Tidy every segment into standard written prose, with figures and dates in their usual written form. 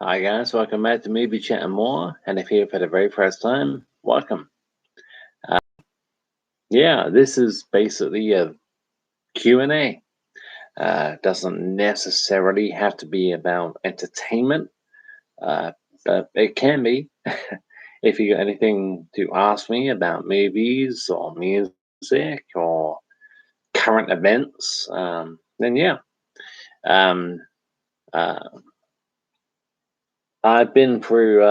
Hi guys, welcome back to Movie Chat and More. And if you're here for the very first time, welcome. Yeah, this is basically a Q&A. Doesn't necessarily have to be about entertainment, but it can be. If you got anything to ask me about movies or music or current events, then yeah. Um, uh, I've been through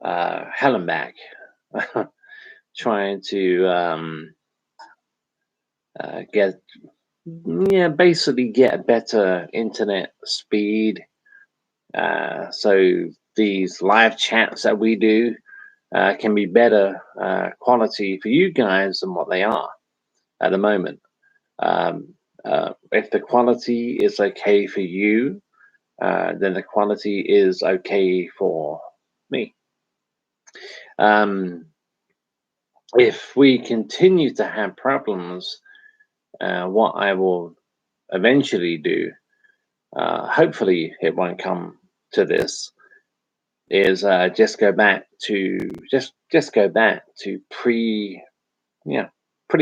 hell and back. Trying to basically get a better internet speed. So these live chats that we do can be better quality for you guys than what they are at the moment. If the quality is okay for you, then the quality is okay for me. If we continue to have problems, what I will eventually do, hopefully it won't come to this, is just go back to pretty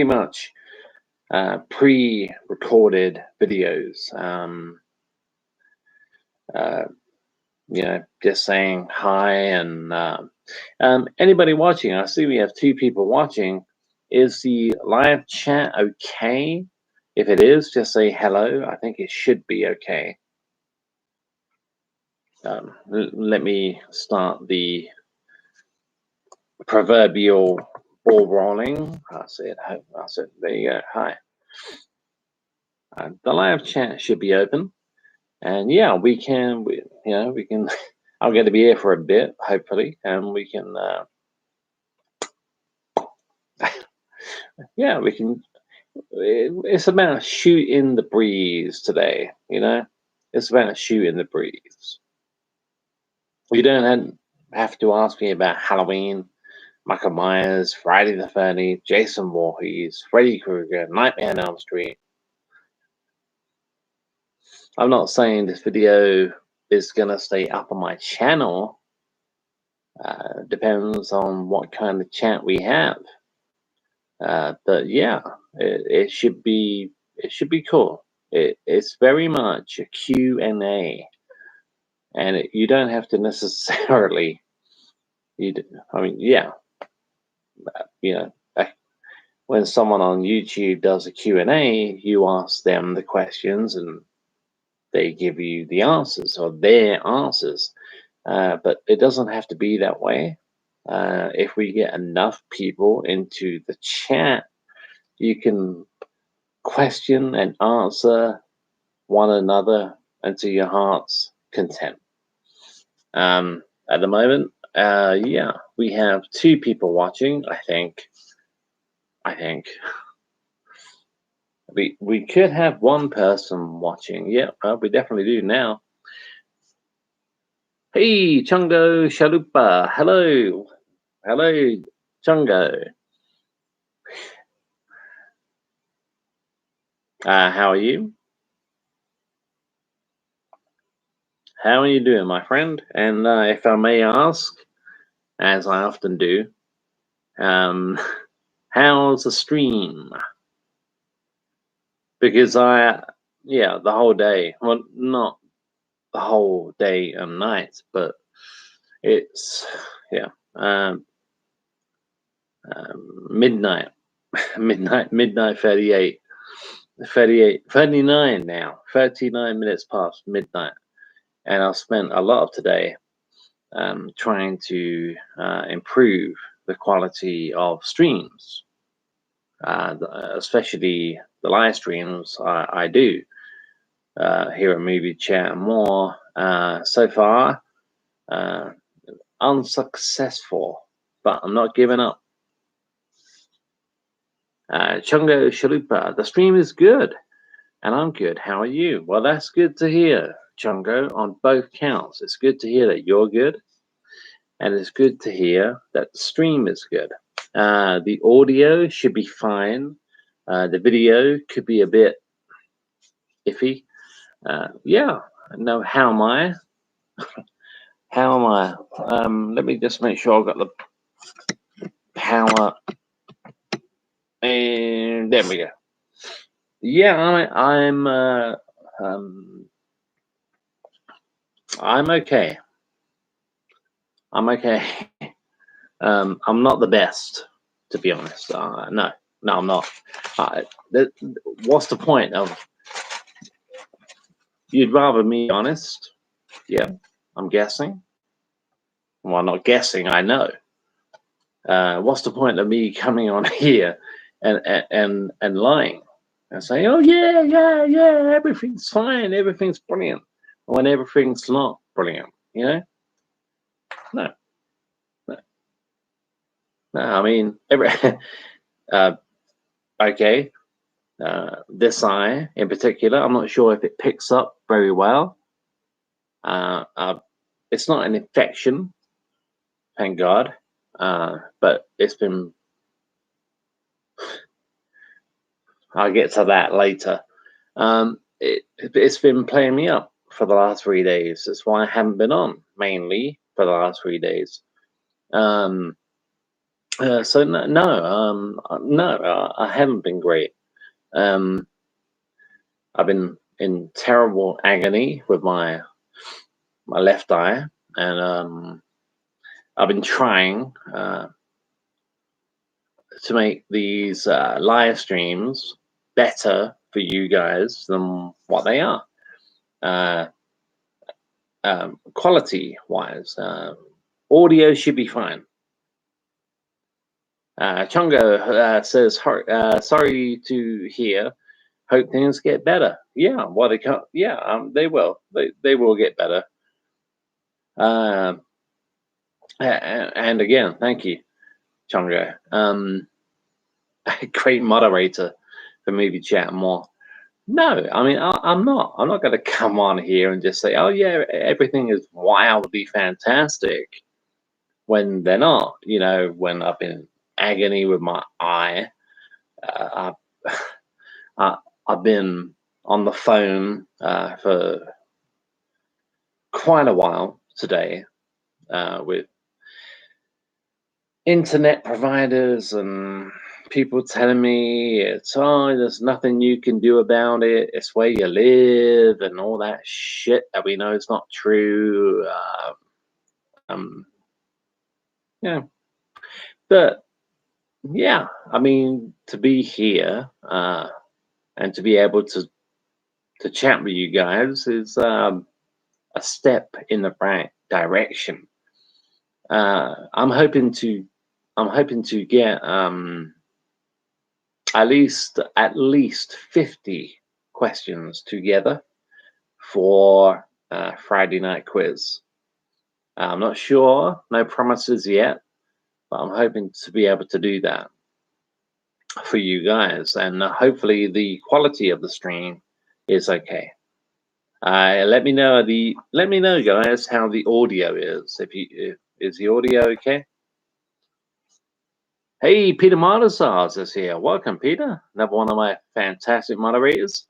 much pre-recorded videos. Just saying hi and anybody watching. I see we have 2 people watching. Is the live chat okay? If it is, just say hello. I think it should be okay. Let me start the proverbial ball rolling. I said, there you go. Hi. The live chat should be open, and yeah, we can. I'm going to be here for a bit, hopefully, and we can. We can. It's about shooting the breeze today. It's about shooting the breeze. You don't have to ask me about Halloween, Michael Myers, Friday the 13th, Jason Voorhees, Freddy Krueger, Nightmare on Elm Street. I'm not saying this video is going to stay up on my channel. Depends on what kind of chat we have. But yeah, it should be cool. It's very much a Q&A, and you don't have to necessarily. When someone on YouTube does a Q&A, you ask them the questions and they give you the answers or their answers. But it doesn't have to be that way. If we get enough people into the chat, you can question and answer one another unto your heart's content. At the moment, we have 2 people watching, I think. We could have 1 person watching. Yeah, we definitely do now. Hey, Chungo Shalupa. Hello. Hello, Chungo. How are you? How are you doing, my friend? And if I may ask, as I often do, how's the stream? Because the whole day, well, not the whole day and night, but it's, midnight, midnight 38, 39 now, 39 minutes past midnight. And I've spent a lot of today trying to improve the quality of streams, especially the live streams I do here at Movie Chat and More. So far, unsuccessful, but I'm not giving up. Chungo Shalupa, the stream is good, and I'm good. How are you? Well, that's good to hear, Chungo, on both counts. It's good to hear that you're good, and it's good to hear that the stream is good. The audio should be fine. The video could be a bit iffy. No, how am I? How am I? Let me just make sure I've got the power. And there we go. Yeah, I'm okay. I'm okay. I'm not the best, to be honest. No, I'm not. What's the point of? You'd rather me be honest? Yeah, I'm guessing. Well, not guessing. I know. What's the point of me coming on here and lying and saying, "Oh yeah, everything's fine, everything's brilliant," when everything's not brilliant? You know? No, no, no. I mean, okay. This eye in particular, I'm not sure if it picks up very well. It's not an infection, thank God. But it's been. I'll get to that later. It's been playing me up for the last 3 days. That's why I haven't been on mainly for the last 3 days. So no, I haven't been great. I've been in terrible agony with my left eye, and I've been trying to make these live streams better for you guys than what they are. Quality wise, audio should be fine. Chungo says, sorry to hear. Hope things get better. Yeah, well, they can't. Yeah, they will. They will get better. And again, thank you, Chungo. Great moderator for movie chat more. No, I mean, I'm not going to come on here and just say, oh yeah, everything is wildly fantastic when they're not. You know, when I've been in agony with my eye, I've been on the phone for quite a while today with internet providers and people telling me there's nothing you can do about it. It's where you live and all that shit that we know is not true. Yeah, but yeah, I mean, to be here and to be able to chat with you guys is a step in the right direction. I'm hoping to get at least 50 questions together for Friday night quiz. I'm not sure, no promises yet, but I'm hoping to be able to do that for you guys, and hopefully the quality of the stream is okay. Let me know guys how the audio is. Is the audio okay? Hey, Peter Martesars is here. Welcome, Peter. Another one of my fantastic moderators.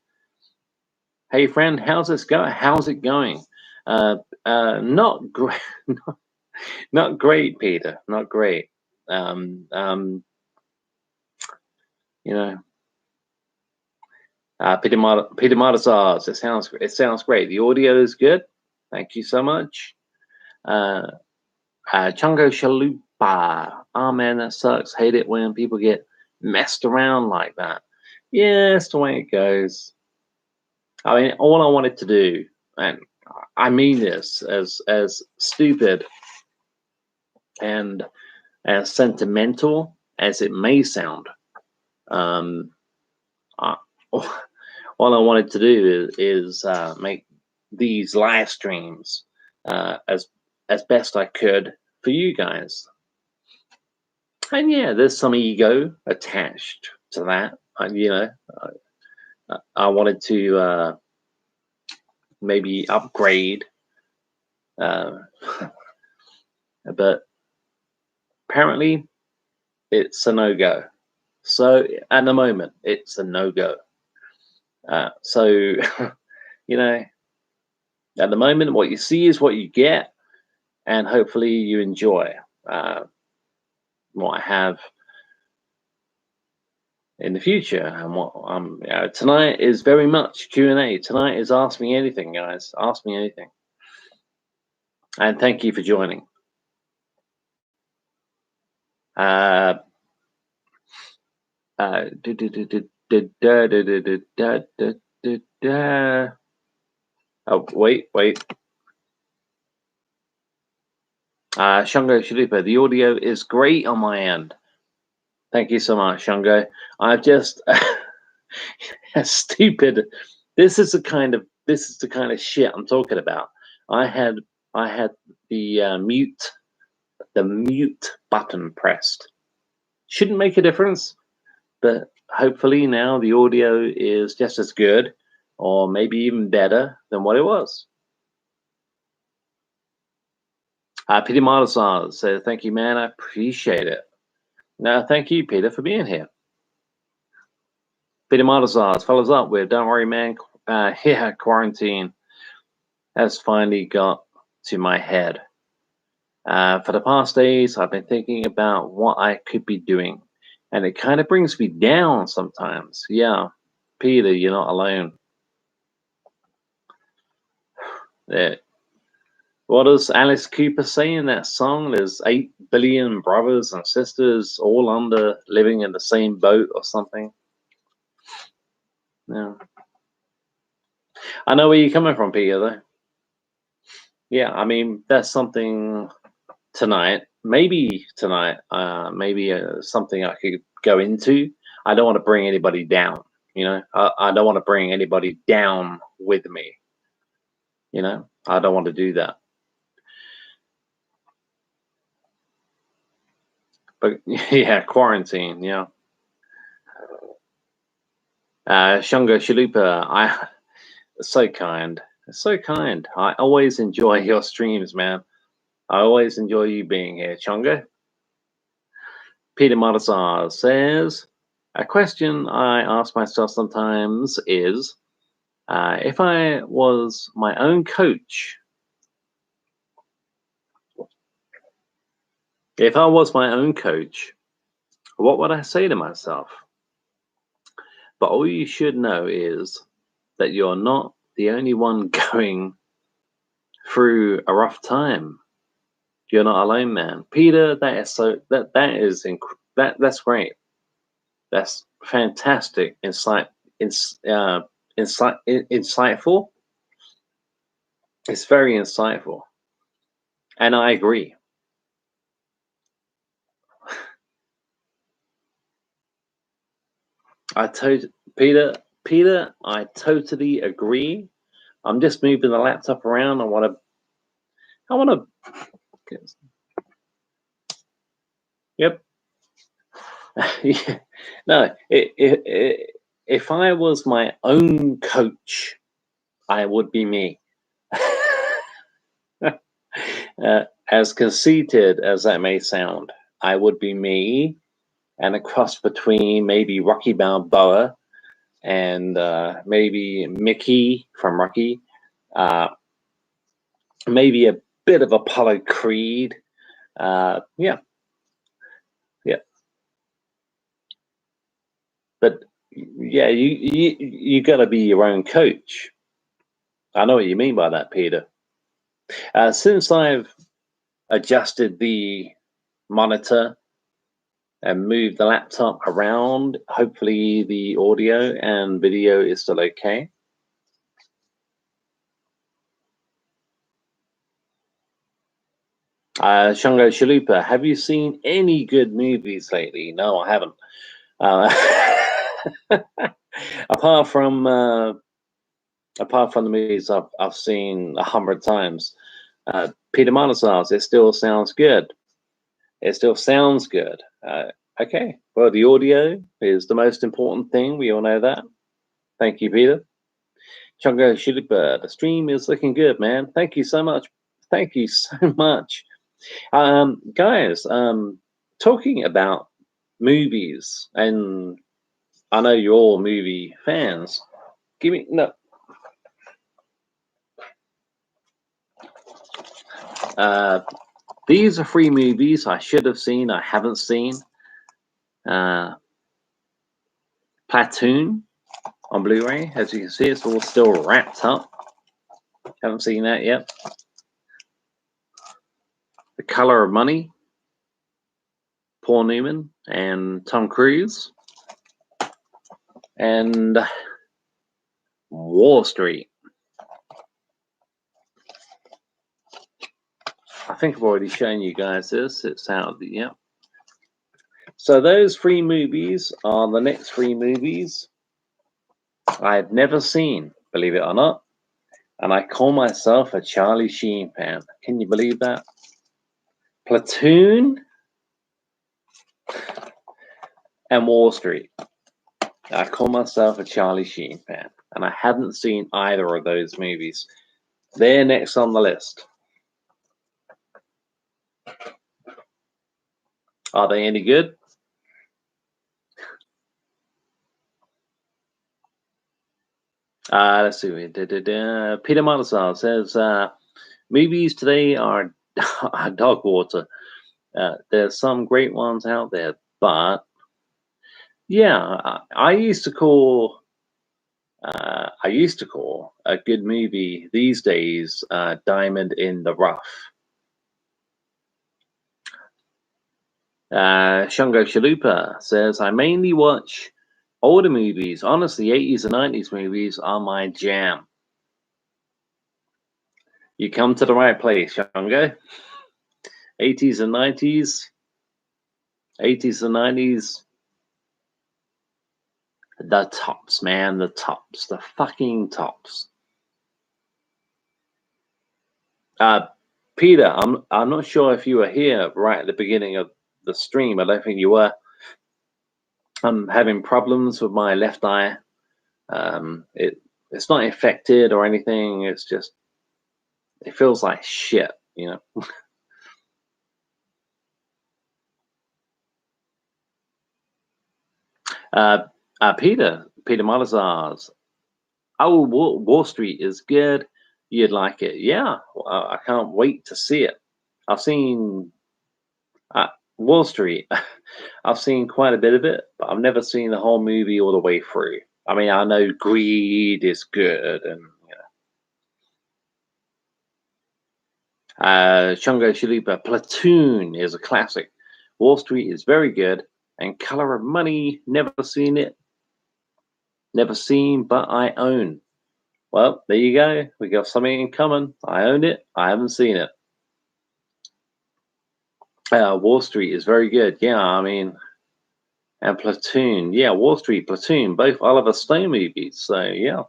Hey, friend, how's it going? Not great. Not great, Peter. Not great. You know, Peter Martesars. It sounds great. The audio is good. Thank you so much. Chungo Chalupa. Oh man, that sucks. Hate it when people get messed around like that. Yeah, that's the way it goes. I mean, all I wanted to do, and I mean this as stupid and as sentimental as it may sound, all I wanted to do is make these live streams as best I could for you guys. And yeah, there's some ego attached to that. I wanted to maybe upgrade, but apparently it's a no-go. So at the moment, it's a no-go. So, you know, At the moment, what you see is what you get, and hopefully you enjoy what I have in the future. And what tonight is very much Q&A. Tonight is Ask Me Anything, guys. Ask me anything. And thank you for joining. Oh, wait. Shungo Shalipa, the audio is great on my end. Thank you so much, Shungo. I've just stupid. This is the kind of shit I'm talking about. I had the mute button pressed. Shouldn't make a difference, but hopefully now the audio is just as good, or maybe even better than what it was. Peter Marlison says, "Thank you, man. I appreciate it." No, thank you, Peter, for being here. Peter Marlison follows up with, "Don't worry, man. Yeah, quarantine has finally got to my head. For the past days, I've been thinking about what I could be doing, and it kind of brings me down sometimes." Yeah, Peter, you're not alone. What does Alice Cooper say in that song? There's 8 billion brothers and sisters all living in the same boat or something. Yeah. I know where you're coming from, Peter, though. Yeah, I mean, that's something tonight. Maybe tonight, maybe something I could go into. I don't want to bring anybody down, you know? I don't want to bring anybody down with me, you know? I don't want to do that. But yeah, quarantine, yeah. Shungo Shalupa, so kind. So kind. I always enjoy your streams, man. I always enjoy you being here, Chonga. Peter Martazar says, "A question I ask myself sometimes is, if I was my own coach, what would I say to myself? But all you should know is that you're not the only one going through a rough time. You're not alone, man." Peter, that's great. That's fantastic insightful. It's very insightful, and I agree. Peter, I totally agree. I'm just moving the laptop around. I want to. Yep. Yeah. No, if I was my own coach, I would be me. As conceited as that may sound, I would be me, and a cross between maybe Rocky Balboa and maybe Mickey from Rocky, maybe a bit of Apollo Creed. Yeah. But yeah, you got to be your own coach. I know what you mean by that, Peter. Since I've adjusted the monitor and moved the laptop around, hopefully the audio and video is still okay. Shungo Shalupa, have you seen any good movies lately? No, I haven't. Apart from the movies I've seen 100 times. Peter Manasars, it still sounds good. It still sounds good. Okay, well, the audio is the most important thing. We all know that. Thank you, Peter. Chungo Shilipa, the stream is looking good, man. Thank you so much. Thank you so much. Guys, talking about movies, and I know you're all movie fans. These are 3 movies I should have seen, I haven't seen. Platoon on Blu-ray. As you can see, it's all still wrapped up. Haven't seen that yet. The Color of Money, Paul Newman and Tom Cruise. And Wall Street. I think I've already shown you guys this. It's out, yeah. So those 3 movies are the next 3 movies I've never seen, believe it or not. And I call myself a Charlie Sheen fan. Can you believe that? Platoon and Wall Street. I call myself a Charlie Sheen fan. And I hadn't seen either of those movies. They're next on the list. Are they any good? Let's see. Peter Montesal says, movies today are dog water. There's some great ones out there, but yeah, I used to call a good movie these days Diamond in the Rough. Shungo Chalupa says, I mainly watch older movies. Honestly, 80s and 90s movies are my jam. You come to the right place, Shungo. 80s and 90s. 80s and 90s. The tops, man. The tops. The fucking tops. Peter, I'm not sure if you were here right at the beginning of the stream. I don't think you were. I'm having problems with my left eye. It's not infected or anything. It's just, it feels like shit, you know. Peter Malazars. Oh, Wall Street is good. You'd like it. Yeah, I can't wait to see it. I've seen Wall Street. I've seen quite a bit of it, but I've never seen the whole movie all the way through. I mean, I know Greed is good, and you know, Shungo Chalupa, Platoon is a classic. Wall Street is very good, and Color of Money, never seen it. Never seen, but I own. Well, there you go. We got something in common. I own it. I haven't seen it. Wall Street is very good. Yeah, I mean, and Platoon. Yeah, Wall Street, Platoon, both Oliver Stone movies. So yeah,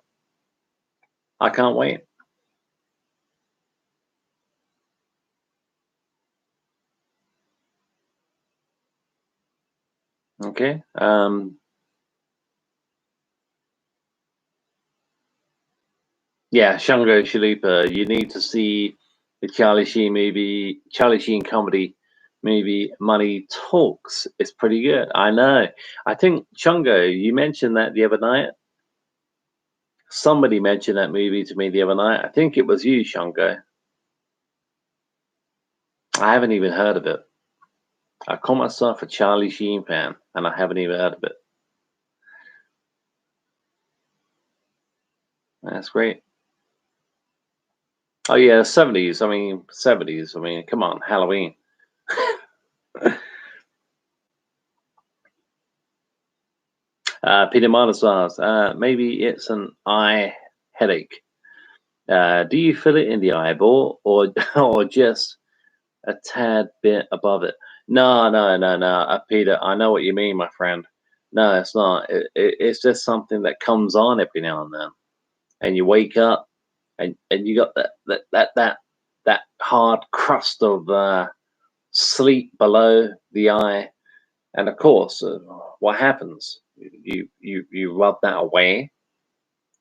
I can't wait. Okay. Yeah, Shungo Chalupa. You need to see the Charlie Sheen movie, Charlie Sheen comedy movie, Money Talks. It's pretty good. I know. I think Shungo, you mentioned that the other night. Somebody mentioned that movie to me the other night. I think it was you, Shungo. I haven't even heard of it. I call myself a Charlie Sheen fan, and I haven't even heard of it. That's great. Oh yeah, 70s. I mean, 70s. I mean, come on, Halloween. Peter Martin's maybe it's an eye headache. Do you feel it in the eyeball or or just a tad bit above it? No, Peter, I know what you mean, my friend. No, it's not. It's just something that comes on every now and then, and you wake up, and you got that hard crust of sleep below the eye, and of course, what happens? You rub that away.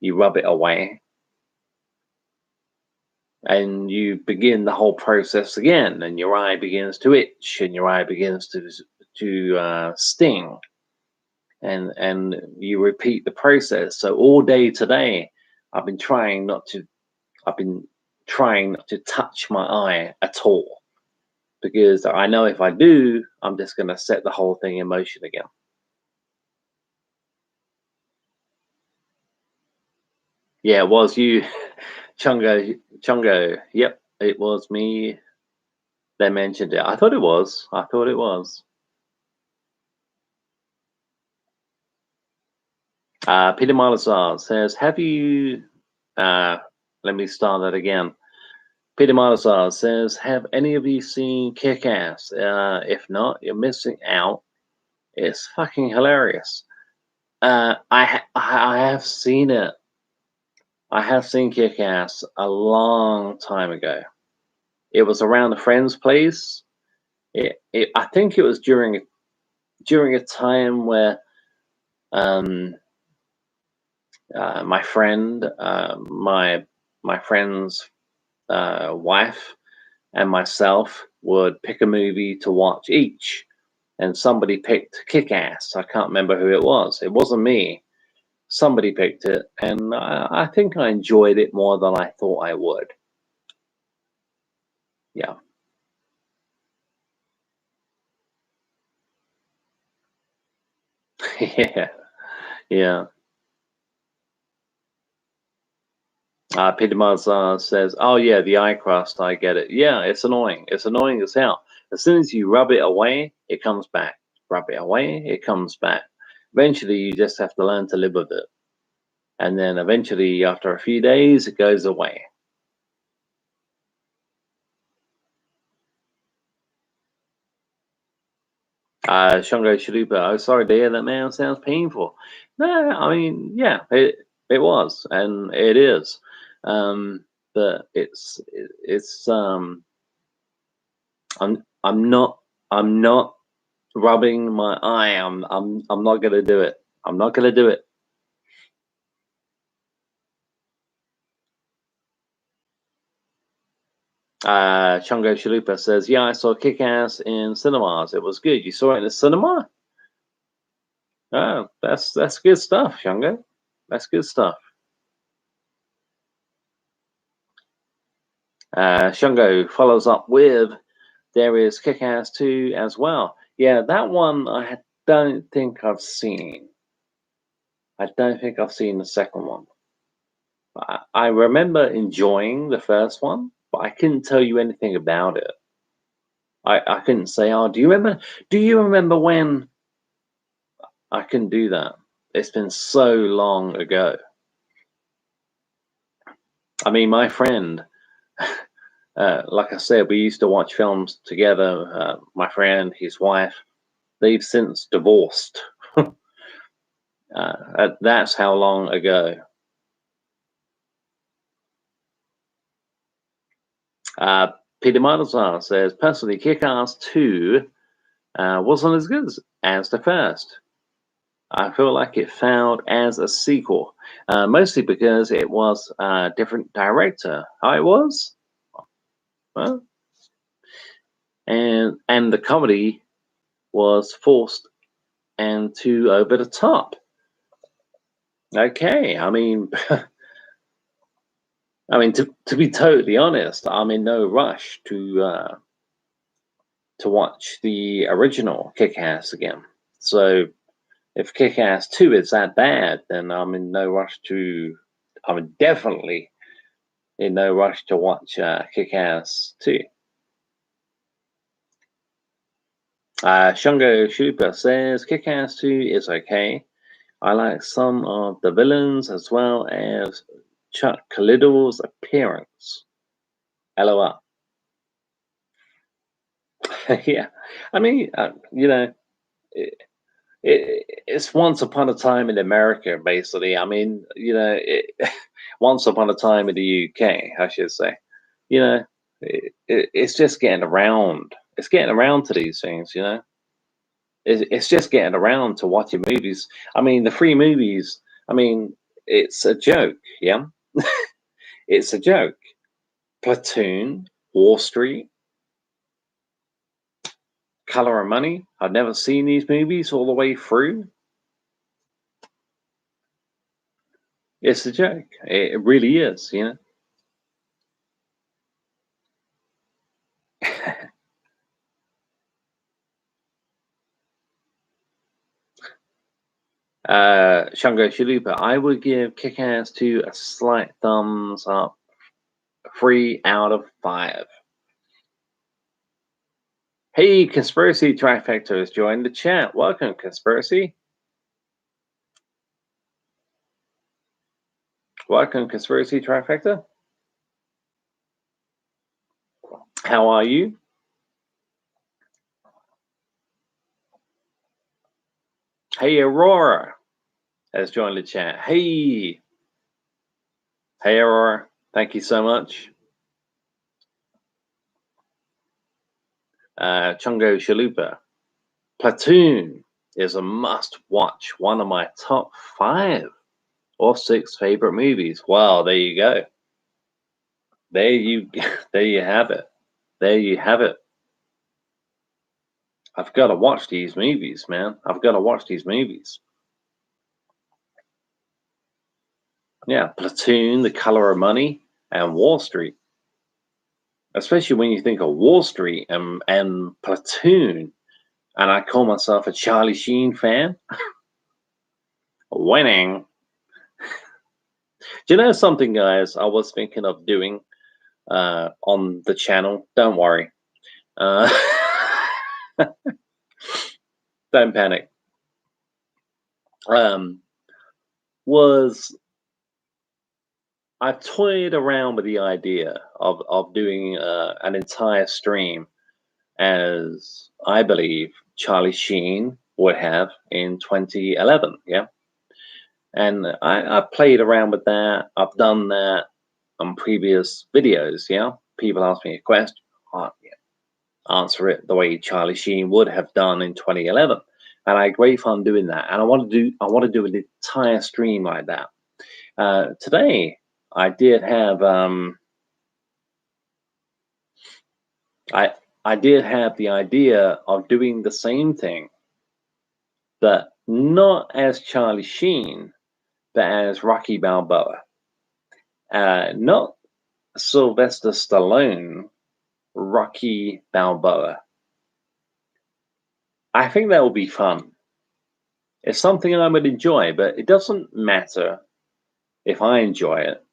You rub it away, and you begin the whole process again, and your eye begins to itch, and your eye begins to sting, and you repeat the process. So all day today, I've been trying not to touch my eye at all, because I know if I do, I'm just going to set the whole thing in motion again. Yeah, it was you, Chungo. Yep, it was me. They mentioned it. I thought it was. Peter Malasar says, have you, let me start that again. Peter Malasar says, have any of you seen Kick-Ass? If not, you're missing out. It's fucking hilarious. I have seen it. I have seen Kick-Ass a long time ago. It was around a friend's place. I think it was during a time where my friend, my friend's wife, and myself would pick a movie to watch each, and somebody picked Kick-Ass. I can't remember who it was. It wasn't me. Somebody picked it, and I think I enjoyed it more than I thought I would. Yeah. Yeah. Yeah. Peter Mars says, oh yeah, the eye crust, I get it. Yeah, it's annoying. It's annoying as hell. As soon as you rub it away, it comes back. Rub it away, it comes back. Eventually, you just have to learn to live with it. And then eventually, after a few days, it goes away. Shungo Chalupa, oh, sorry to hear that, man. Sounds painful. No, I mean, yeah, it was, and it is. But it's I'm not rubbing my eye. I'm not gonna do it. I'm not gonna do it. Chungo Chalupa says, yeah, I saw Kick-Ass in cinemas. It was good. You saw it in the cinema? Oh, that's good stuff, Chungo. That's good stuff. Shungo follows up with, there is Kick-Ass 2 as well. Yeah, that one I don't think I've seen. I don't think I've seen the second one. I remember enjoying the first one, but I couldn't tell you anything about it. I couldn't say, oh, do you remember when? I couldn't do that. It's been so long ago. I mean, my friend, like I said, we used to watch films together. My friend, his wife, they've since divorced. That's how long ago. Peter Martazar says, personally, Kick-Ass 2 wasn't as good as the first. I feel like it failed as a sequel, mostly because it was a different director. How it was? Well, and the comedy was forced and too over the top. Okay, I mean, to be totally honest, I'm in no rush to watch the original Kick-Ass again. So if Kick-Ass 2 is that bad, then I'm in no rush to. I'm definitely in no rush to watch Kick-Ass 2. Shungo Shupa says Kick-Ass 2 is okay. I like some of the villains as well as Chuck Liddell's appearance. LOL. Yeah, I mean, it's once upon a time in America, basically. I mean, once upon a time in the UK, I should say. It's just getting around. It's getting around to these things, It's just getting around to watching movies. I mean, the free movies, I mean, it's a joke, yeah? It's a joke. Platoon, Wall Street, Color of Money. I've never seen these movies all the way through. It's a joke. It really is, Shango Chalupa, I would give Kick-Ass 2 a slight thumbs up. 3 out of 5. Hey, Conspiracy Trifecta has joined the chat. Welcome, Conspiracy. Welcome, Conspiracy Trifecta. How are you? Hey, Aurora has joined the chat. Hey. Hey, Aurora. Thank you so much. Chungo Chalupa. Platoon is a must-watch. One of my top 5 or 6 favorite movies. Wow, there you go. There you have it. There you have it. I've got to watch these movies, man. I've got to watch these movies. Yeah, Platoon, The Color of Money, and Wall Street. Especially when you think of Wall Street and Platoon, and I call myself a Charlie Sheen fan. Winning. Do you know something, guys? I was thinking of doing on the channel. Don't worry. Don't panic. I've toyed around with the idea of doing an entire stream as I believe Charlie Sheen would have in 2011. Yeah. And I played around with that. I've done that on previous videos. Yeah. People ask me a question. Answer it the way Charlie Sheen would have done in 2011. And I had great fun doing that. And I want to do an entire stream like that. Today, I did have I did have the idea of doing the same thing, but not as Charlie Sheen, but as Rocky Balboa. Not Sylvester Stallone, Rocky Balboa. I think that will be fun. It's something I would enjoy, but it doesn't matter if I enjoy it.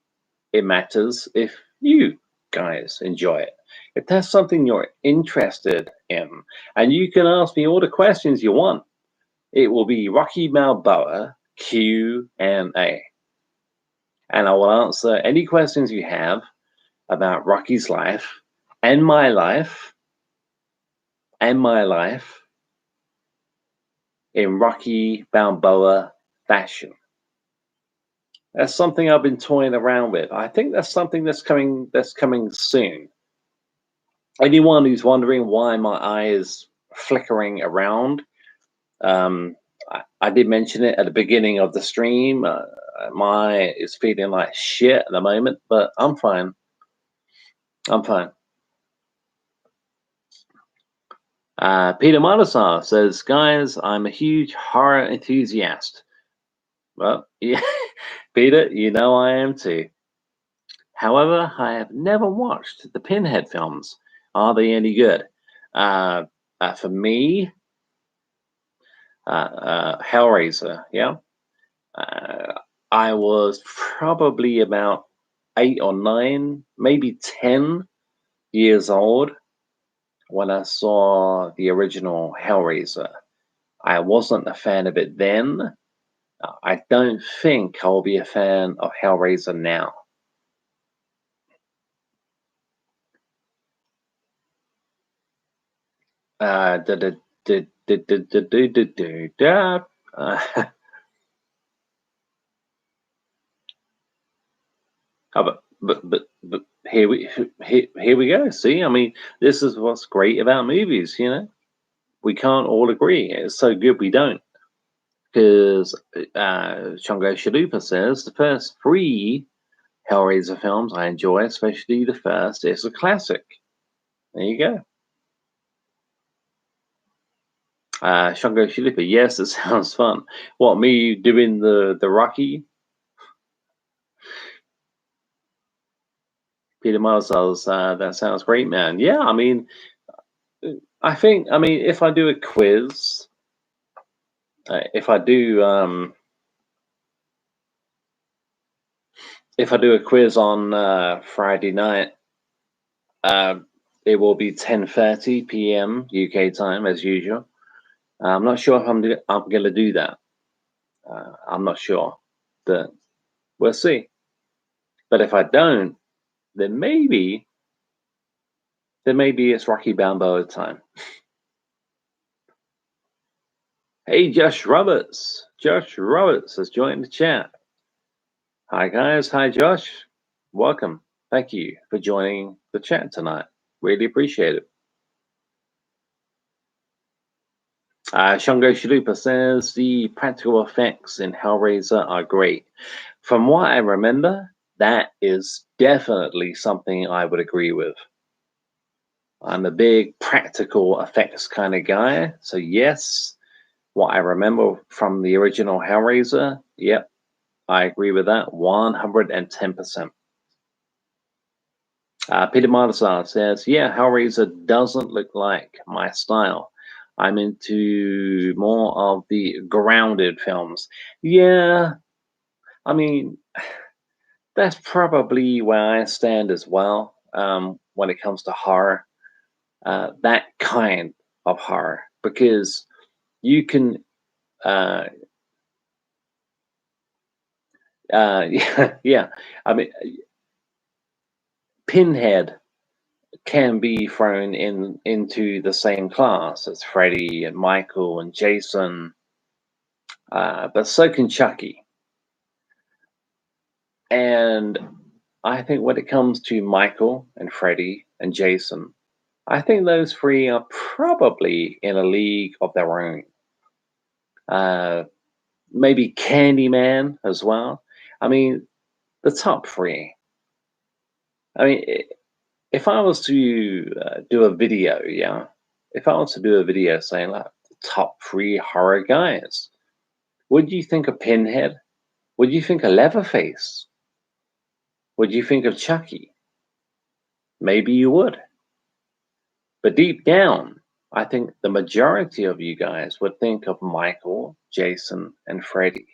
It matters if you guys enjoy it. If that's something you're interested in, and you can ask me all the questions you want, it will be Rocky Balboa Q&A. And I will answer any questions you have about Rocky's life and my life in Rocky Balboa fashion. That's something I've been toying around with. I think that's something that's coming soon. Anyone who's wondering why my eye is flickering around, I did mention it at the beginning of the stream. My eye is feeling like shit at the moment, but I'm fine. I'm fine. Peter Malasar says, guys, I'm a huge horror enthusiast. Well, yeah, Peter, you know I am too. However, I have never watched the Pinhead films. Are they any good? For me, Hellraiser, yeah. I was probably about 8 or 9, maybe 10 years old when I saw the original Hellraiser. I wasn't a fan of it then. I don't think I'll be a fan of Hellraiser now. But here we go. See, I mean, this is what's great about movies. You know, we can't all agree. It's so good we don't. Because Chongo Shalupa says the first 3 Hellraiser films I enjoy, especially the first. It's a classic. There you go. Chongo Shalupa, yes, it sounds fun. What, me doing the Rocky? Peter Miles says, that sounds great, man. Yeah, I mean, if I do a quiz, if I do if I do a quiz on Friday night, it will be 10:30 p.m. UK time as usual. I'm not sure if I'm going to do that. I'm not sure, but we'll see. But if I don't, then maybe it's Rocky Balboa time. Hey, Josh Roberts. Josh Roberts has joined the chat. Hi, guys. Hi, Josh. Welcome. Thank you for joining the chat tonight. Really appreciate it. Shungo Shalupa says the practical effects in Hellraiser are great. From what I remember, that is definitely something I would agree with. I'm a big practical effects kind of guy, so yes, what I remember from the original Hellraiser, yep, I agree with that 110%. Peter Martazar says, yeah, Hellraiser doesn't look like my style. I'm into more of the grounded films. Yeah, I mean, that's probably where I stand as well when it comes to horror. That kind of horror, because you can, yeah. I mean, Pinhead can be thrown into the same class as Freddy and Michael and Jason, but so can Chucky. And I think when it comes to Michael and Freddy and Jason, I think those three are probably in a league of their own. Maybe Candyman as well. I mean, the top three. I mean, if I was to do a video, yeah, if I was to do a video saying like the top three horror guys, would you think of Pinhead? Would you think of Leatherface? Would you think of Chucky? Maybe you would. But deep down, I think the majority of you guys would think of Michael, Jason, and Freddy.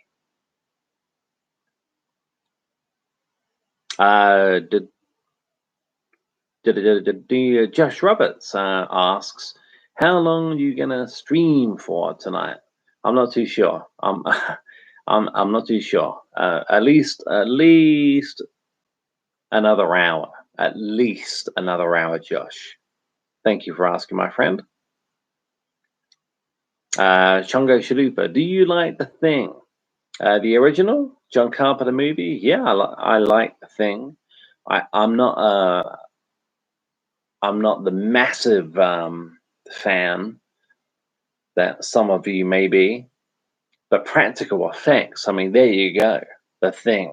Did Josh Roberts asks, how long are you gonna stream for tonight? I'm not too sure. I'm not too sure. At least another hour. At least another hour, Josh. Thank you for asking, my friend. Chongo Shalupa, do you like The Thing? The original John Carpenter movie? Yeah, I like The Thing. I'm not the massive fan that some of you may be, but practical effects. I mean, there you go. The Thing.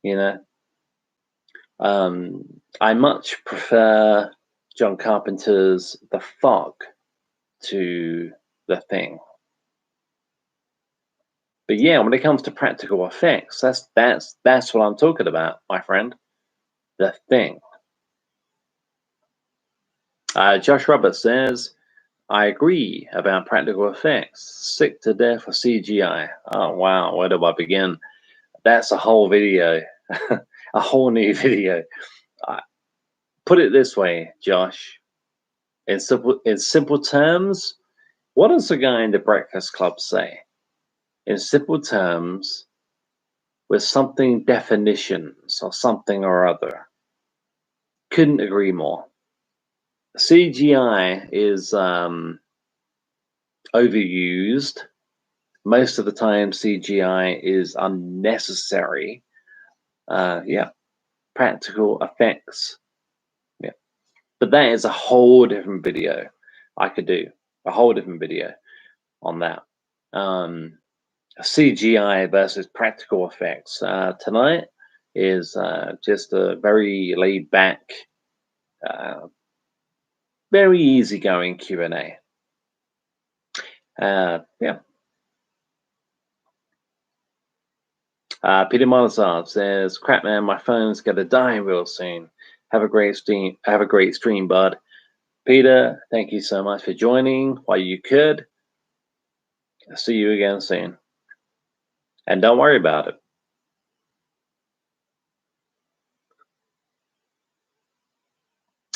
You know, I much prefer John Carpenter's The Fog to The Thing. But yeah, when it comes to practical effects, that's what I'm talking about, my friend. The Thing. Josh Roberts says, I agree about practical effects. Sick to death for CGI. Oh wow, where do I begin? That's a whole video, a whole new video. Put it this way, Josh. In simple terms, what does the guy in the Breakfast Club say? In simple terms, with something definitions or something or other. Couldn't agree more. CGI is overused. Most of the time, CGI is unnecessary. Yeah, practical effects. Yeah, but that is a whole different video. I could do a whole different video on that. CGI versus practical effects. Tonight is just a very laid back, very easygoing Q&A. Yeah. Peter Molizard says, "Crap, man, my phone's gonna die real soon. Have a great stream. Have a great stream, bud." Peter, thank you so much for joining while you could. See you again soon. And don't worry about it.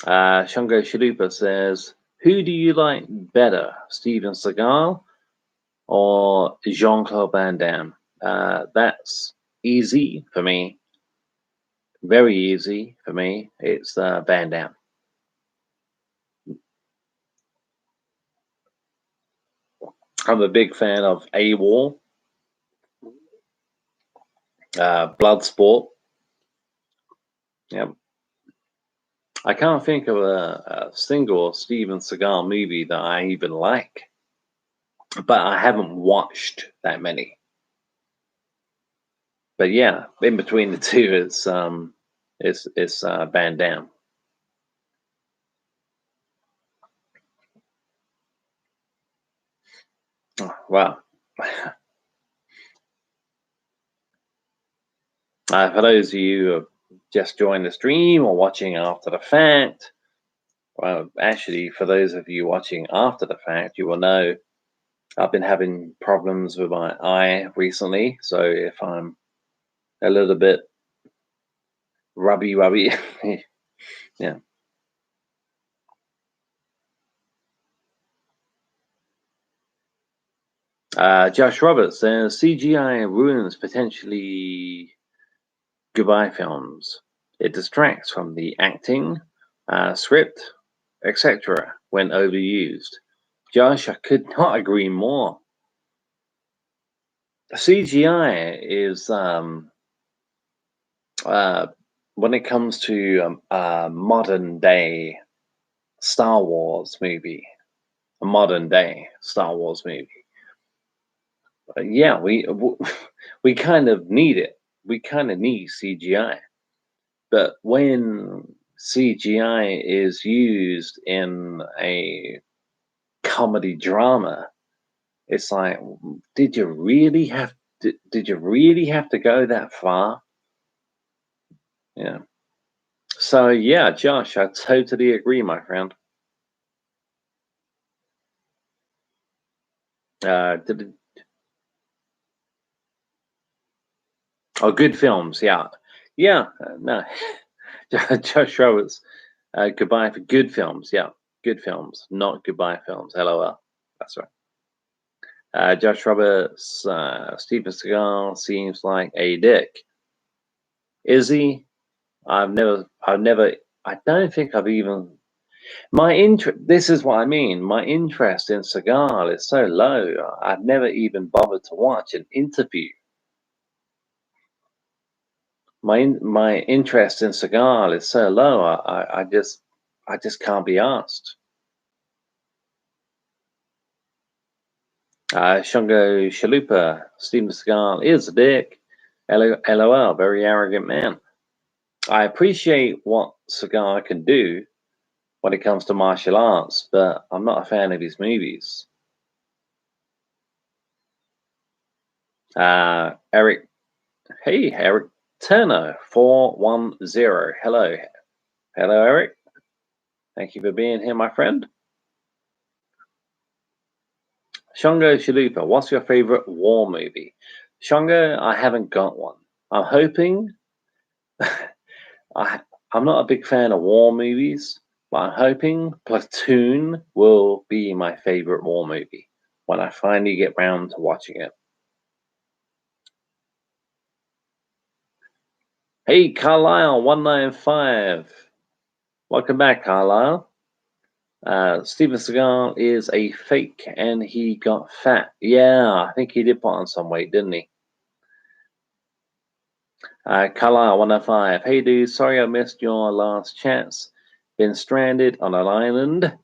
Shungo Shalupa says, who do you like better, Steven Seagal or Jean-Claude Van Damme? That's easy for me. Very easy for me. It's Van Damme. I'm a big fan of AWOL, Bloodsport. Yep. I can't think of a single Steven Seagal movie that I even like, but I haven't watched that many. But yeah, in between the two, it's Van Damme. Oh, wow. For those of you who have just joined the stream or watching after the fact, well, actually, for those of you watching after the fact, you will know I've been having problems with my eye recently. So if I'm a little bit rubby, yeah. Josh Roberts says CGI ruins potentially goodbye films. It distracts from the acting, script, etc. when overused. Josh, I could not agree more. CGI is when it comes to a modern day Star Wars movie, a modern day Star Wars movie. Yeah, we kind of need it. We kind of need CGI. But when CGI is used in a comedy drama, it's like, did you really have to go that far? Yeah. So yeah, Josh, I totally agree, my friend. Oh, good films, yeah, yeah. No, Josh Roberts. Goodbye for good films, yeah, good films, not goodbye films. LOL. That's right. Josh Roberts, Steven Seagal seems like a dick. Is he? I don't think I've even. My interest. This is what I mean. My interest in Seagal is so low. I've never even bothered to watch an interview. My interest in Seagal is so low. I just can't be asked. Shungo Shalupa, Steven Seagal is a dick. LOL, very arrogant man. I appreciate what Seagal can do when it comes to martial arts, but I'm not a fan of his movies. Eric, hey, Eric Turner, 410. Hello. Hello, Eric. Thank you for being here, my friend. Shungo Shalupa, what's your favorite war movie? Shungo, I haven't got one. I'm hoping. I'm not a big fan of war movies, but I'm hoping Platoon will be my favorite war movie when I finally get round to watching it. Hey, Carlisle 195. Welcome back, Carlisle. Steven Seagal is a fake and he got fat. Yeah, I think he did put on some weight, didn't he? Carlisle 105. Hey, dude, sorry I missed your last chats. Been stranded on an island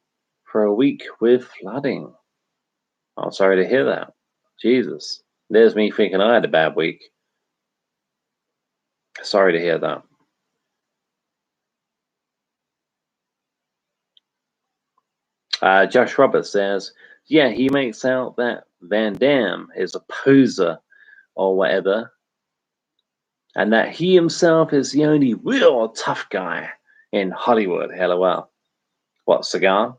for a week with flooding. I'm sorry to hear that. Jesus. There's me thinking I had a bad week. Sorry to hear that. Josh Roberts says, yeah, he makes out that Van Damme is a poser or whatever, and that he himself is the only real tough guy in Hollywood. LOL. What, Seagal?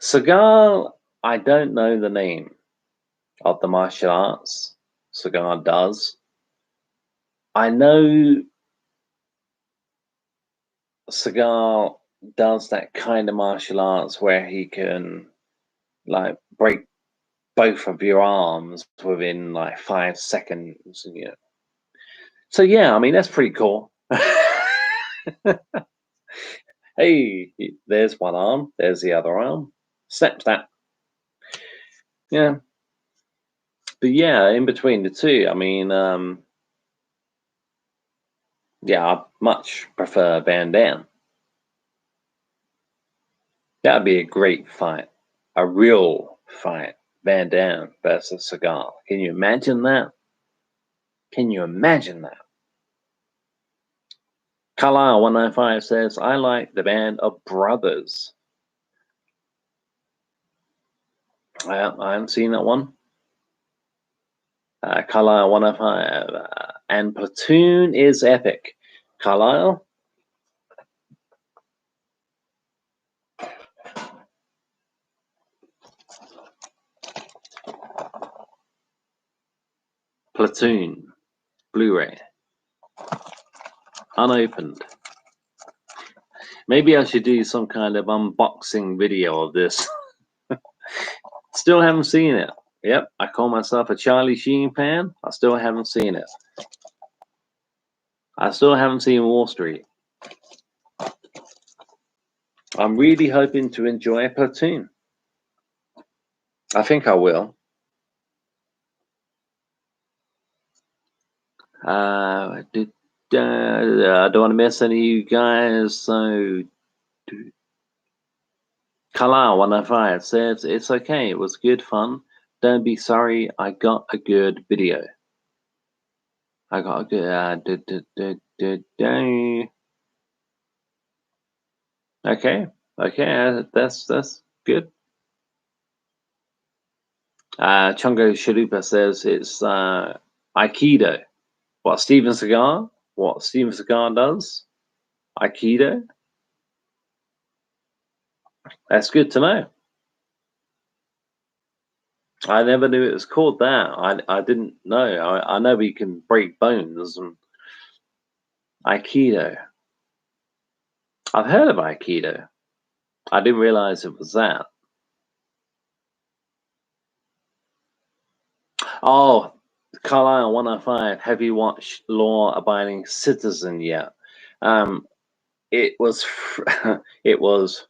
Seagal, I don't know the name of the martial arts Seagal does. I know Seagal does that kind of martial arts where he can like break both of your arms within like 5 seconds. So yeah, I mean that's pretty cool. Hey, there's one arm, there's the other arm. Snap that. Yeah. But yeah, in between the two, I mean, yeah, I much prefer Van Damme. That'd be a great fight. A real fight. Van Damme versus Seagal. Can you imagine that? Can you imagine that? Carlisle 195 says, I like the Band of Brothers. I haven't seen that one. Carlisle 105. And Platoon is epic. Carlisle? Platoon. Blu-ray. Unopened. Maybe I should do some kind of unboxing video of this. Still haven't seen it. Yep, I call myself a Charlie Sheen fan. I still haven't seen it. I still haven't seen Wall Street. I'm really hoping to enjoy Platoon. I think I will. I don't want to miss any of you guys, so Kalal 105 says it's okay, it was good fun. Don't be sorry, I got a good video. I got a good okay, that's good. Chungo Shalupa says it's Aikido. What Steven Seagal? What Steven Seagal does? Aikido? That's good to know. I never knew it was called that. I didn't know. I know we can break bones and Aikido. I've heard of Aikido. I didn't realize it was that. Oh, Carlisle 105. Have you watched Law Abiding Citizen yet? It was it was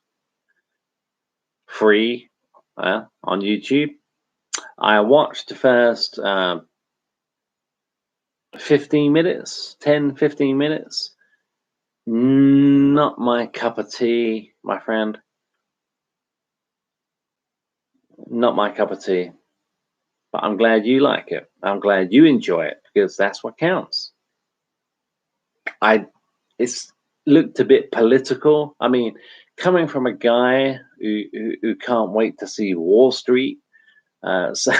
free on YouTube. I watched the first 15 minutes, 10, 15 minutes. Not my cup of tea, my friend. Not my cup of tea. But I'm glad you like it. I'm glad you enjoy it because that's what counts. It's looked a bit political. I mean, coming from a guy who can't wait to see Wall Street, so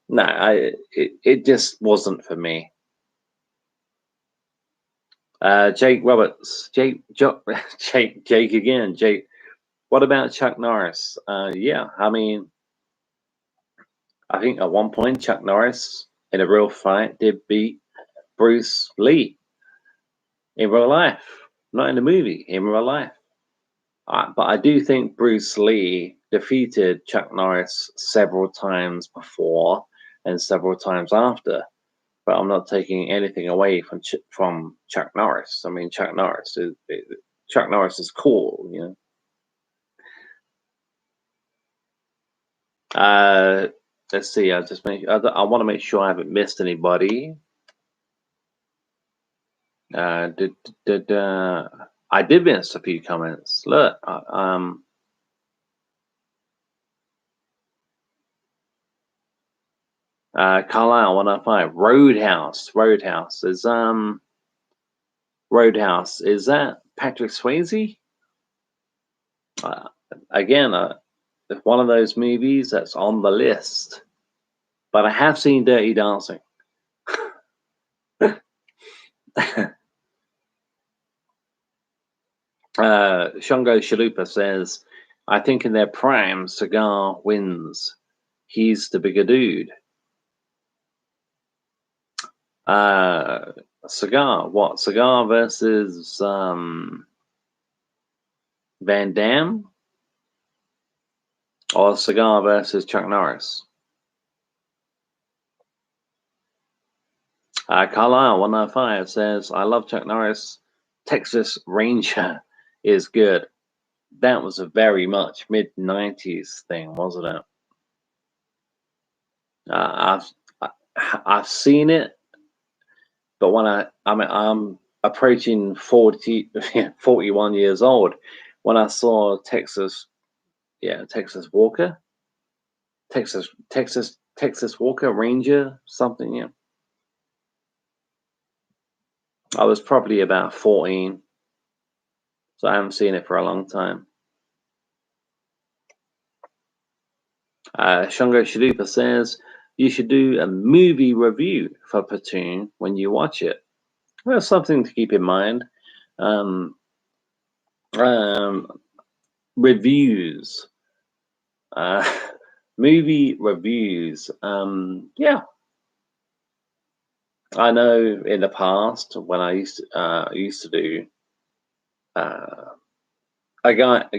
no, it just wasn't for me. Jake Roberts, Jake again. Jake, what about Chuck Norris? Yeah, I mean, I think at one point Chuck Norris in a real fight did beat Bruce Lee in real life, not in the movie, in real life. But I do think Bruce Lee defeated Chuck Norris several times before and several times after. But I'm not taking anything away from Chuck Norris. I mean, Chuck Norris is cool, you know. Let's see. I want to make sure I haven't missed anybody. I did miss a few comments. Look, Carlisle 105. Roadhouse is that Patrick Swayze? Again, one of those movies that's on the list. But I have seen Dirty Dancing. Shungo Shalupa says, I think in their prime, Seagal wins. He's the bigger dude. Cigar. What? Cigar versus Van Damme? Or Cigar versus Chuck Norris? Carlisle 105 says, I love Chuck Norris. Texas Ranger is good. That was a very much mid-90s thing, wasn't it? I've seen it, but when I'm approaching 41 years old, when I saw Texas Walker, Texas Walker Ranger, something, yeah. I was probably about 14, so I haven't seen it for a long time. Shungo Shalupa says, you should do a movie review for Platoon when you watch it. Well, something to keep in mind. Reviews. Movie reviews. Yeah. I know in the past when I used to do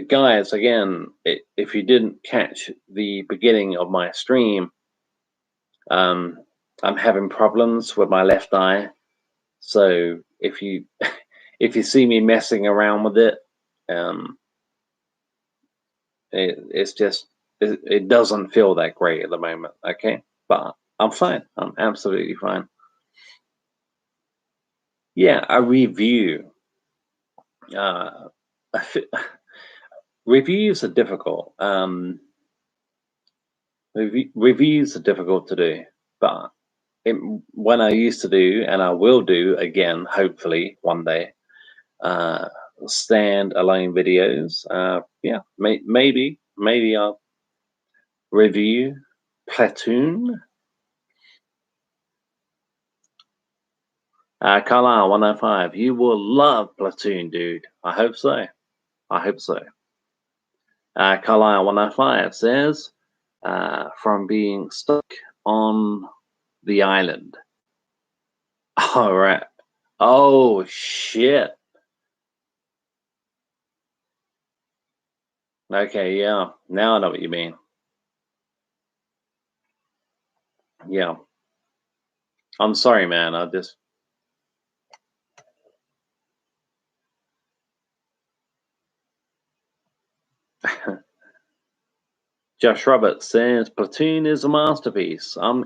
guys, again, if you didn't catch the beginning of my stream, I'm having problems with my left eye. So if you if you see me messing around with it, it's just it doesn't feel that great at the moment. Okay, but I'm fine. I'm absolutely fine. Yeah, a review. Reviews are difficult. Reviews are difficult to do, but when I used to do, and I will do again, hopefully one day, stand-alone videos. Yeah, maybe I'll review Platoon. Carlisle 105. You will love Platoon, dude. I hope so. I hope so. Carlisle 105 says, from being stuck on the island. All right. Oh, shit. Okay, yeah. Now I know what you mean. Yeah. I'm sorry, man. I just... Josh Roberts says Platoon is a masterpiece. I'm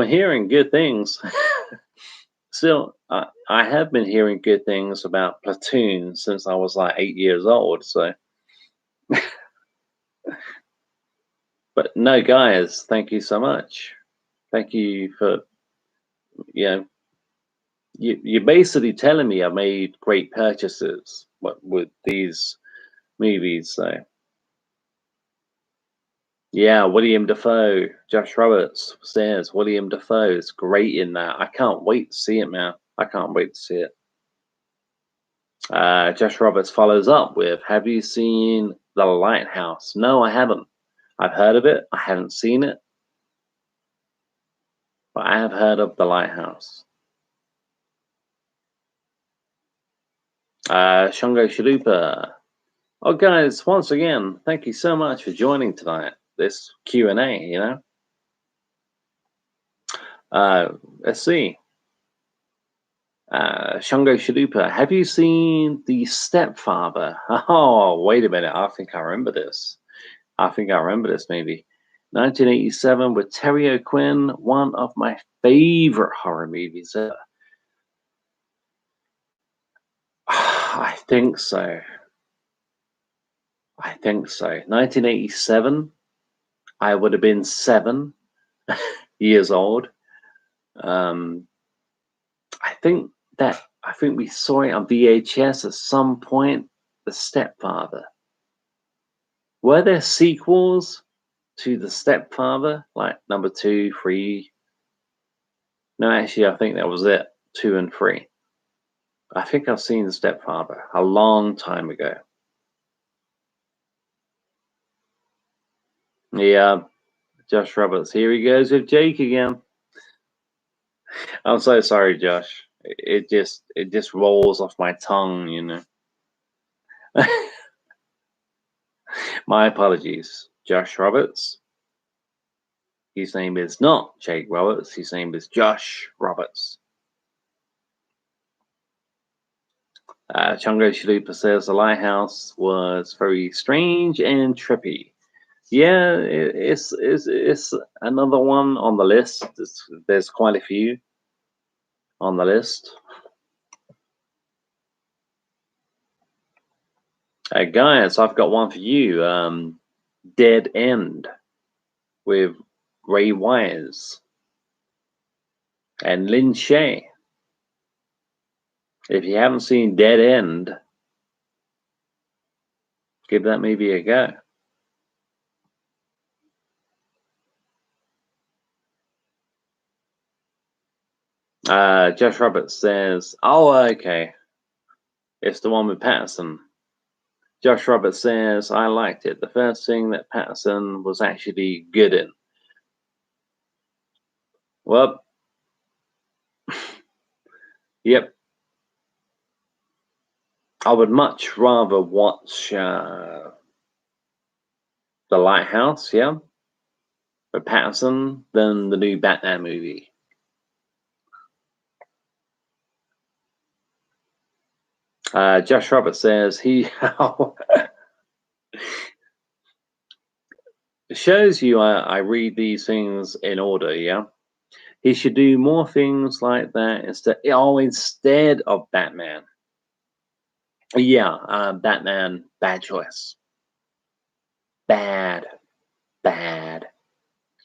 hearing good things. Still, I have been hearing good things about Platoon since I was like 8 years old. So, but no, guys, thank you so much. Thank you for, you're basically telling me I made great purchases with these movies. So, yeah, William Dafoe, Josh Roberts says William Dafoe is great in that. I can't wait to see it, man. I can't wait to see it. Josh Roberts follows up with, have you seen The Lighthouse? No, I haven't. I've heard of it. I haven't seen it. But I have heard of The Lighthouse. Shungo Shalupa. Oh, guys, once again, thank you so much for joining tonight. This Q&A, Let's see. Shungo Shalupa, have you seen The Stepfather? Oh, wait a minute. I think I remember this. Maybe. 1987 with Terry O'Quinn, one of my favorite horror movies ever. I think so. 1987, I would have been 7 years old. I think we saw it on VHS at some point. The Stepfather. Were there sequels to The Stepfather, like number 2, 3? No, actually, I think that was it. 2 and 3. I think I've seen The Stepfather a long time ago. Yeah, Josh Roberts. Here he goes with Jake again. I'm so sorry, Josh. it just rolls off my tongue, you know. My apologies, Josh Roberts. His name is not Jake Roberts. His name is Josh Roberts. Chungo Chalupa says the lighthouse was very strange and trippy. Yeah, it's another one on the list. There's quite a few on the list. Guys, I've got one for you. Dead End with Ray Wise and Lin Shaye. If you haven't seen Dead End, give that movie a go. Josh Roberts says, oh, okay. It's the one with Patterson. Josh Roberts says, I liked it. The first thing that Patterson was actually good in. Well, yep. I would much rather watch The Lighthouse, yeah, with Patterson than the new Batman movie. Josh Roberts says he shows you I read these things in order, yeah. He should do more things like that instead of Batman. Yeah, Batman, bad choice. Bad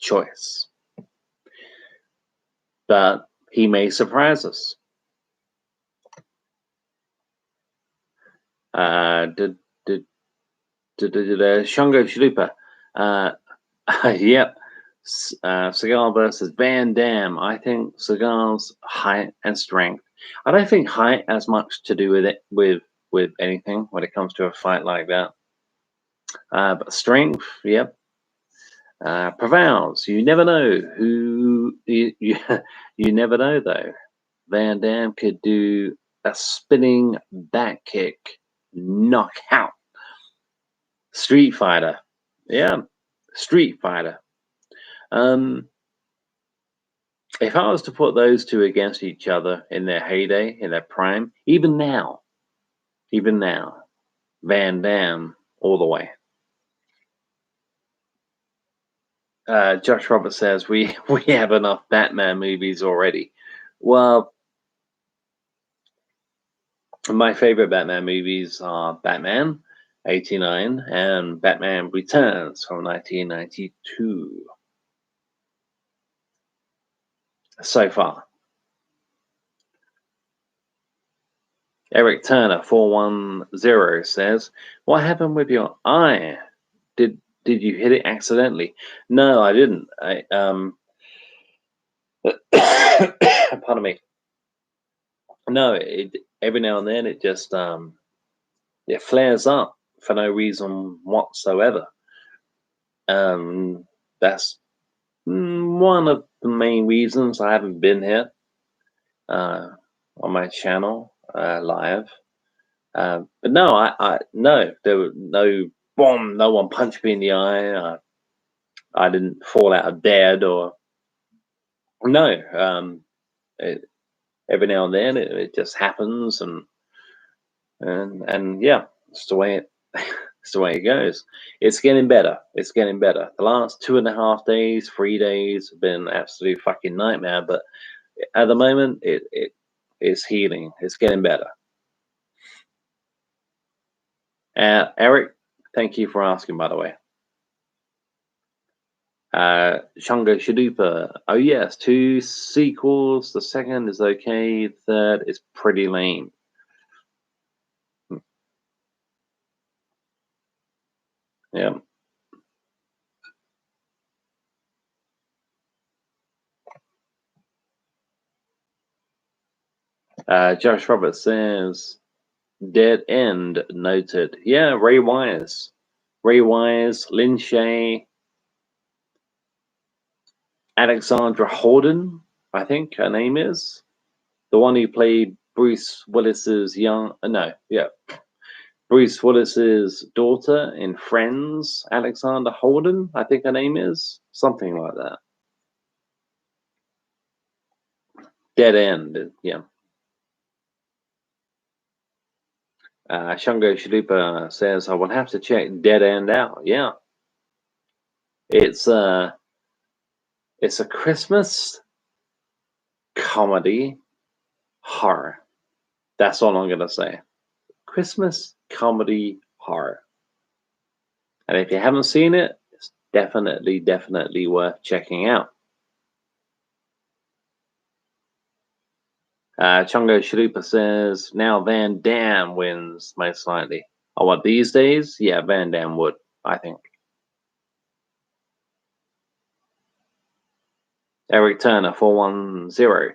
choice. But he may surprise us. Shango Chalupa. Yep. Seagal versus Van Damme. I think Seagal's height and strength. I don't think height has much to do with it with anything when it comes to a fight like that. But strength, yep. Prevails. You never know who you never know though. Van Damme could do a spinning back kick, knockout. Street Fighter, yeah, Street Fighter. If I was to put those two against each other in their heyday, in their prime, even now, Van Damme all the way. Josh Roberts says we have enough Batman movies already. Well, my favorite Batman movies are Batman '89 and Batman Returns from 1992. So far. Eric Turner 410 says, "What happened with your eye? Did you hit it accidentally?" No, I didn't. Pardon me. No, every now and then it just it flares up for no reason whatsoever. That's one of the main reasons I haven't been here on my channel live. But no, I no, there was no bomb. No one punched me in the eye. I didn't fall out of bed or no. Every now and then it just happens, and yeah, it's the way it it's the way it goes. It's getting better. It's getting better. The last 2.5 days, 3 days have been an absolute fucking nightmare. But at the moment, it is healing. It's getting better. Eric, thank you for asking, by the way. Shango Chalupa. Oh yes, 2 sequels. The second is okay. Third is pretty lame. Yeah. Josh Roberts says, "Dead End noted." Yeah, Ray Wise, Lin Shaye, Alexandra Holden, I think her name is. The one who played Bruce Willis's Bruce Willis's daughter in Friends, Alexander Holden, I think her name is. Something like that. Dead End, yeah. Shungo Shalupa says, I will have to check Dead End out. Yeah. It's a Christmas comedy horror. That's all I'm going to say. Christmas comedy horror. And if you haven't seen it, it's definitely worth checking out. Chungo Shalupa says, now Van Damme wins, most likely. Oh, what, these days? Yeah, Van Damme would, I think. Eric Turner, 410.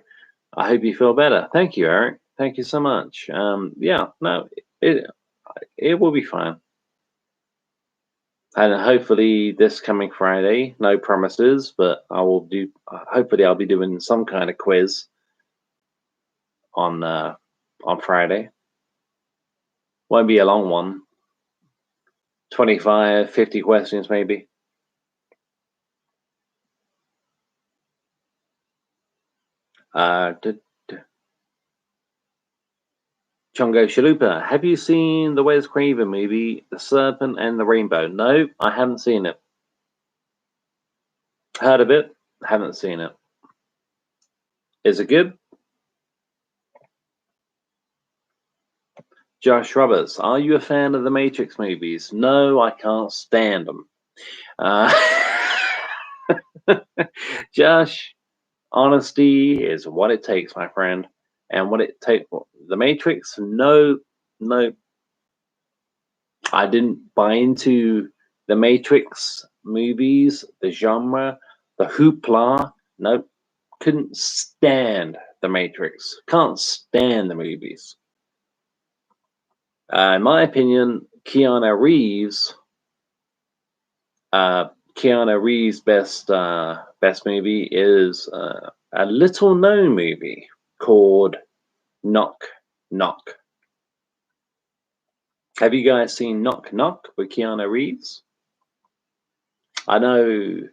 I hope you feel better. Thank you, Eric. Thank you so much. Yeah, no, it will be fine. And hopefully this coming Friday, no promises, but I will do, hopefully I'll be doing some kind of quiz on Friday. Won't be a long one. 25, 50 questions maybe. Chungo Shalupa, have you seen the Wes Craven movie, The Serpent and the Rainbow? No, I haven't seen it. Heard of it, haven't seen it. Is it good? Josh Roberts, are you a fan of the Matrix movies? No, I can't stand them. Josh, honesty is what it takes, my friend. And what it takes, the Matrix, no, I didn't buy into the Matrix movies, the genre, the hoopla. Nope, couldn't stand the Matrix. Can't stand the movies. In my opinion, Keanu Reeves' best movie is a little known movie called Knock Knock. Have you guys seen Knock Knock with Keanu Reeves? I know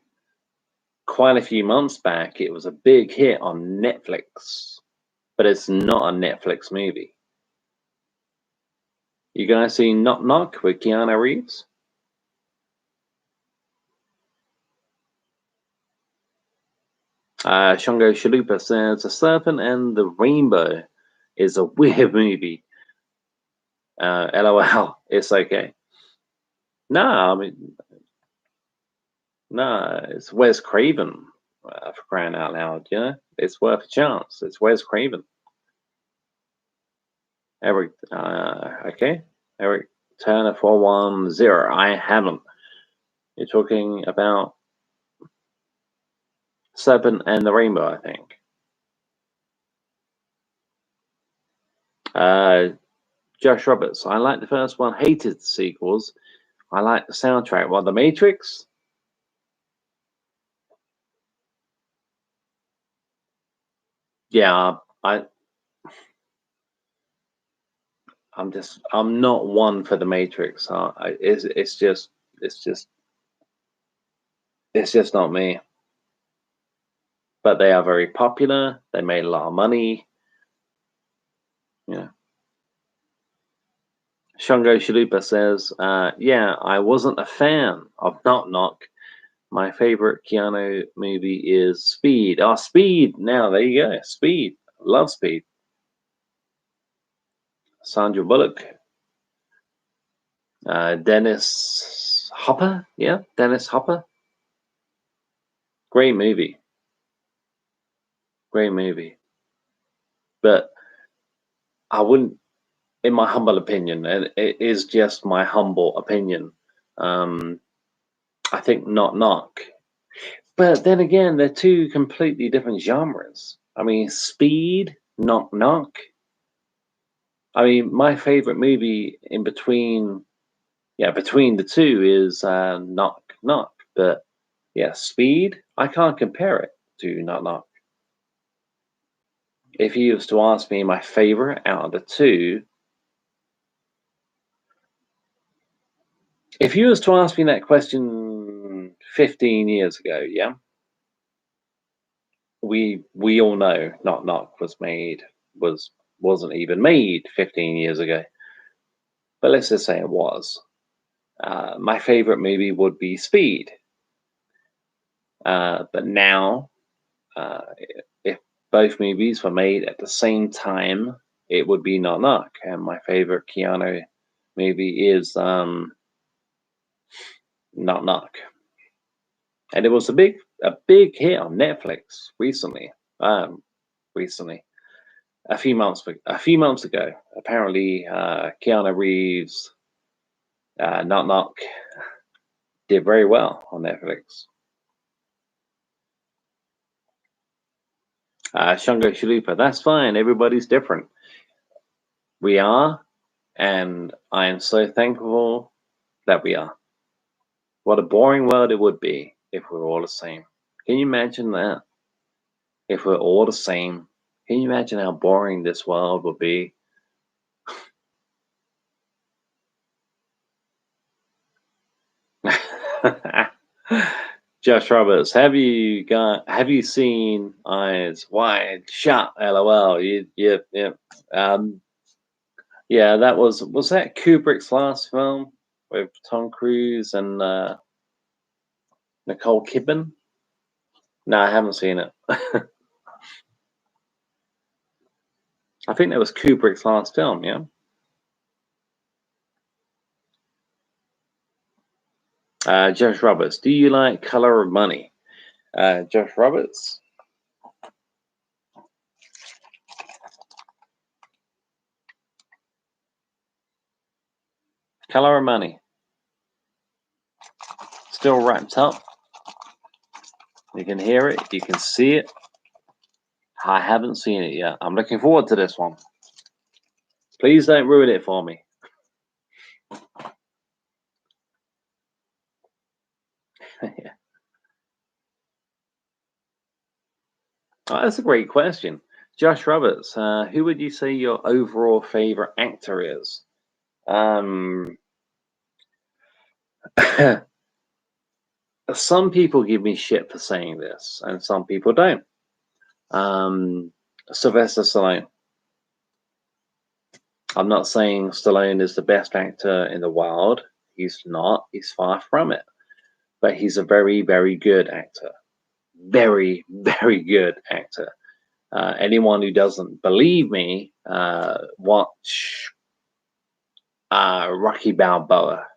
quite a few months back it was a big hit on Netflix, but it's not a Netflix movie. You guys seen Knock Knock with Keanu Reeves? Shungo Shalupa says The Serpent and the Rainbow is a weird movie. LOL, it's okay. No, I mean, no, it's Wes Craven, for crying out loud, you know? It's worth a chance. It's Wes Craven. Eric, okay. Eric Turner 410. I haven't. You're talking about Serpent and the Rainbow, I think. Josh Roberts, I like the first one, hated the sequels. I like the soundtrack. Well, The Matrix? Yeah, I'm not one for The Matrix. It's just not me. But they are very popular. They made a lot of money. Yeah. Shungo Shalupa says, yeah, I wasn't a fan of Knock Knock. My favorite Keanu movie is Speed. Oh, Speed. Now, there you go. Speed. Love Speed. Sandra Bullock. Dennis Hopper. Yeah, Dennis Hopper. Great movie. Great movie. But I wouldn't, in my humble opinion, and it is just my humble opinion, I think Knock Knock. But then again, they're two completely different genres. I mean, Speed, Knock Knock. I mean, my favorite movie between the two is Knock Knock. But yeah, Speed, I can't compare it to Knock Knock. if you was to ask me my favorite out of the two, if you was to ask me that question 15 years ago, yeah, we all know Knock Knock wasn't even made 15 years ago. But let's just say it was. My favorite movie would be Speed. But now, if both movies were made at the same time, it would be Knock Knock. And my favorite Keanu movie is Knock Knock. And it was a big hit on Netflix recently. A few months ago. Apparently, Keanu Reeves, Knock Knock, did very well on Netflix. Shungo Shalupa, that's fine. Everybody's different. We are, and I am so thankful that we are. What a boring world it would be if we were all the same. Can you imagine that? If we're all the same, can you imagine how boring this world would be? Josh Roberts, have you seen Eyes Wide Shut? LOL. Yeah. Yeah, was that Kubrick's last film with Tom Cruise and Nicole Kidman? No, I haven't seen it. I think that was Kubrick's last film, yeah? Josh Roberts, do you like Color of Money? Josh Roberts? Color of Money. Still wrapped up. You can hear it. You can see it. I haven't seen it yet. I'm looking forward to this one. Please don't ruin it for me. Yeah. Oh, that's a great question. Josh Roberts, who would you say your overall favorite actor is? Some people give me shit for saying this, and some people don't. Sylvester Stallone. I'm not saying Stallone is the best actor in the world. He's not. He's far from it. But he's a very, very good actor. Very, very good actor. Anyone who doesn't believe me, watch Rocky Balboa,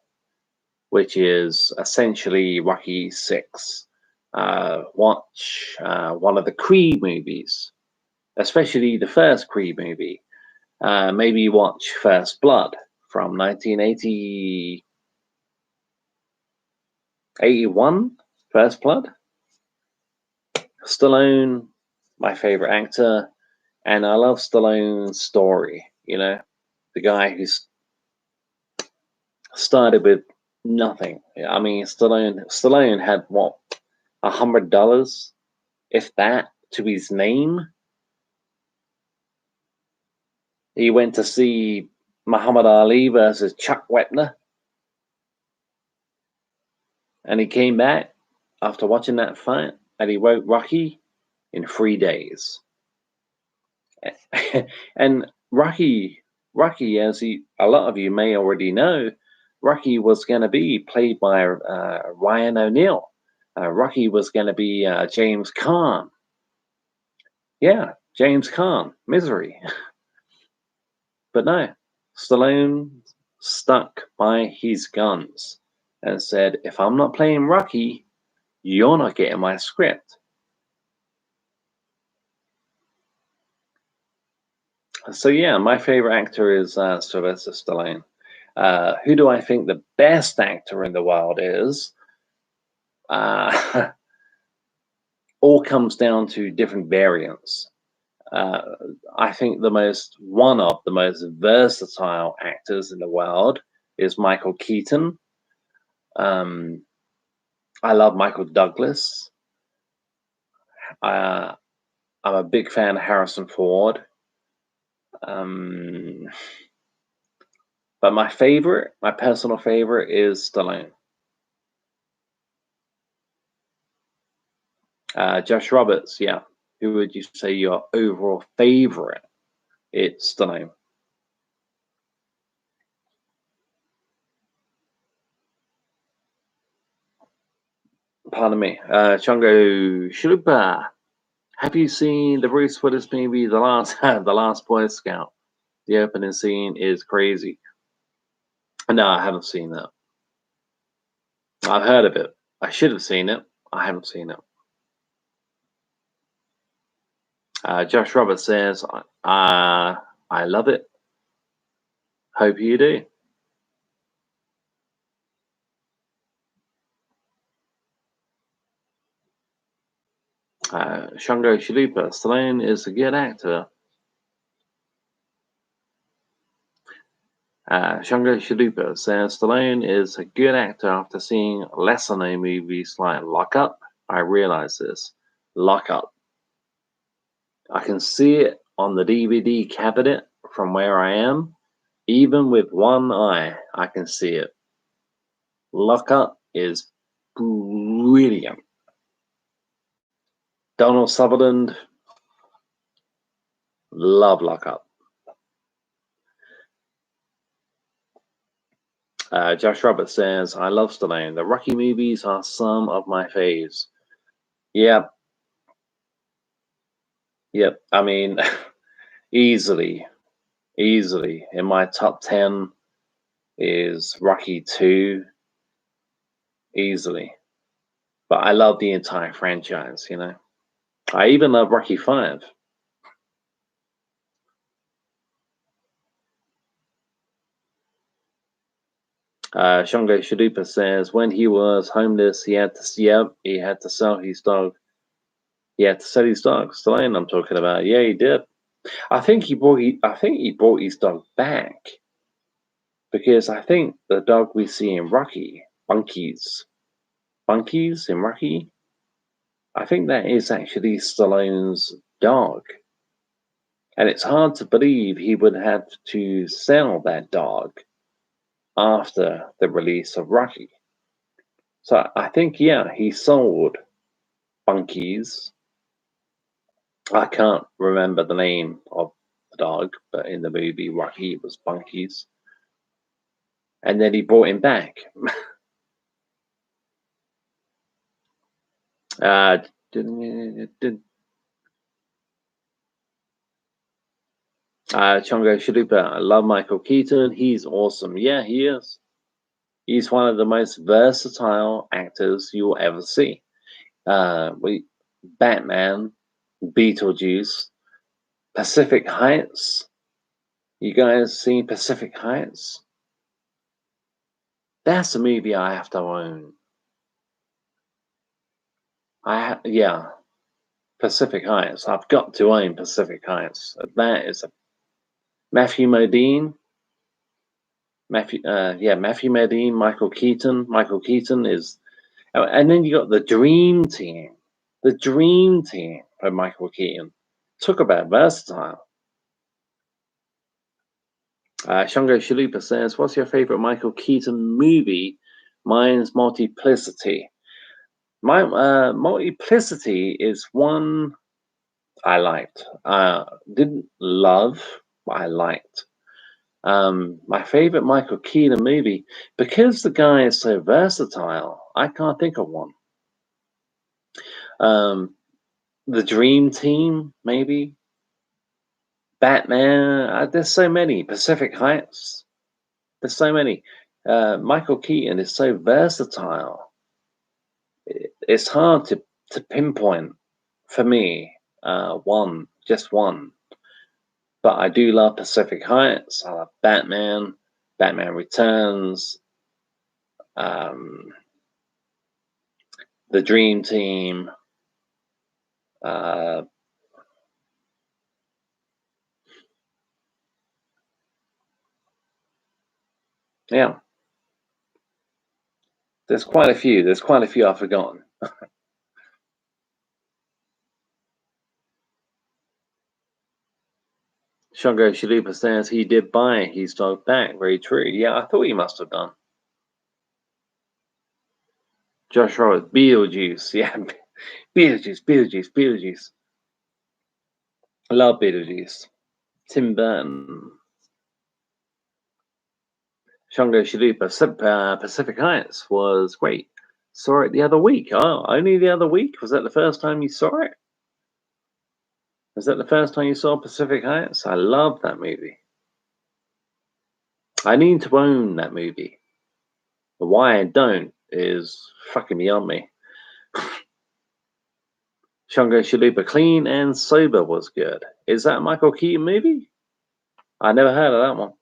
which is essentially Rocky 6. Watch one of the Creed movies, especially the first Creed movie. Maybe watch First Blood from 1980, 81. First Blood. Stallone, my favorite actor, and I love Stallone's story. You know, the guy who's started with nothing. I mean, Stallone had what, $100, if that, to his name. He went to see Muhammad Ali versus Chuck Wepner, and he came back after watching that fight, and he wrote Rocky in 3 days. And Rocky, as a lot of you may already know, Rocky was going to be played by Ryan O'Neal. Rocky was going to be James Caan. Yeah, James Caan, Misery. But no, Stallone stuck by his guns and said, if I'm not playing Rocky, you're not getting my script. So yeah, my favorite actor is Sylvester Stallone. Who do I think the best actor in the world is? All comes down to different variants. I think one of the most versatile actors in the world is Michael Keaton. I love Michael Douglas. I I'm a big fan of Harrison Ford. But my personal favorite is Stallone. Josh Roberts, yeah. Who would you say your overall favorite? It's Stallone. Pardon me. Chungo Shulupa. Have you seen the Bruce Willis movie, The Last Boy Scout? The opening scene is crazy. No, I haven't seen that. I've heard of it. I should have seen it. I haven't seen it. Josh Roberts says, I love it. Hope you do. Shango Shalupa, Stallone is a good actor. Shango Shalupa says Stallone is a good actor after seeing lesser known movies like Lock Up. I realize this. Lock Up. I can see it on the DVD cabinet from where I am. Even with one eye, I can see it. Lock Up is brilliant. Donald Sutherland, love Lock Up. Josh Roberts says, I love Stallone. The Rocky movies are some of my faves. Yep. Yep. I mean, easily in my top 10 is Rocky 2. Easily. But I love the entire franchise, you know. I even love Rocky 5. Shango Shadupa says when he was homeless, he had to sell his dog. He had to sell his dog. Stallone, I'm talking about. Yeah, he did. I think he brought his dog back because I think the dog we see in Rocky, Bunkies in Rocky, I think that is actually Stallone's dog. And it's hard to believe he would have to sell that dog after the release of Rocky. So I think, yeah, he sold Bunkies. I can't remember the name of the dog, but in the movie Rocky it was Bunkies. And then he brought him back. uh, Chongo Shalupa, I love Michael Keaton. He's awesome. Yeah, he is. He's one of the most versatile actors you'll ever see. Batman, Beetlejuice, Pacific Heights. You guys seen Pacific Heights? That's a movie I have to own. Yeah, Pacific Heights. I've got to own Pacific Heights. That is a Matthew Modine. Matthew Modine, Michael Keaton. Michael Keaton is, and then you got the Dream Team. The Dream Team by Michael Keaton. Talk about versatile. Shango Shalupa says, what's your favorite Michael Keaton movie? Mine's Multiplicity. My Multiplicity is one I liked. Didn't love, but I liked. My favorite Michael Keaton movie, because the guy is so versatile, I can't think of one. The Dream Team, maybe. Batman. There's so many. Pacific Heights. There's so many. Michael Keaton is so versatile. It's hard to pinpoint for me. Just one. But I do love Pacific Heights. I love Batman. Batman Returns. The Dream Team. Yeah. There's quite a few. There's quite a few I've forgotten. Shango Shalupa says he did buy his dog back. Very true. Yeah, I thought he must have done. Josh Roberts, Beetlejuice. Yeah, Beetlejuice. I love Beetlejuice. Tim Burton. Shango Shalupa, Pacific Heights was great. Saw it the other week. Oh, only the other week? Was that the first time you saw it? Was that the first time you saw Pacific Heights? I love that movie. I need to own that movie. But why I don't is fucking beyond me. Shango Shalupa, Clean and Sober was good. Is that a Michael Keaton movie? I never heard of that one.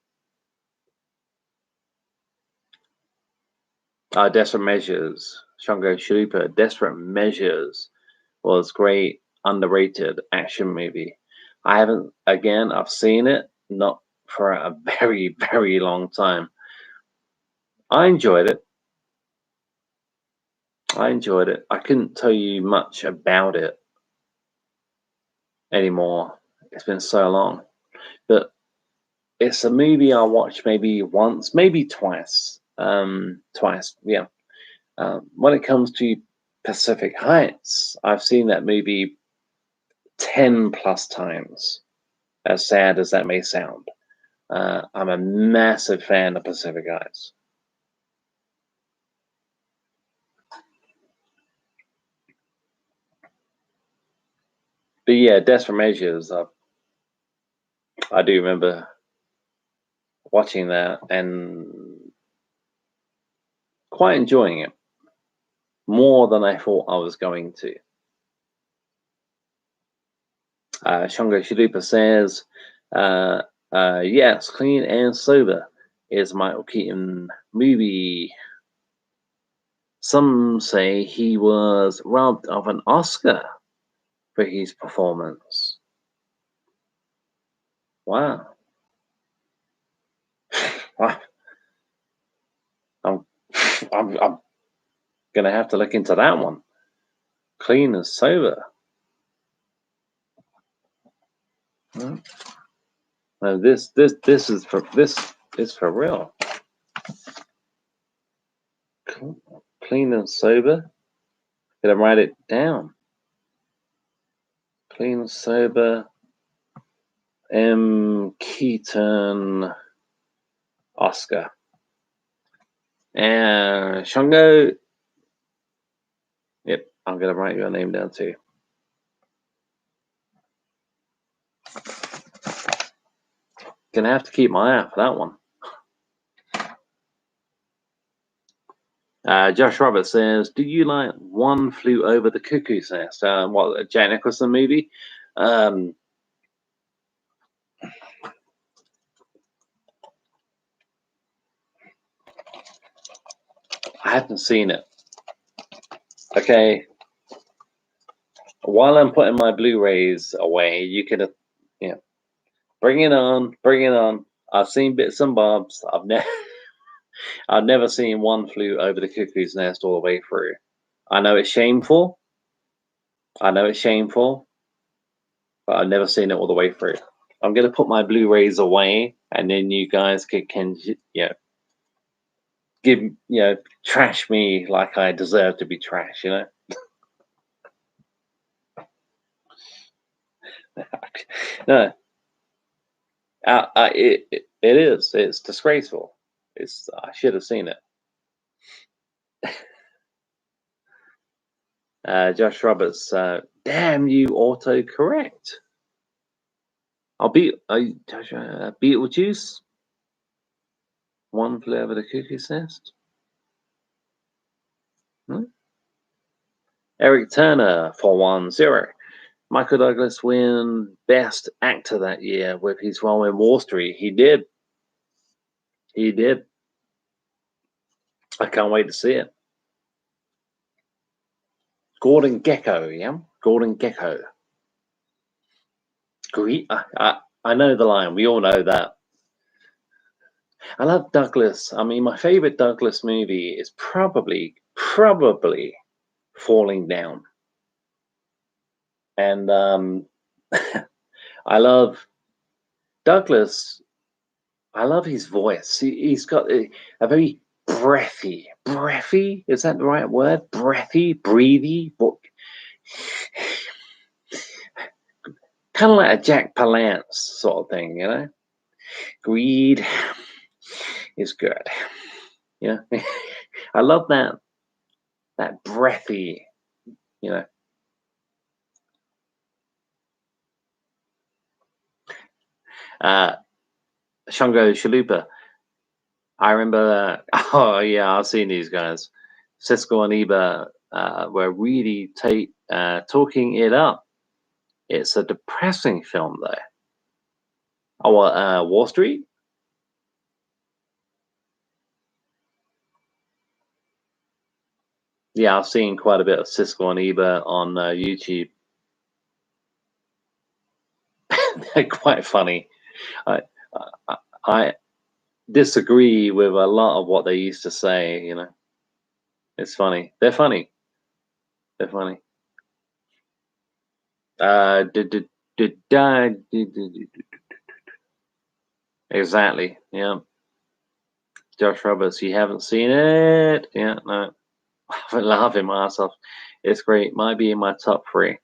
Desperate Measures. Shango Shalupa, Desperate Measures was great, underrated action movie. I've seen it, not for a very, very long time. I enjoyed it. I couldn't tell you much about it anymore. It's been so long. But it's a movie I watched maybe once, maybe twice. Twice, yeah. When it comes to Pacific Heights, I've seen that movie 10 plus times, as sad as that may sound. I'm a massive fan of Pacific Heights. But yeah, Desperate Measures, I do remember watching that and quite enjoying it more than I thought I was going to. Shango Shalupa says, yes, Clean and Sober is Michael Keaton movie. Some say he was robbed of an Oscar for his performance. Wow. I'm gonna have to look into that one. Clean and Sober. No, this is for real. Clean and Sober. Gonna write it down. Clean and Sober. M. Keaton Oscar. And Shango. Yep, I'm gonna write your name down too. Gonna have to keep my eye out for that one. Josh Roberts says, "Do you like One Flew Over the Cuckoo's Nest?" What, a Jack Nicholson movie? I haven't seen it. Okay. While I'm putting my Blu-rays away, you could, bring it on. I've seen bits and bobs. I've never seen One Flew Over the Cuckoo's Nest all the way through. I know it's shameful, but I've never seen it all the way through. I'm gonna put my Blu-rays away, and then you guys can trash me like I deserve to be trashed. No, it is. It's disgraceful. I should have seen it. Josh Roberts, damn you, autocorrect. Beetlejuice. One Flew Over the Cuckoo's Nest. Eric Turner, 410. Michael Douglas win Best Actor that year with his role in Wall Street. He did. I can't wait to see it. Gordon Gekko, yeah? Gordon Gekko. I know the line. We all know that. I love Douglas. I mean, my favorite Douglas movie is probably Falling Down. And I love Douglas, I love his voice. He's got a very breathy, is that the right word? Breathy, kind of like a Jack Palance sort of thing, you know? Greed is good. Yeah. I love that breathy, you know. Shango Chalupa. I remember, oh yeah, I've seen these guys. Siskel and Ebert were really talking it up. It's a depressing film, though. Oh, Wall Street? Yeah, I've seen quite a bit of Siskel and Ebert on YouTube. They're quite funny. I, I disagree with a lot of what they used to say, you know. It's funny. They're funny. They're funny. Exactly. Yeah. Josh Roberts, you haven't seen it? Yeah, no. I've been laughing my ass off. It's great. Might be in my top 3.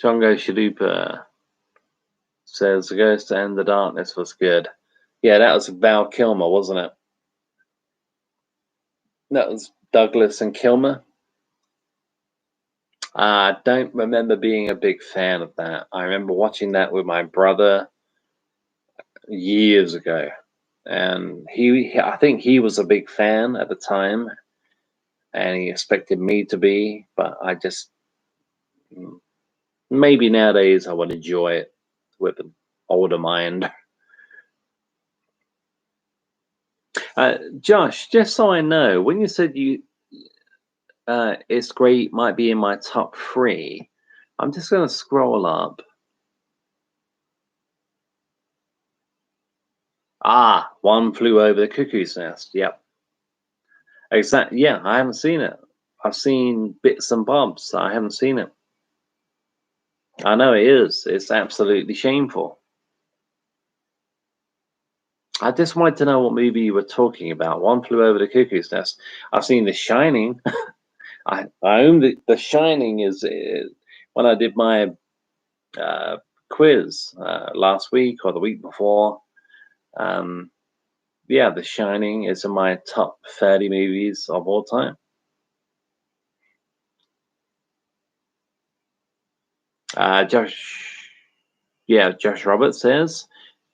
Jongo Shadupa says The Ghost and the Darkness was good. Yeah, that was Val Kilmer, wasn't it? That was Douglas and Kilmer. I don't remember being a big fan of that. I remember watching that with my brother years ago, and I think he was a big fan at the time, and he expected me to be, but I just maybe nowadays I would enjoy it with an older mind. Josh, just so I know, when you said it's great, might be in my top 3, I'm just going to scroll up. One Flew Over the Cuckoo's Nest. Yep. Exactly. Yeah, I haven't seen it. I've seen bits and bobs. I haven't seen it. I know it is. It's absolutely shameful. I just wanted to know what movie you were talking about. One Flew Over the Cuckoo's Nest. I've seen The Shining. I own The Shining is when I did my quiz last week or the week before. Yeah, The Shining is in my top 30 movies of all time. Josh Roberts says,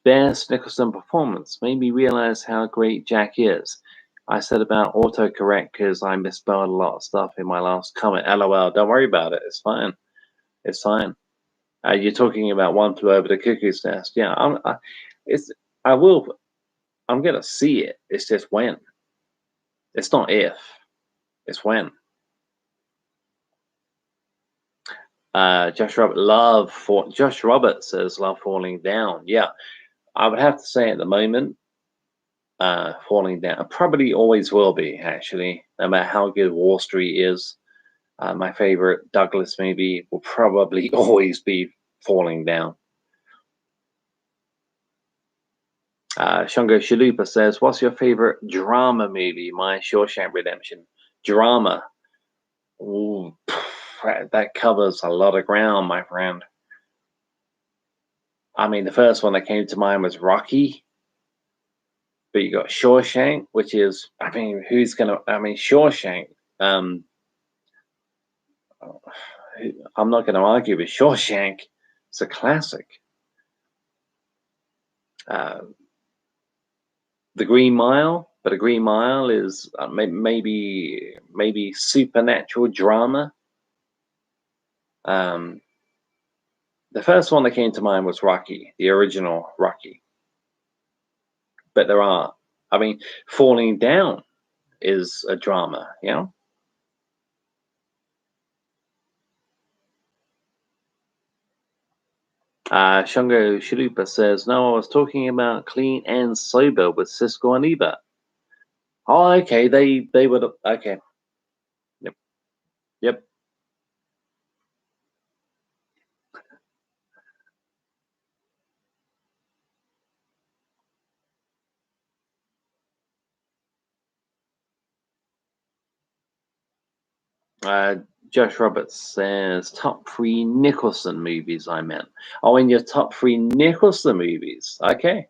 best Nicholson performance made me realize how great Jack is. I said about autocorrect because I misspelled a lot of stuff in my last comment. LOL, don't worry about it. It's fine. It's fine. You're talking about One Flew Over the Cuckoo's Nest. Yeah, I'm gonna see it. It's just when. It's not if. It's when. Josh Roberts says love Falling Down. Yeah, I would have to say at the moment, Falling Down probably always will be, actually, no matter how good Wall Street is. My favorite Douglas movie will probably always be Falling Down. Shungo Shalupa says, what's your favorite drama movie? My Shawshank Redemption. Drama. Ooh, that covers a lot of ground, my friend. I mean, the first one that came to mind was Rocky. But you got Shawshank, which is, I mean, Shawshank. I'm not going to argue with Shawshank. It's a classic. The Green Mile, but a Green Mile is maybe supernatural drama. The first one that came to mind was Rocky, the original Rocky. But there are, I mean, Falling Down is a drama, you know? Shungo Shalupa says, no, I was talking about Clean and Sober with Siskel and Ebert. Oh, okay, they would, okay. Yep. Josh Roberts says top 3 Nicholson movies. I meant. Oh, in your top 3 Nicholson movies. Okay,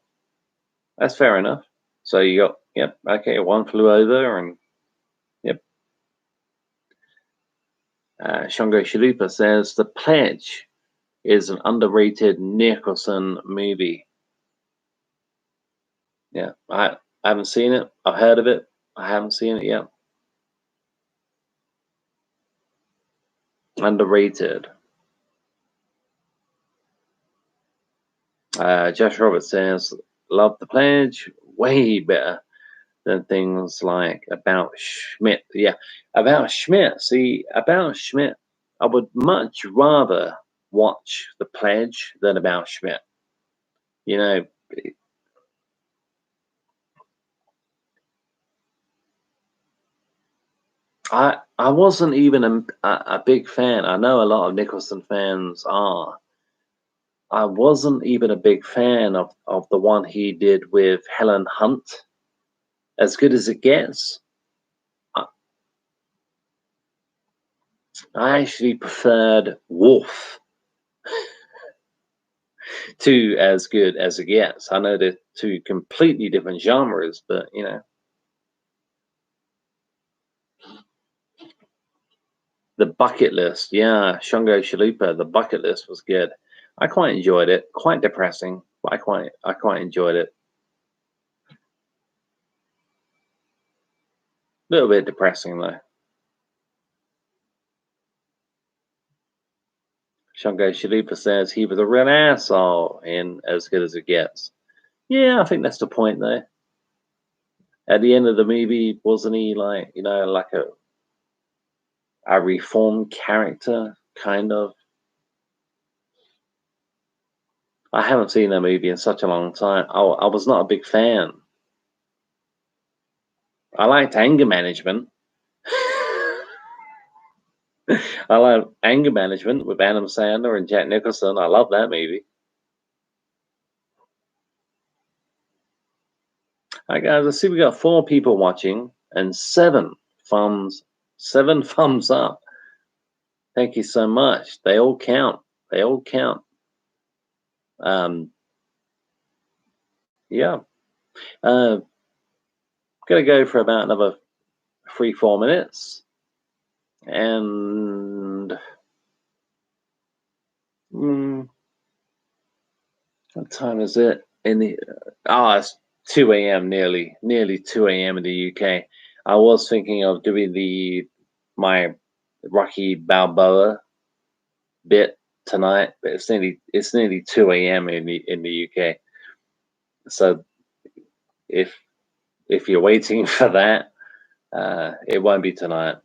that's fair enough. So you got Okay, One Flew Over and yep. Shango Shalupa says The Pledge is an underrated Nicholson movie. Yeah, I haven't seen it. I've heard of it. I haven't seen it yet. Underrated. Josh Roberts says, love The Pledge. Way better than things like About Schmidt. Yeah, About Schmidt. See, About Schmidt, I would much rather watch The Pledge than About Schmidt. You know, I wasn't even a big fan. I know a lot of Nicholson fans are. I wasn't even a big fan of the one he did with Helen Hunt. As Good as It Gets. I, I actually preferred Wolf to As Good as It Gets. I know they're two completely different genres, but you know. The Bucket List, yeah, Shango Shalupa, The Bucket List was good. I quite enjoyed it. Quite depressing, but I quite enjoyed it. A little bit depressing though. Shango Shalupa says he was a real asshole in As Good as It Gets. Yeah, I think that's the point though. At the end of the movie, wasn't he like, like a reformed character, kind of? I haven't seen that movie in such a long time. I was not a big fan. I liked Anger Management. I like Anger Management with Adam Sandler and Jack Nicholson. I love that movie. All right, guys, I see we got 4 people watching and 7 thumbs up. Thank you so much. They all count. They all count. Yeah. Gonna go for about another 3-4 minutes, and what time is it in the? It's 2 a.m. Nearly 2 a.m. in the UK. I was thinking of doing my Rocky Balboa bit tonight, but it's nearly 2 a.m. in the UK. So if you're waiting for that, it won't be tonight.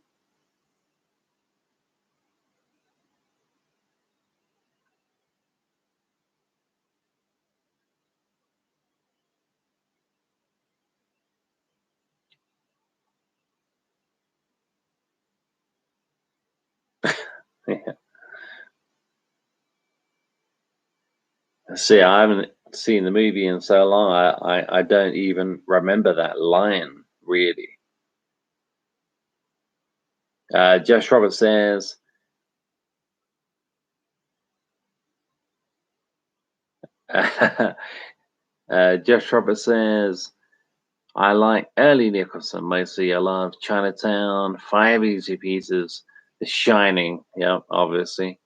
Yeah. See, I haven't seen the movie in so long. I don't even remember that line really. Josh Roberts says, Josh Roberts says, I like early Nicholson mostly. I love Chinatown, 5 Easy Pieces, The Shining, yeah, obviously,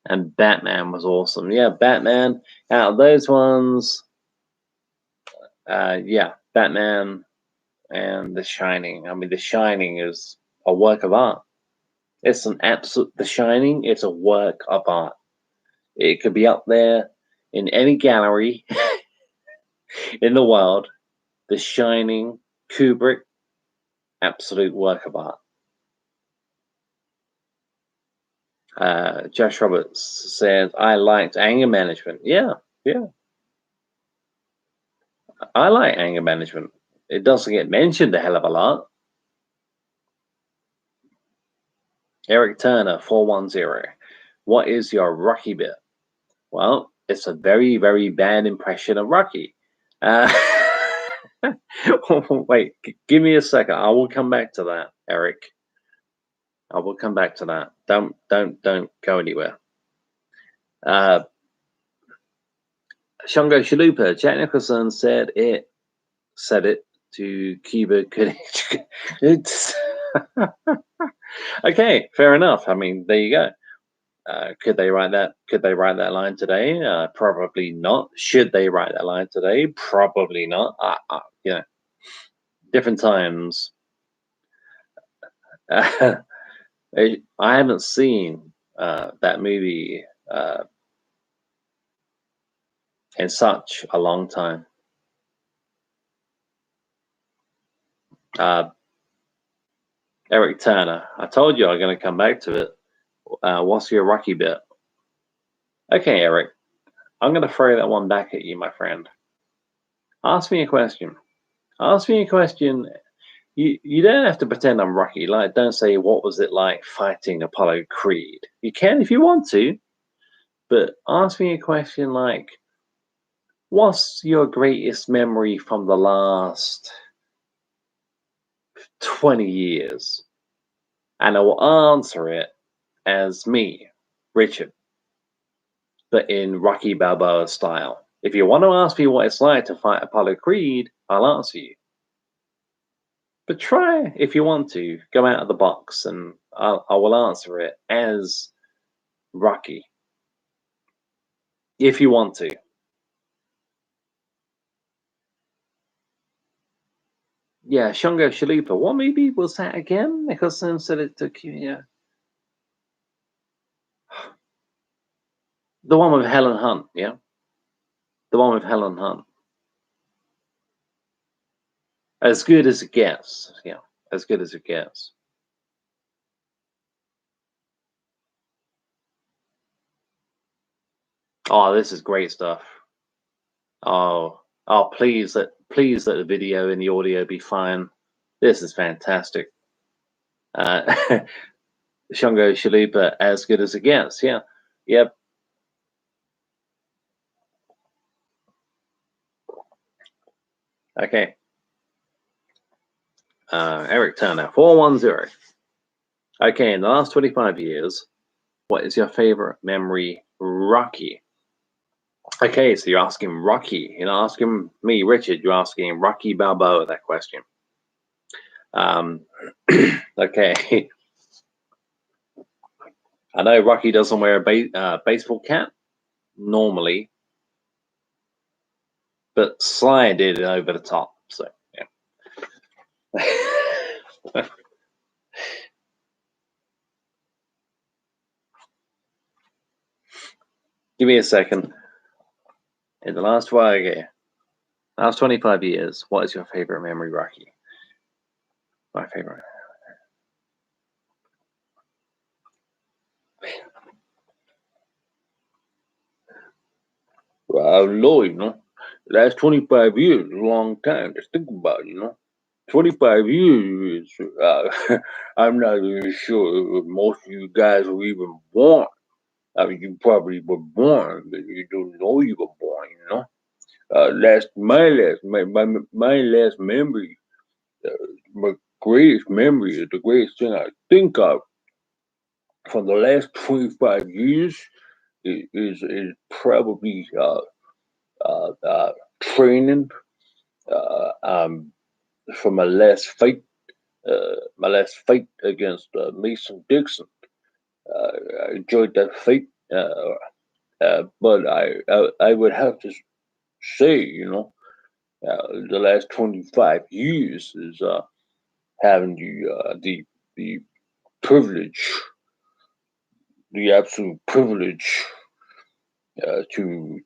and Batman was awesome. Yeah, Batman. Out of those ones, yeah, Batman and The Shining. I mean, The Shining is a work of art. It's an absolute. The Shining is a work of art. It could be up there in any gallery in the world. The Shining, Kubrick, absolute work of art. Josh Roberts says, I liked Anger Management. Yeah, yeah. I like Anger Management. It doesn't get mentioned a hell of a lot. Eric Turner, 410. What is your Rocky bit? Well, it's a very, very bad impression of Rocky. Wait, give me a second. I will come back to that, Eric. I will come back to that. Don't go anywhere. Shango Shalupa, Jack Nicholson said it to Cuba. It's okay, fair enough. I mean, there you go. Could they write that? Could they write that line today? Probably not. Should they write that line today? Probably not. You know, different times. I haven't seen that movie in such a long time. Eric Turner, I told you I'm going to come back to it. What's your Rocky bit? Okay, Eric, I'm going to throw that one back at you, my friend. Ask me a question. Ask me a question. You don't have to pretend I'm Rocky. Like, don't say, what was it like fighting Apollo Creed? You can if you want to, but ask me a question like, what's your greatest memory from the last 20 years? And I will answer it as me, Richard, but in Rocky Balboa style. If you want to ask me what it's like to fight Apollo Creed, I'll answer you. But try, if you want to, go out of the box and I will answer it as Rocky. If you want to. Yeah, Shango Shalupa. What movie was that again? Nicholson said it took you, yeah. The one with Helen Hunt, yeah? The one with Helen Hunt. As good as it gets, yeah. As good as it gets. Oh, this is great stuff. Oh, please let the video and the audio be fine. This is fantastic. Shango Shalupa, as good as it gets. Yeah. Yep. Okay. Eric Turner, 410. Okay, in the last 25 years, what is your favorite memory, Rocky? Okay, so you're asking Rocky. You're not asking me, Richard. You're asking Rocky Balboa that question. Okay. I know Rocky doesn't wear a baseball cap normally, but Sly did it over the top. So, yeah. Give me a second. In the last 25 years, what is your favorite memory, Rocky? My favorite. Well, Lord, the last 25 years is a long time. Just think about it, 25 years is, I'm not even sure if most of you guys were even born. I mean, you probably were born, but you don't know you were born, My last memory, my greatest memory, is the greatest thing I think of from the last 25 years is probably training for my last fight against Mason Dixon. I enjoyed that fight, but I would have to say, the last 25 years is having the privilege, the absolute privilege to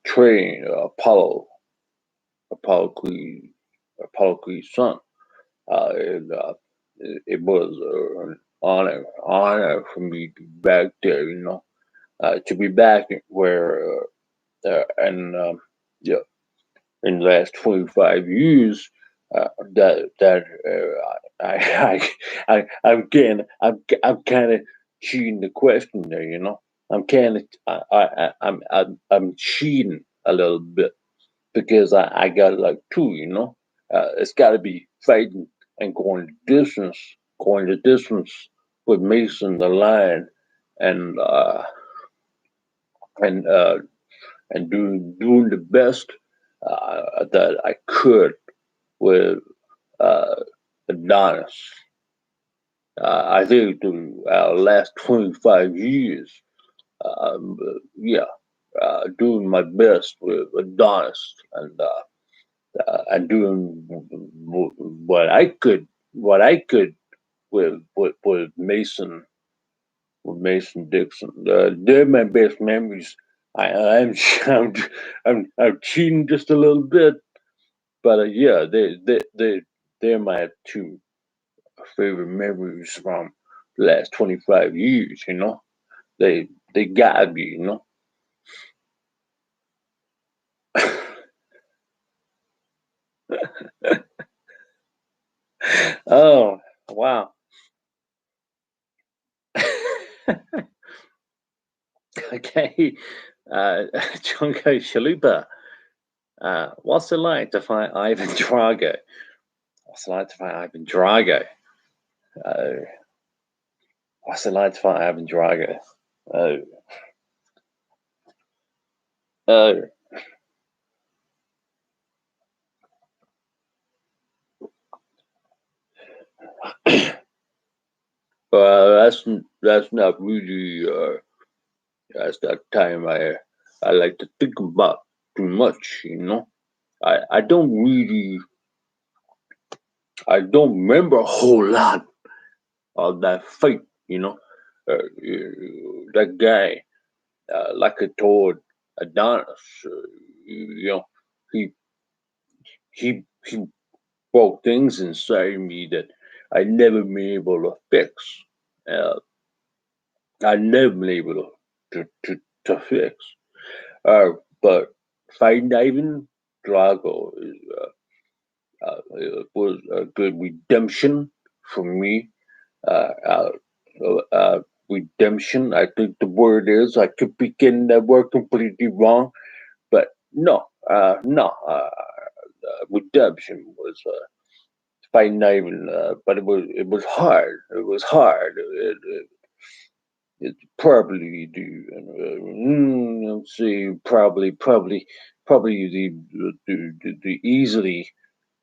train Apollo Creed's son. And it was an honor for me to be back there, to be back where and yeah, in the last 25 years, that I'm kind of cheating the question there, I'm kind of I'm cheating a little bit because I got like two, it's got to be fighting and going the distance with Mason the Lion, and and uh, and doing the best that I could with uh, Adonis. I think the last 25 years, yeah, doing my best with Adonis and doing what I could with Mason Dixon. They're my best memories. I'm I'm cheating just a little bit, but yeah, they're my two favorite memories from the last 25 years. You know, they gotta be. You know. Oh wow. Okay, Chunko Shalupa. What's it like to fight Ivan Drago? What's it like to fight Ivan Drago? Uh, what's it like to fight Ivan Drago? Oh, oh. That's not really that's that time I like to think about too much. You know, I don't really I don't remember a whole lot of that fight. You know, that guy like I told Adonis, you know, he he broke things inside me that I never been able to fix. Uh, I never been able to fix. Uh, but fighting Ivan Drago was a good redemption for me. Uh, uh, Redemption, I think the word is. I could be getting that word completely wrong, but no. Redemption was fighting Ivan, but it was hard. It was hard. It probably do. Let's see, probably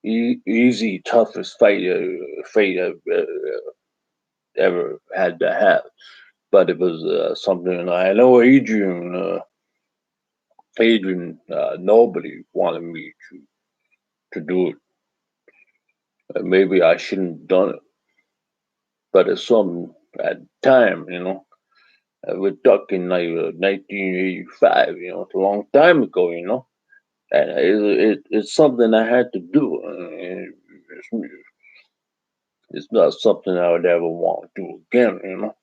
the easy toughest fight I've ever had to have. But it was something I know Adrian, nobody wanted me to do it. Maybe I shouldn't have done it, but it's something at the time, you know. We're talking like 1985, you know, it's a long time ago, you know. And it's something I had to do. It's not something I would ever want to do again, you know.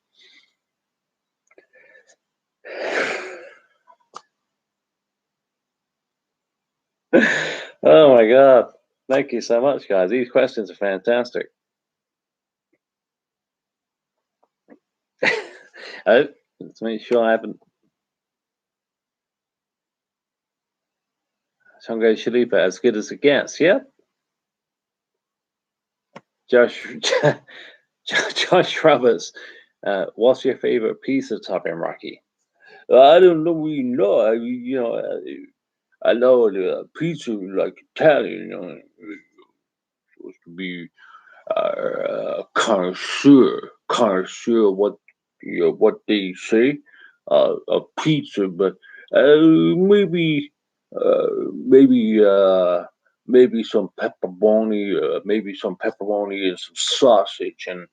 Oh my God. Thank you so much, guys. These questions are fantastic. Oh, let's make sure I haven't. Shanghai Shalipa, as good as it gets. Yep. Josh, Josh Roberts, what's your favorite piece of Top End Rocky? I don't know. We know. You know, I know the pizza like Italian. You know, supposed to be connoisseur. What what they say, of pizza, but maybe uh, maybe uh, maybe some pepperoni, maybe some pepperoni and some sausage, and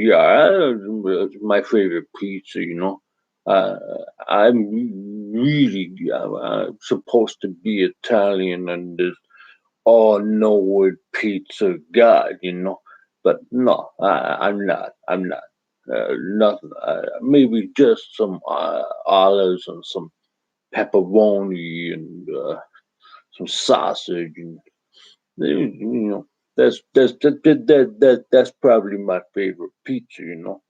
yeah, my favorite pizza. You know, uh, I'm really supposed to be Italian and this all Norwood pizza god, you know. But no, I'm not. I'm not. Nothing. Maybe just some olives and some pepperoni and some sausage, and you know, that's probably my favorite pizza, you know.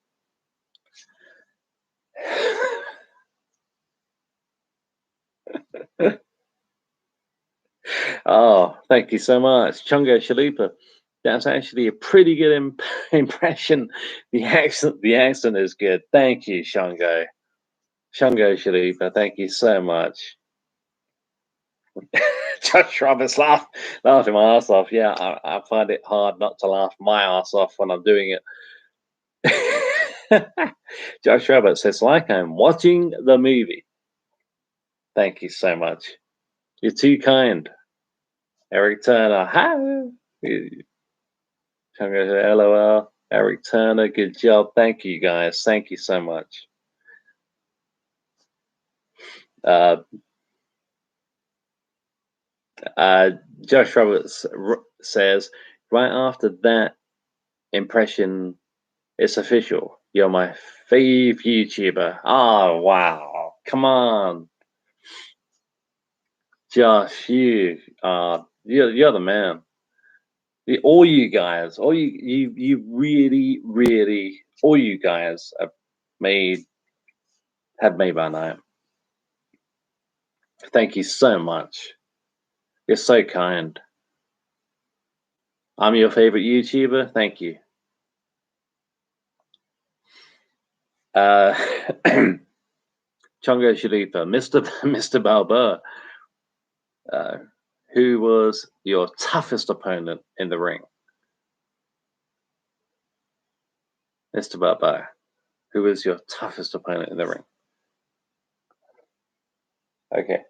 Oh, thank you so much, Chunga Shalipa. That's actually a pretty good impression. The accent is good. Thank you, Shango. Shango Shalipa, thank you so much. Josh Roberts laughing my ass off. Yeah, I find it hard not to laugh my ass off when I'm doing it. Josh Roberts says, like I'm watching the movie. Thank you so much. You're too kind. Eric Turner, hi. Shango, LOL. Eric Turner, good job. Thank you, guys. Thank you so much. Josh Roberts says, right after that impression, it's official. You're my fave YouTuber. Oh, wow. Come on. Josh, you're the man. All you guys, you really, really, all you guys have made my night. Thank you so much. You're so kind. I'm your favorite YouTuber. Thank you. Chongo Shalipa, Mr. Balboa, who was your toughest opponent in the ring? Mr. Balboa, who was your toughest opponent in the ring? Okay.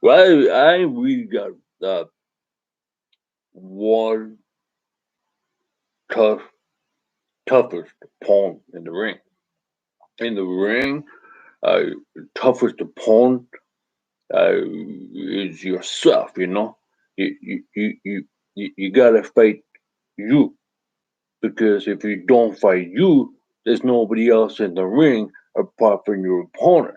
Well, we got one toughest opponent in the ring. In the ring, toughest opponent is yourself. You know, you gotta fight you, because if you don't fight you, there's nobody else in the ring apart from your opponent,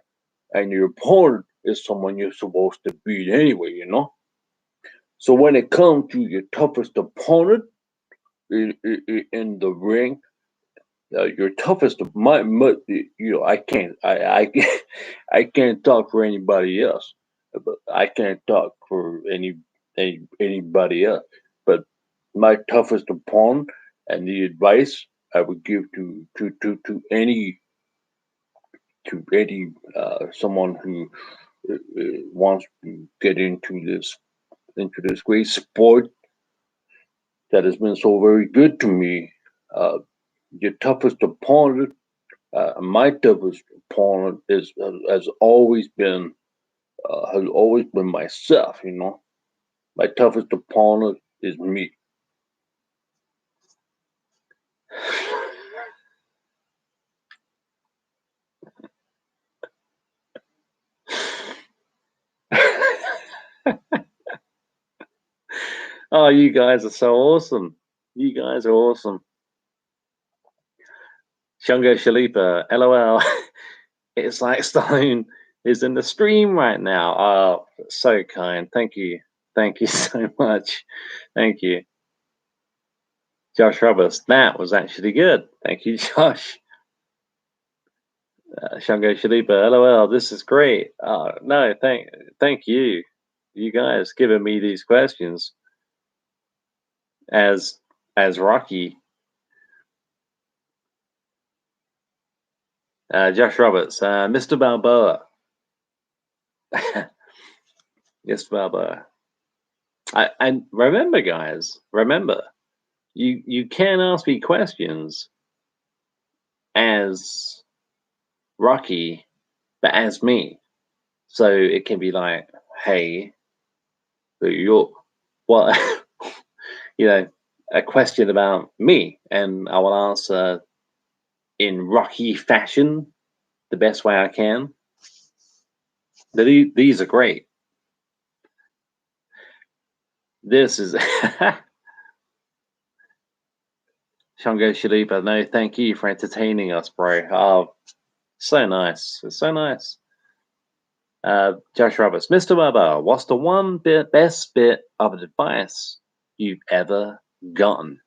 and your opponent is someone you're supposed to beat anyway. You know. So when it comes to your toughest opponent in the ring, your toughest I can't I can't talk for anybody else, but I can't talk for anybody else. But my toughest opponent, and the advice I would give to any someone who wants to get into this great sport that has been so very good to me. Your toughest opponent, my toughest opponent has always been myself. You know, my toughest opponent is me. Oh, you guys are so awesome. You guys are awesome. Shungo Shalipa, LOL. It's like Stone is in the stream right now. Oh, so kind. Thank you. Thank you so much. Thank you. Josh Roberts, that was actually good. Thank you, Josh. Shango Shalipa, LOL, this is great. No, thank you. You guys giving me these questions as Rocky. Josh Roberts, Mr. Balboa. Yes, Balboa. And remember, guys, you can ask me questions as Rocky, but as me. So it can be like, hey, you're what you know, a question about me, and I will answer in Rocky fashion the best way I can. These are great. This is Shango Shalipa. No, thank you for entertaining us, bro. Oh, so nice. So nice. Josh Roberts, Mr. Bubba, what's the best bit of advice you've ever gotten?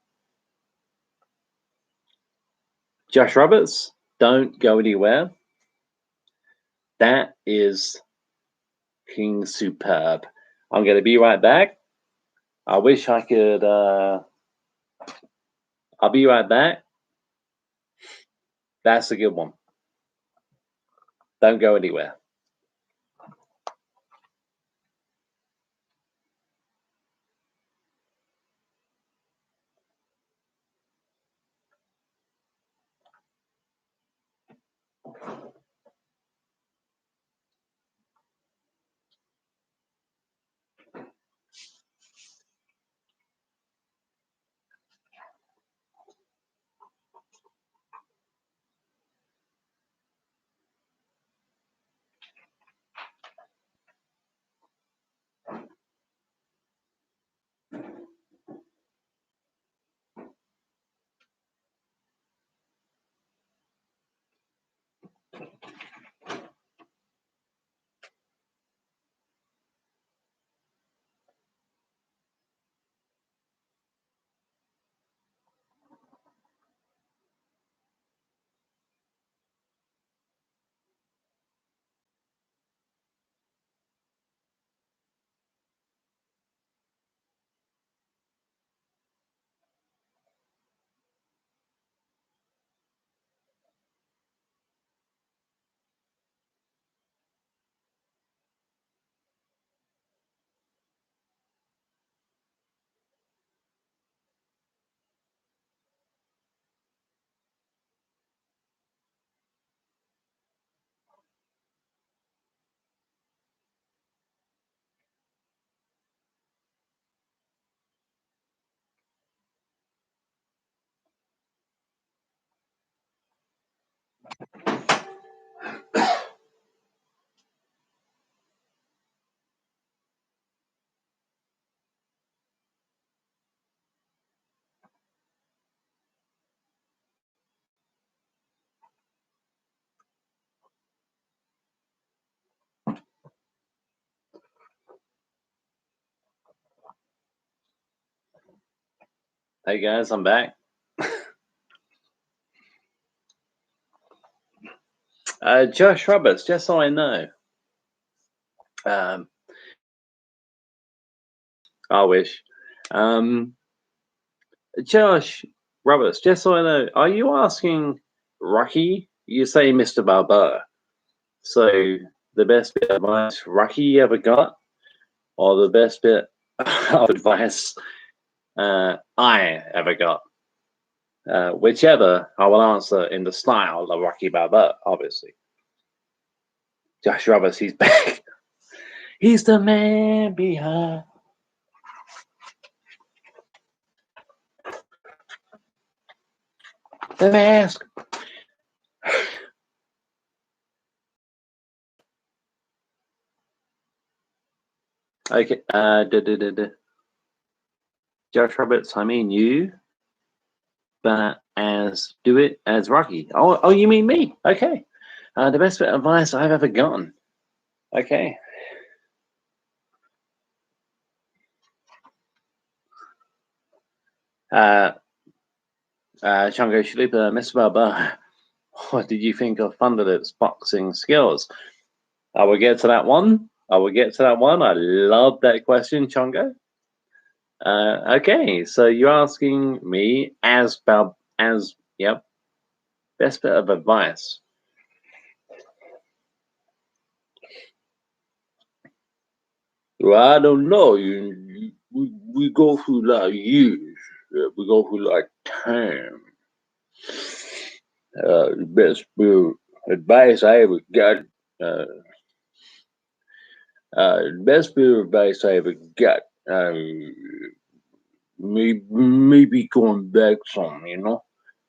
Josh Roberts, don't go anywhere. That is King Superb. I'm going to be right back. I wish I could. I'll be right back. That's a good one. Don't go anywhere. Hey guys, I'm back. Josh Roberts, just so I know. I wish. Josh Roberts, just so I know, are you asking Rocky? You say Mr. Balboa. So the best bit of advice Rocky ever got, or the best bit of advice I ever got? Whichever, I will answer in the style of Rocky Balboa, obviously. Josh Roberts, he's back. He's the man behind. The mask. Okay. Josh Roberts, I mean you, but do it as Rocky. Oh, you mean me? Okay. The best bit of advice I've ever gotten. Okay. Chungo Chalupa, Mr. Barber, what did you think of Thunderlip's boxing skills? I will get to that one. I love that question, Chungo. Okay, so you're asking me yep, best bit of advice. Well, I don't know. We go through like years. We go through like time. The best bit of advice I ever got. The best bit of advice I ever got. Maybe going back some,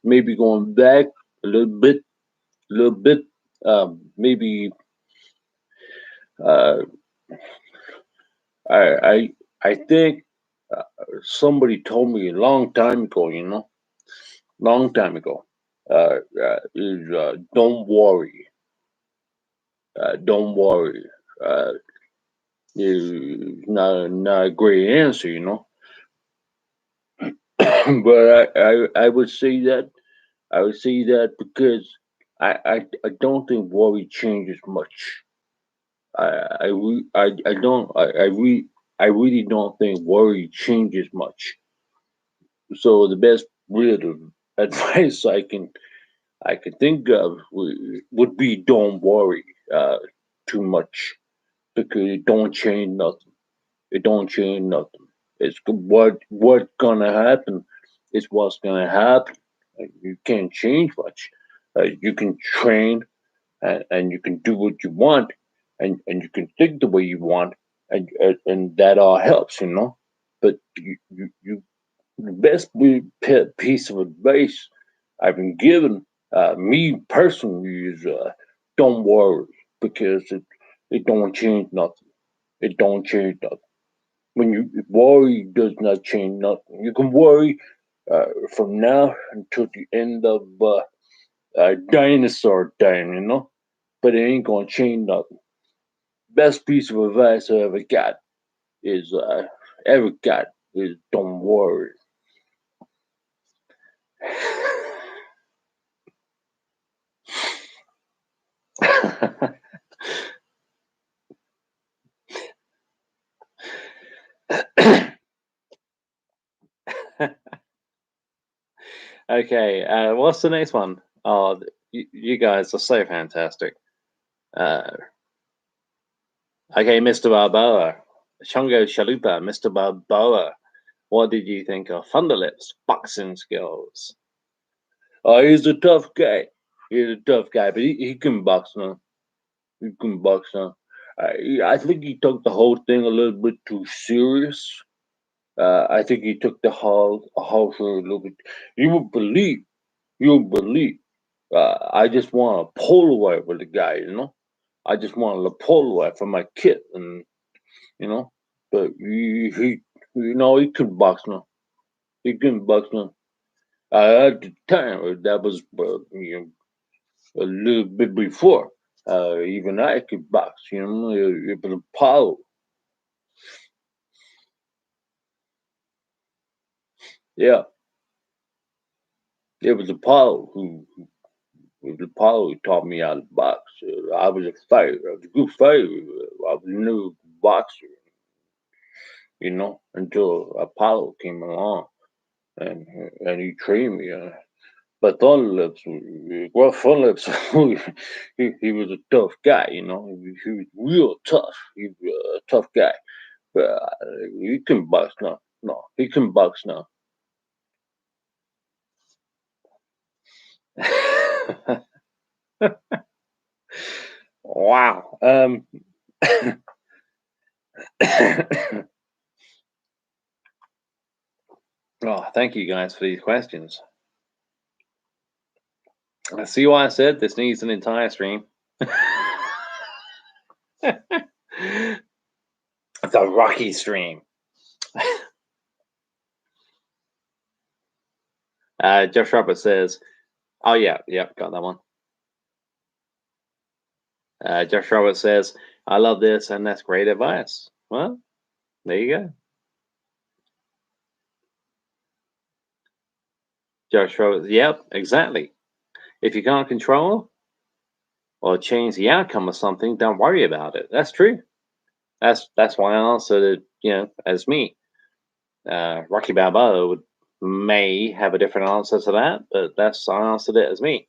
maybe going back a little bit, maybe. Uh, I think somebody told me a long time ago, long time ago, is don't worry, don't worry. Is not a great answer, but I would say that because I don't think worry changes much. I really don't think worry changes much. So the best bit of advice I can think of would be don't worry too much because it don't change nothing. It don't change nothing. It's what gonna happen is what's gonna happen. You can't change much. You can train and you can do what you want and you can think the way you want and that all helps, you know. But you the best piece of advice I've been given, me personally, is don't worry because it don't change nothing. It don't change nothing. When you worry, does not change nothing. You can worry from now until the end of dinosaur time, you know, but it ain't gonna change nothing. Best piece of advice I is ever got is don't worry. Okay, what's the next one? Oh, you guys are so fantastic. Uh, okay, Mr. Balboa, Chungo Chalupa, Mr. Balboa. What did you think of Thunderlips boxing skills? Oh, he's a tough guy. He's a tough guy, but he can box now. He can box now. I think he took the whole thing a little bit too serious. I think he took the whole thing a little bit. You would believe, you would believe. I just want to pull away with the guy, you know. I just wanted to pull away from my kid, and you know. But he can box now. He can box now. At the time, that was a little bit before. Even I could box, you know. It was Apollo. Yeah, it was Apollo it was Apollo who taught me how to box. I was a fighter. I was a good fighter. I was a new boxer, you know, until Apollo came along and and he trained me. But Thunderlips, well, Thunderlips, he was a tough guy, you know. He was real tough. He was a tough guy. But he can box now. No, he can box now. Wow. Oh, thank you guys for these questions. I see why I said this needs an entire stream. The Rocky stream. Josh Robert says, "Oh yeah, yeah, got that one." Josh Robert says, "I love this, and that's great advice." Well, there you go. Josh Robert, yep, exactly. If you can't control or change the outcome of something, don't worry about it. That's true. That's why I answered it, as me. Rocky Balboa may have a different answer to that, but I answered it as me.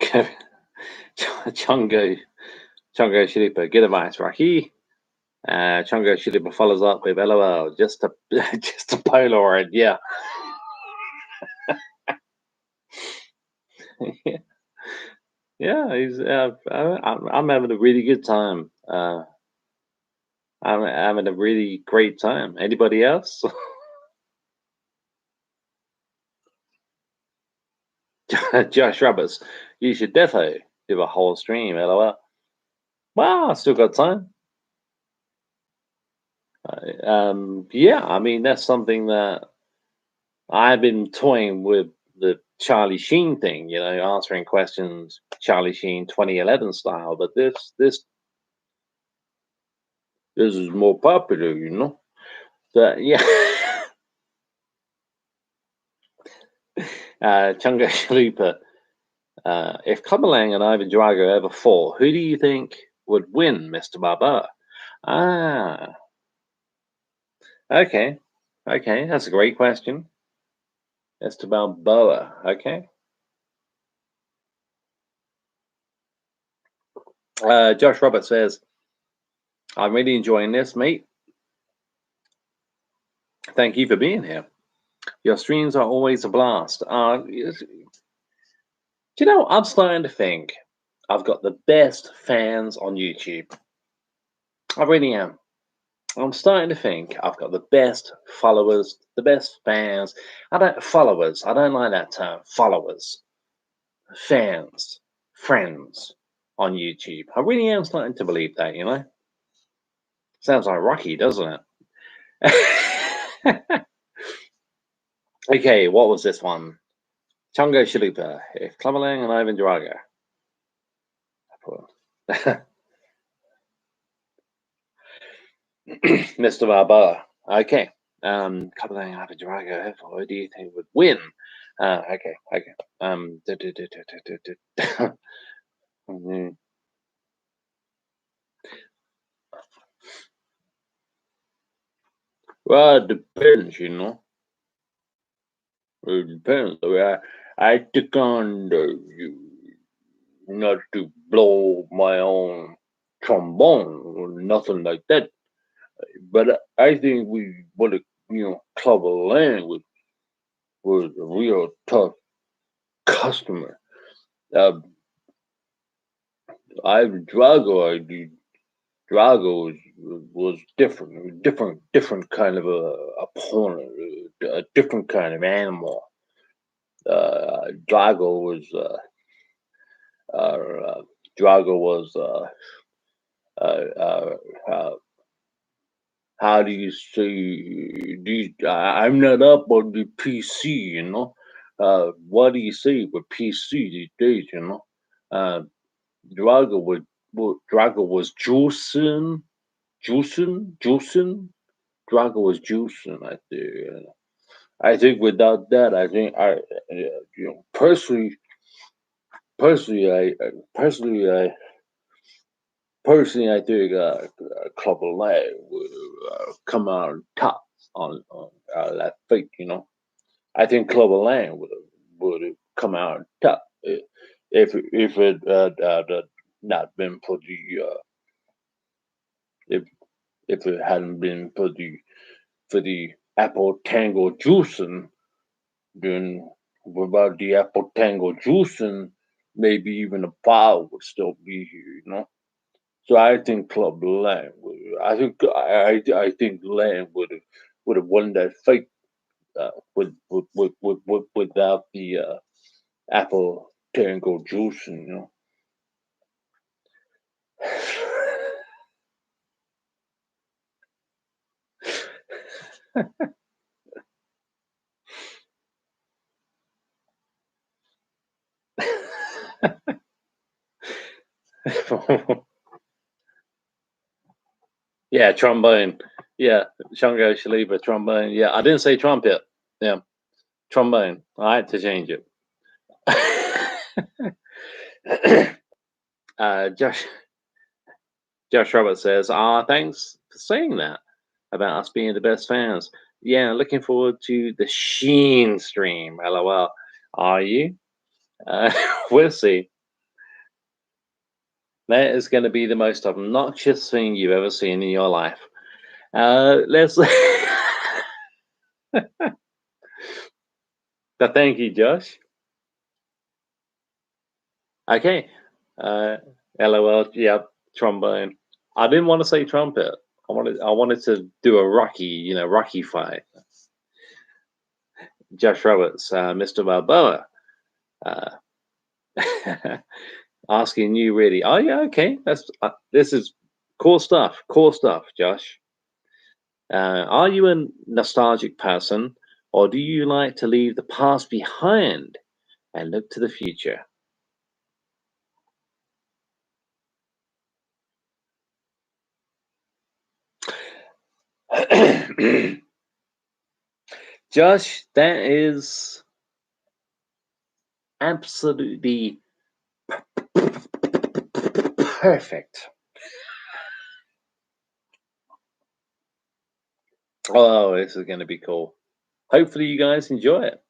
Chungo Shilipa, good advice, Rocky. Chungo Shilipa follows up with LOL, just a just a Polaroid, yeah. Yeah, he's. I'm having a really good time. I'm having a really great time. Anybody else? Josh Roberts, you should definitely do a whole stream. LOL. Well, I still got time. Yeah, I mean that's something that I've been toying with the Charlie Sheen thing. Answering questions Charlie Sheen 2011 style. But this is more popular. But yeah. Chunga Shalupa. If Clubber Lang and Ivan Drago ever fought, who do you think would win, Mr. Balboa? Ah, okay. Okay, that's a great question. Mr. Balboa, okay. Josh Roberts says, I'm really enjoying this, mate. Thank you for being here. Your streams are always a blast. Do you know, I'm starting to think I've got the best fans on YouTube. I really am. I'm starting to think I've got the best followers, the best fans. I don't like that term. Followers, fans, friends on YouTube. I really am starting to believe that, you know? Sounds like Rocky, doesn't it? Okay, what was this one? Chungo Shalupa, if Clubberlang and Ivan Drago. Mr. Balboa. Okay. Clubberlang and Ivan Drago, who do you think would win? Okay. Well, it depends, you know. It depends. I took on not to blow my own trombone or nothing like that. But I think we would have, Clubber Lang was a real tough customer. Uh, Drago was different, different kind of a opponent, a different kind of animal. Drago was uh, Drago was uh, uh, how do you say? I'm not up on the PC, you know. What do you say with PC these days, you know? Uh, Drago was Drago was juicing. Drago was juicing. I think without that, personally, I personally, I personally, I think Club of Life would come out on top on that fight. You know, I think Club of Land would have come out on top if it not been for the if it hadn't been for the apple tango juicing. Then without the apple tango juicing, maybe even the power would still be here. You know. So I think Club Lang. I think Lang would have won that fight without the apple tango juice, you know. Yeah, trombone. Yeah, Shango Shaliba, trombone. Yeah, I didn't say trumpet. Yeah, trombone. I had to change it. Josh Roberts says, thanks for saying that about us being the best fans. Yeah, looking forward to the Sheen stream. LOL. Are you? We'll see. That is going to be the most obnoxious thing you've ever seen in your life. Let's. But thank you, Josh. Okay. Uh, LOL. Yeah, trombone. I didn't want to say trumpet. I wanted to do a Rocky fight. Josh Roberts, Mr. Balboa, uh, asking you really. Oh yeah, okay. This is cool stuff. Cool stuff, Josh. Are you a nostalgic person, or do you like to leave the past behind and look to the future? Josh, that is absolutely perfect. Oh, this is going to be cool. Hopefully you guys enjoy it.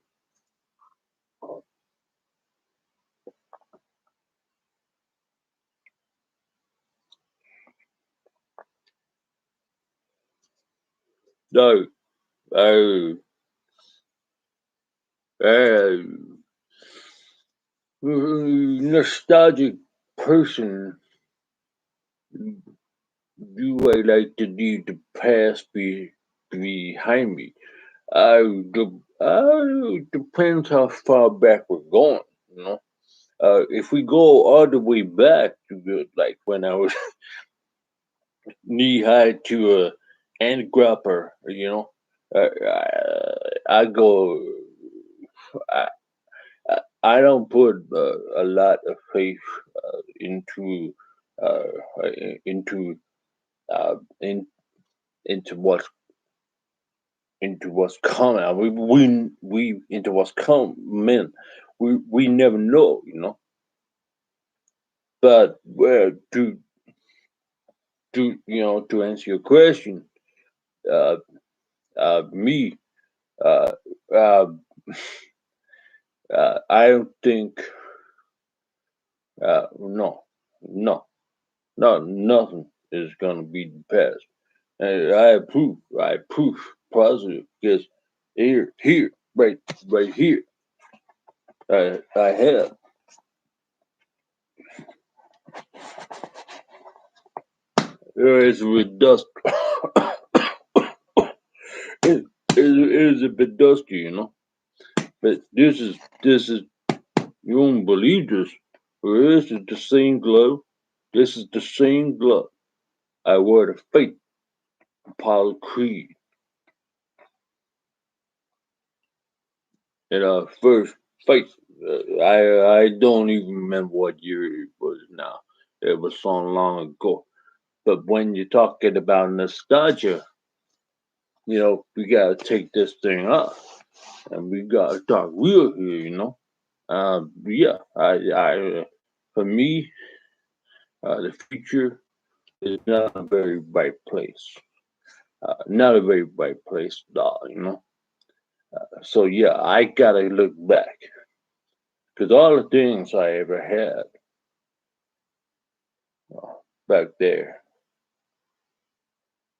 No. Oh. Oh. Nostalgic person. Do I like to leave the past behind me? Depends how far back we're going, you know. If we go all the way back to like when I was knee high to a ant grapper, you know, I go. I, I don't put a lot of faith into uh, into in into what's coming. We into what's coming. We never know, you know. But to answer your question, uh, me, uh, uh, I don't think no, no, no, nothing is gonna be the past. And I have proof. I have proof positive because here, right here. I have. There is with dust. It is a bit dusty, you know. But this is you won't believe this. This is the same glove. This is the same glove I wore to fight Apollo Creed in our first fight. I don't even remember what year it was now. It was so long ago. But when you're talking about nostalgia, we gotta take this thing up and we gotta talk real here, you know. Yeah, for me, the future is not a very bright place. Not a very bright place at all, you know. So yeah, I gotta look back because all the things I ever had uh, back there,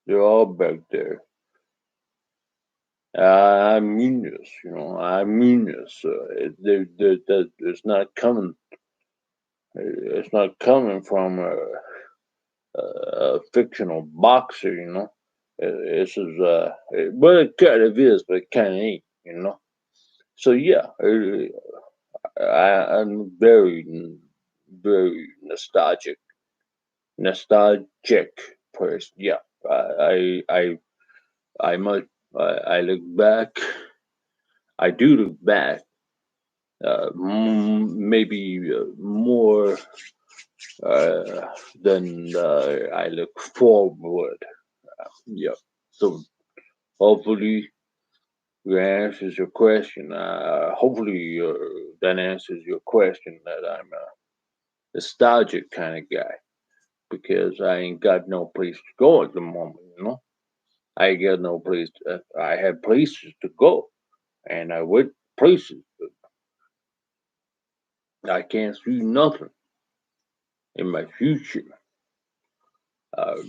they're all back there. I mean this, you know. I mean this. It's not coming. It's not coming from a fictional boxer, you know. This is, but it kind of is, but it kind of ain't, you know. So yeah, I'm very nostalgic person. Yeah, I might, I look back. I do look back, maybe more than I look forward. Yeah. So hopefully that answers your question. Hopefully that answers your question that I'm a nostalgic kind of guy because I ain't got no place to go at the moment, you know. I ain't got no place. I have places to go, and I went places, but I can't see nothing in my future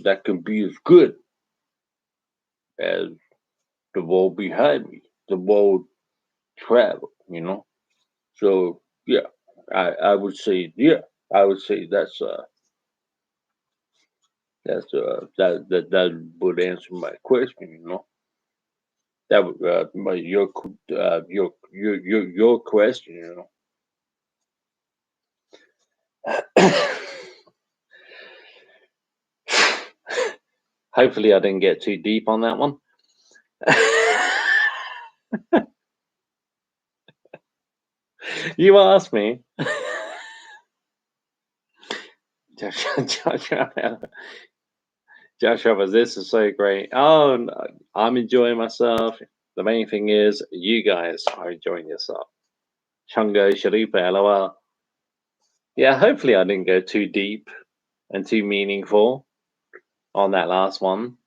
that can be as good as the road behind me, the road travel, you know. So yeah, I would say I would say that would answer my question, you know. That would your question, you know. Hopefully, I didn't get too deep on that one. You asked me. Joshua, Joshua, this is so great. Oh, no, I'm enjoying myself. The main thing is you guys are enjoying yourself. Chungo, Sharifa, LOL. Yeah, hopefully I didn't go too deep. and too meaningful on that last one.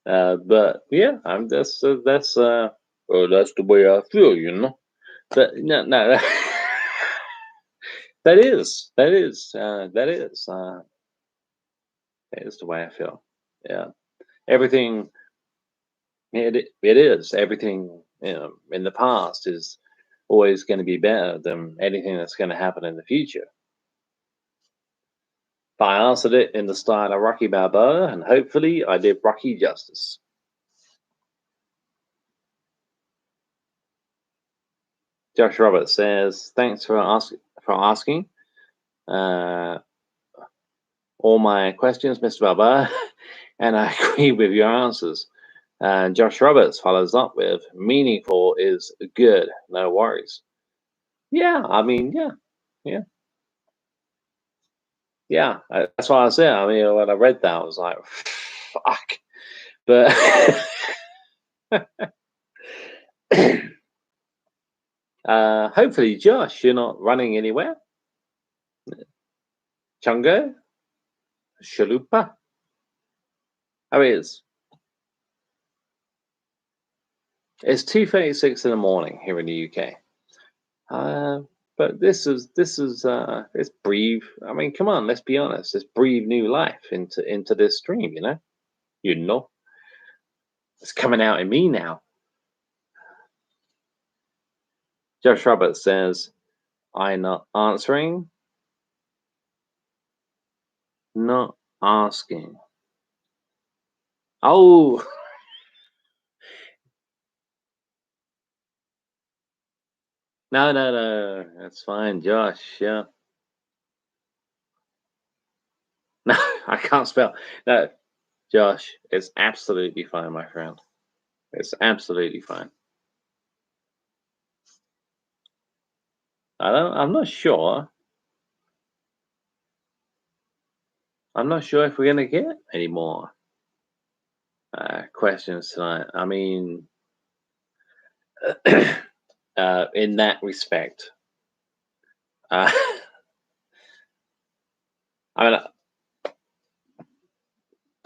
But yeah, that's well, that's the way I feel, you know. But no, that is the way I feel. Yeah, everything it is everything, in the past is always going to be better than anything that's going to happen in the future. But I answered it in the style of Rocky Balboa, and hopefully I did Rocky justice. Josh Roberts says, "Thanks for asking uh, all my questions, Mr. Balboa, and I agree with your answers." And Josh Roberts follows up with, "Meaningful is good, no worries." Yeah, I mean, yeah, yeah. That's what I said. I mean, when I read that, I was like, "Fuck." But hopefully, Josh, you're not running anywhere. Chungo, Shalupa. How it is? It's 2:36 in the morning here in the UK. But let's breathe. I mean, come on, let's be honest. Let's breathe new life into this stream. It's coming out in me now. Josh Roberts says, "I'm not answering, not asking." Oh, no, that's fine, Josh. Yeah, no, I can't spell. No, Josh, it's absolutely fine, my friend. It's absolutely fine. I'm not sure. I'm not sure if we're gonna get any more questions tonight. I mean, in that respect, uh, I mean,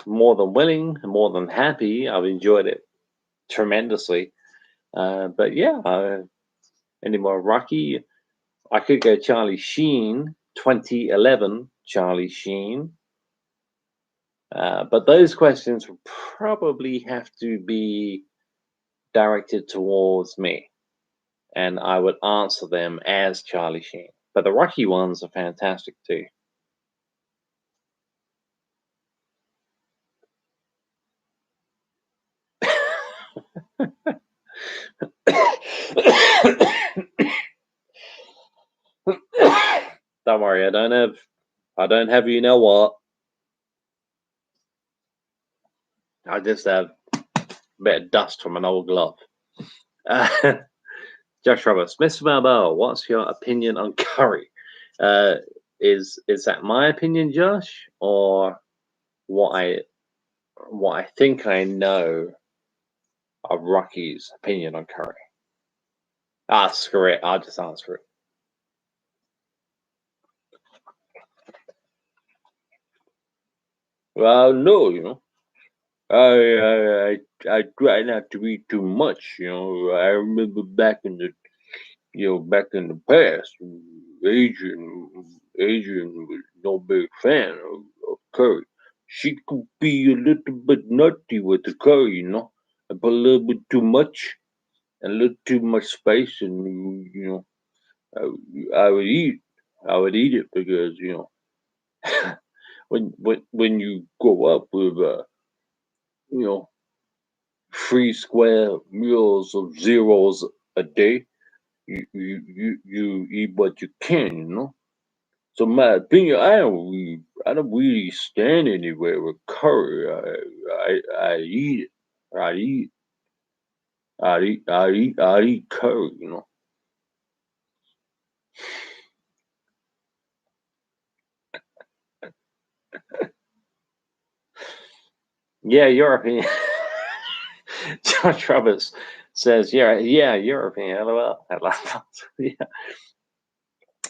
more than willing, more than happy. I've enjoyed it tremendously. But yeah, any more Rocky? I could go Charlie Sheen, 2011 Charlie Sheen. But those questions would probably have to be directed towards me, and I would answer them as Charlie Sheen. But the Rocky ones are fantastic too. Don't worry, I don't have you know what. I just have a bit of dust from an old glove. Uh, Josh Roberts, Mr. Balboa, what's your opinion on curry? Uh, is that my opinion, Josh, or what I think I know of Rocky's opinion on curry? Ah, screw it. I'll just answer it. Well, no, I try not to eat too much. I remember back in the past, Adrian was no big fan of curry. She could be a little bit nutty with the curry, I put a little bit too much, a little too much spice, and I would eat. I would eat it because when you grow up with you know 3 square meals of zeros a day, you eat what you can. So my opinion, I don't really stand anywhere with curry. I eat it. I eat, I eat curry. Yeah, European. Josh Roberts says, yeah, European. LOL. Yeah.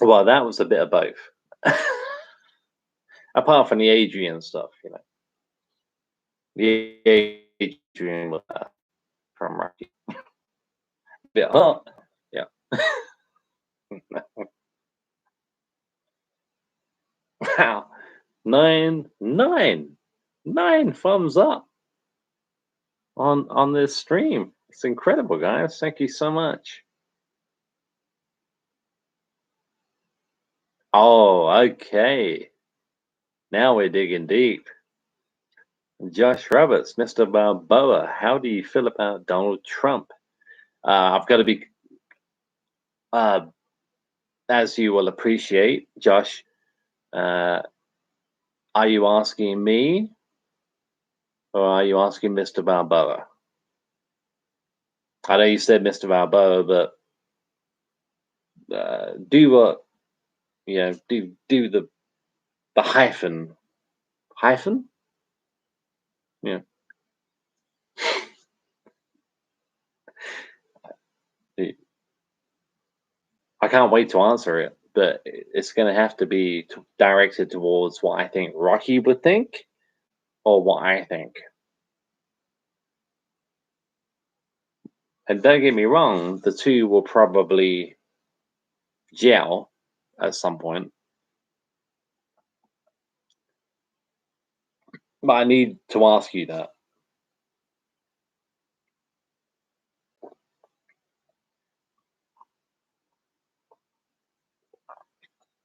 Well, that was a bit of both. Apart from the Adrian stuff, the Adrian from Rocky. Yeah. Oh, yeah. Wow. 9 thumbs up on this stream. It's incredible, guys. Thank you so much. Oh, okay. Now we're digging deep. Josh Roberts, Mr. Balboa, how do you feel about Donald Trump? I've got to be, as you will appreciate, Josh, are you asking me or are you asking Mr. Balboa? I know you said Mr. Balboa, but do what, do the hyphen. Hyphen? Yeah. I can't wait to answer it, but it's going to have to be directed towards what I think Rocky would think or what I think. And don't get me wrong, the two will probably gel at some point. But I need to ask you that.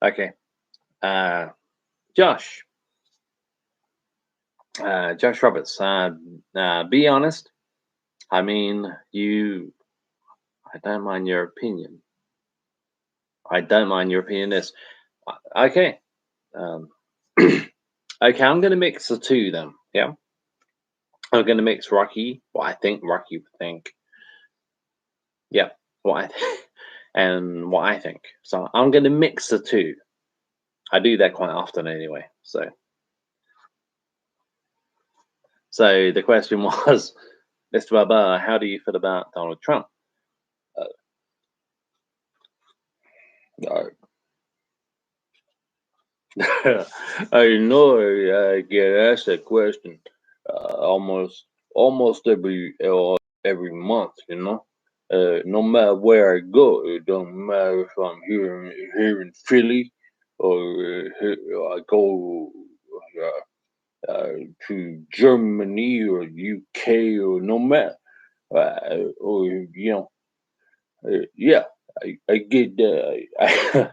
Okay. Josh. Josh Roberts. Be honest. I mean, I don't mind your opinion. I don't mind your opinion. This. Okay. Okay, I'm going to mix the two then. Yeah. I'm going to mix Rocky, what I think Rocky would think. Yeah, what I think, and what I think. So I'm going to mix the two. I do that quite often anyway. So the question was, Mr. Baba, how do you feel about Donald Trump? Uh, I know I get asked that question almost every month. No matter where I go, it don't matter if I'm here in Philly or I go to Germany or UK or no matter. Or yeah, I get that.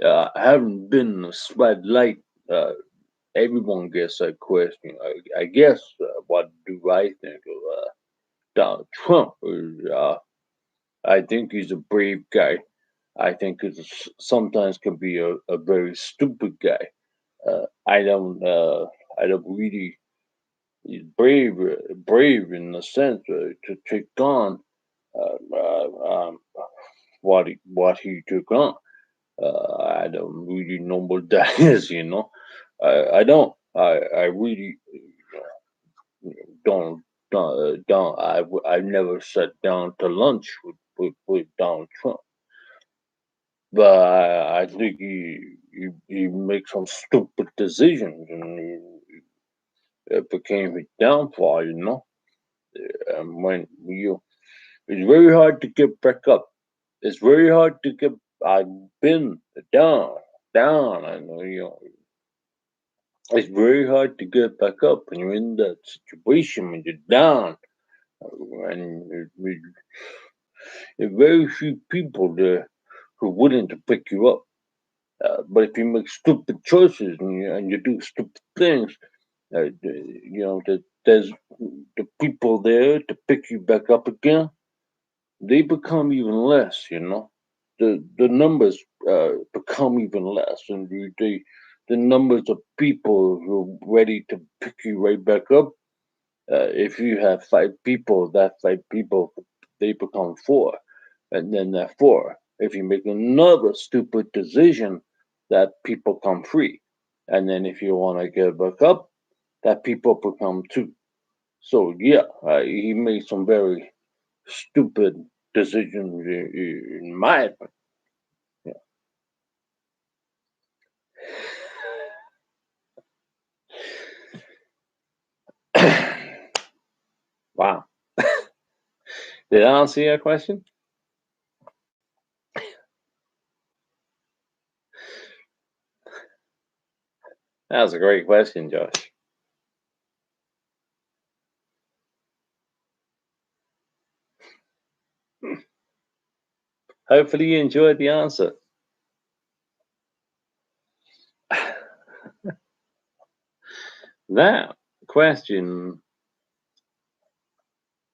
I haven't been in the spotlight. Everyone gets that question. I guess what do I think of Donald Trump? I think he's a brave guy. I think it's sometimes can be a very stupid guy. I don't. I don't really. He's brave in the sense to take on uh, what he took on. I don't really know what that is. I don't. I really don't. I never sat down to lunch with Donald Trump, but I think he makes some stupid decisions, and it became his downfall. And when it's very hard to get back up. It's very hard to get. I've been down. I know. It's very hard to get back up when you're in that situation when you're down, and there are very few people there who are willing to pick you up. But if you make stupid choices and you do stupid things, there's the people there to pick you back up again. They become even less. The numbers become even less, and the numbers of people who are ready to pick you right back up. If you have 5 people, that 5 people they become 4, and then that 4. If you make another stupid decision, that people come 3, and then if you want to get back up, that people become 2. So yeah, he made some very stupid decisions in my opinion. Yeah. Wow. Did I answer your question? That was a great question, Josh. Hopefully you enjoyed the answer. That question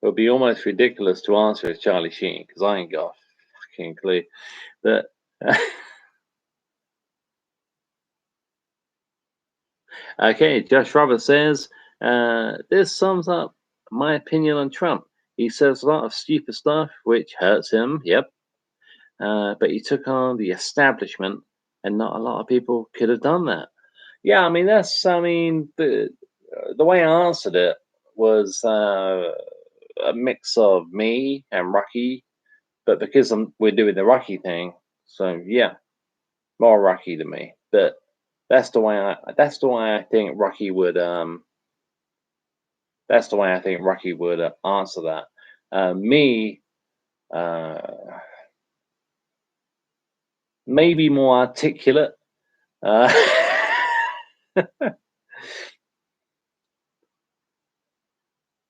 would be almost ridiculous to answer as Charlie Sheen because I ain't got a fucking clue. But okay, Josh Roberts says this sums up my opinion on Trump. He says a lot of stupid stuff which hurts him. Yep, but he took on the establishment, and not a lot of people could have done that. Yeah, I mean the way I answered it was a mix of me and Rocky, but because we're doing the Rocky thing, so yeah, more Rocky than me. But that's the way I think Rocky would that's the way I think Rocky would answer that. Me, uh, maybe more articulate. Uh,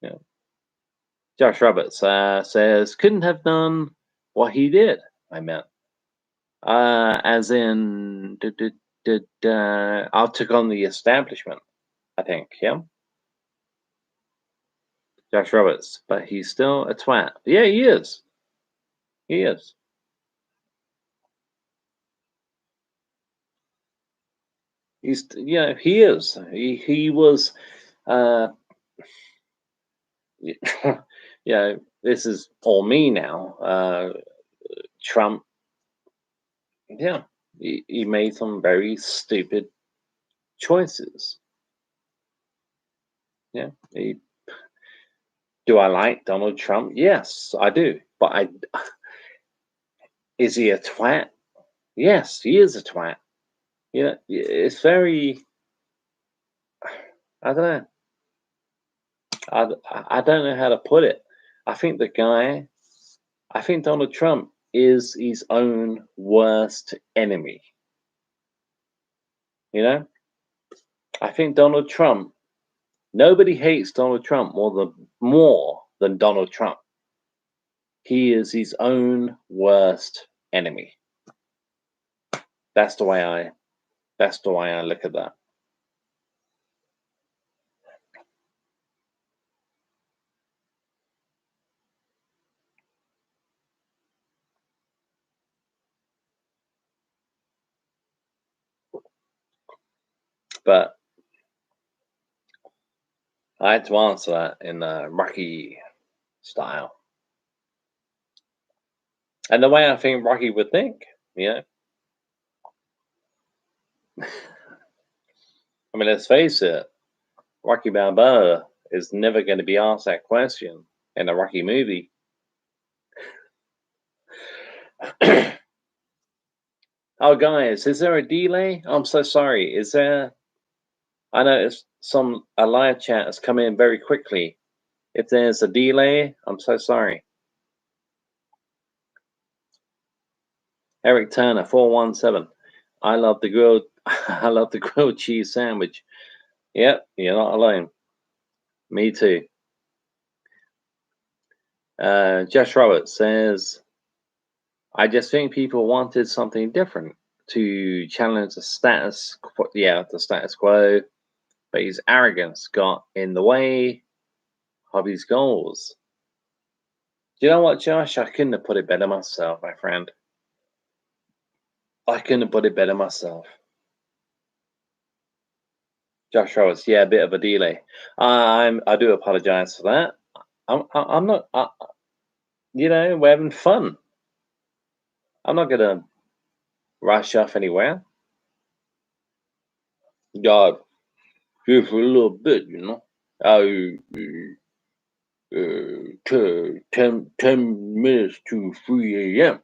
yeah. Josh Roberts says couldn't have done what he did. I meant, as in, I took on the establishment. I think, yeah. Josh Roberts, but he's still a twat. Yeah, he is. He is. He is. He was. Uh, this is all me now. Trump. Yeah, he made some very stupid choices. Yeah. Do I like Donald Trump? Yes, I do. But is he a twat? Yes, he is a twat. It's very. I don't know. I don't know how to put it. I think the guy. I think Donald Trump is his own worst enemy. You know, I think Donald Trump. Nobody hates Donald Trump more than Donald Trump. He is his own worst enemy. That's the way I. That's the way I look at that. But I had to answer that in Rocky style, and the way I think Rocky would think. You know, I mean, let's face it. Rocky Balboa is never going to be asked that question in a Rocky movie. Oh, guys, is there a delay? I'm so sorry. Is there? I noticed a live chat has come in very quickly. If there's a delay, I'm so sorry. Eric Turner, 417. I love the grilled. I love the grilled cheese sandwich. Yep, you're not alone. Me too. Josh Roberts says, I just think people wanted something different to challenge the the status quo, but his arrogance got in the way of his goals. Do you know what, Josh? I couldn't have put it better myself, my friend. I couldn't have put it better myself. Josh Roberts, yeah, a bit of a delay. I do apologize for that. I'm not. We're having fun. I'm not gonna rush off anywhere. God, just a little bit, I 10 minutes to 3 a.m.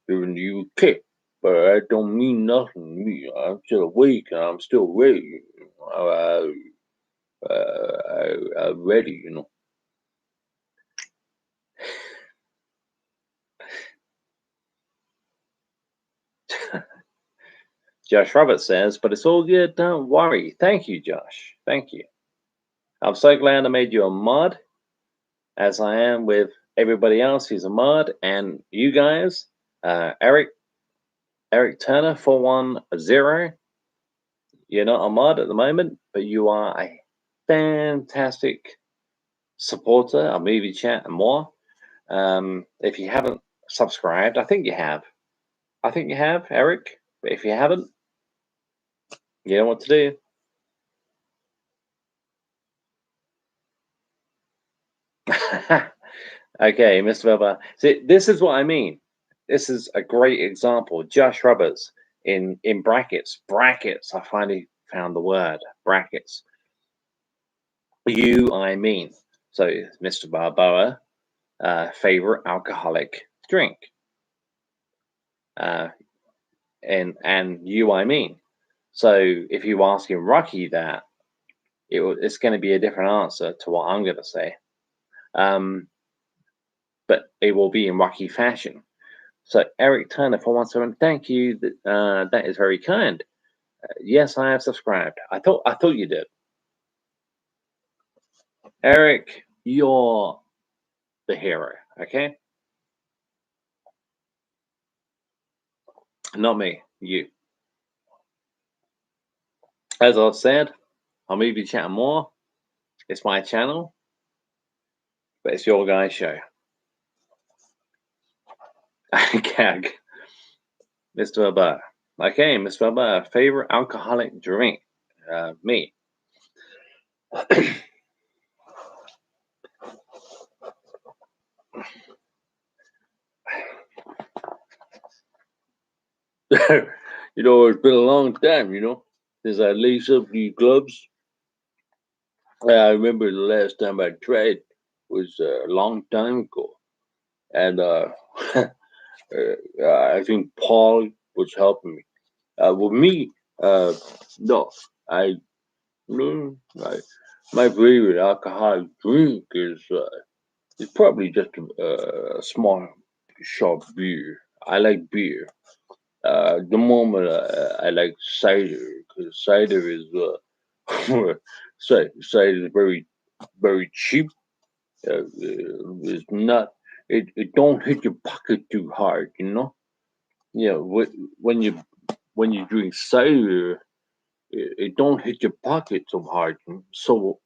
here in the UK. but that don't mean nothing to me. I'm still awake and I'm still ready. I'm ready, you know. Josh Roberts says, but it's all good, don't worry. Thank you, Josh. Thank you. I'm so glad I made you a mod, as I am with everybody else who's a mod, and you guys, Eric Turner 410. You're not a mod at the moment, but you are a fantastic supporter of Movie Chat and more. If you haven't subscribed, I think you have. I think you have, Eric. But if you haven't, you know what to do. Okay, Mr. Weber. See, this is what I mean. This is a great example. Josh Roberts in brackets. Brackets. I finally found the word. Brackets. You, I mean. So, Mr. Balboa, favorite alcoholic drink. And you, I mean. So, if you ask him Rocky that, it's going to be a different answer to what I'm going to say. But it will be in Rocky fashion. So Eric Turner 417, thank you. That is very kind. Yes, I have subscribed. I thought you did. Eric, you're the hero, okay? Not me, you. As I've said, I'll maybe chat more. It's my channel, but it's your guys' show. Gag. Mr. Weber. Okay, Mr. Weber, favorite alcoholic drink? Me. You know, it's been a long time, you know, since I laced up the gloves. I remember the last time I tried was a long time ago. And I think Paul was helping me. With me, no, no, my favorite alcoholic drink is it's probably just a small short beer. I like beer. The moment I like cider because cider is cider is very cheap. It's not it don't hit your pocket too hard, you know. You know when you drink cider, it don't hit your pocket so hard. So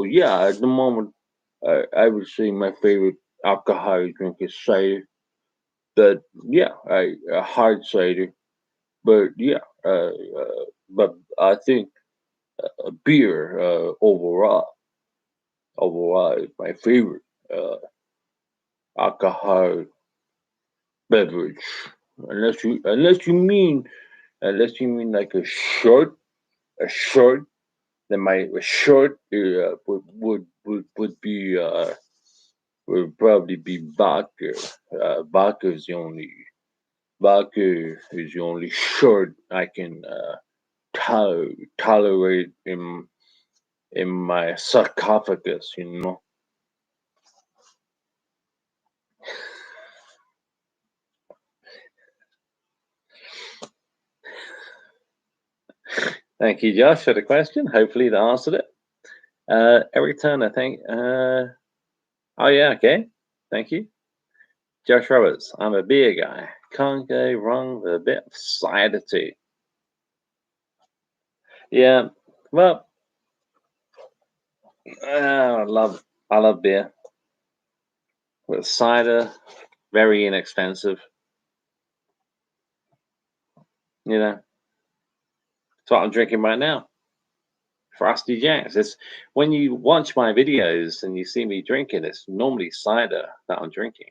yeah, at the moment, I would say my favorite alcoholic drink is cider. But yeah, a hard cider. But yeah, but I think beer overall is my favorite alcoholic beverage. Unless you mean like a short. Then my a short would be would probably be vodka. Vodka is the only short I can tolerate in my sarcophagus. You know. Thank you, Josh, for the question. Hopefully, that answered it. Eric Turner, oh yeah, okay. Thank you. Josh Roberts, I'm a beer guy. Can't go wrong with a bit of cider too. Yeah, well, I love beer. With cider, very inexpensive. You know, it's what I'm drinking right now. Frosty Jacks. It's when you watch my videos and you see me drinking, it's normally cider that I'm drinking.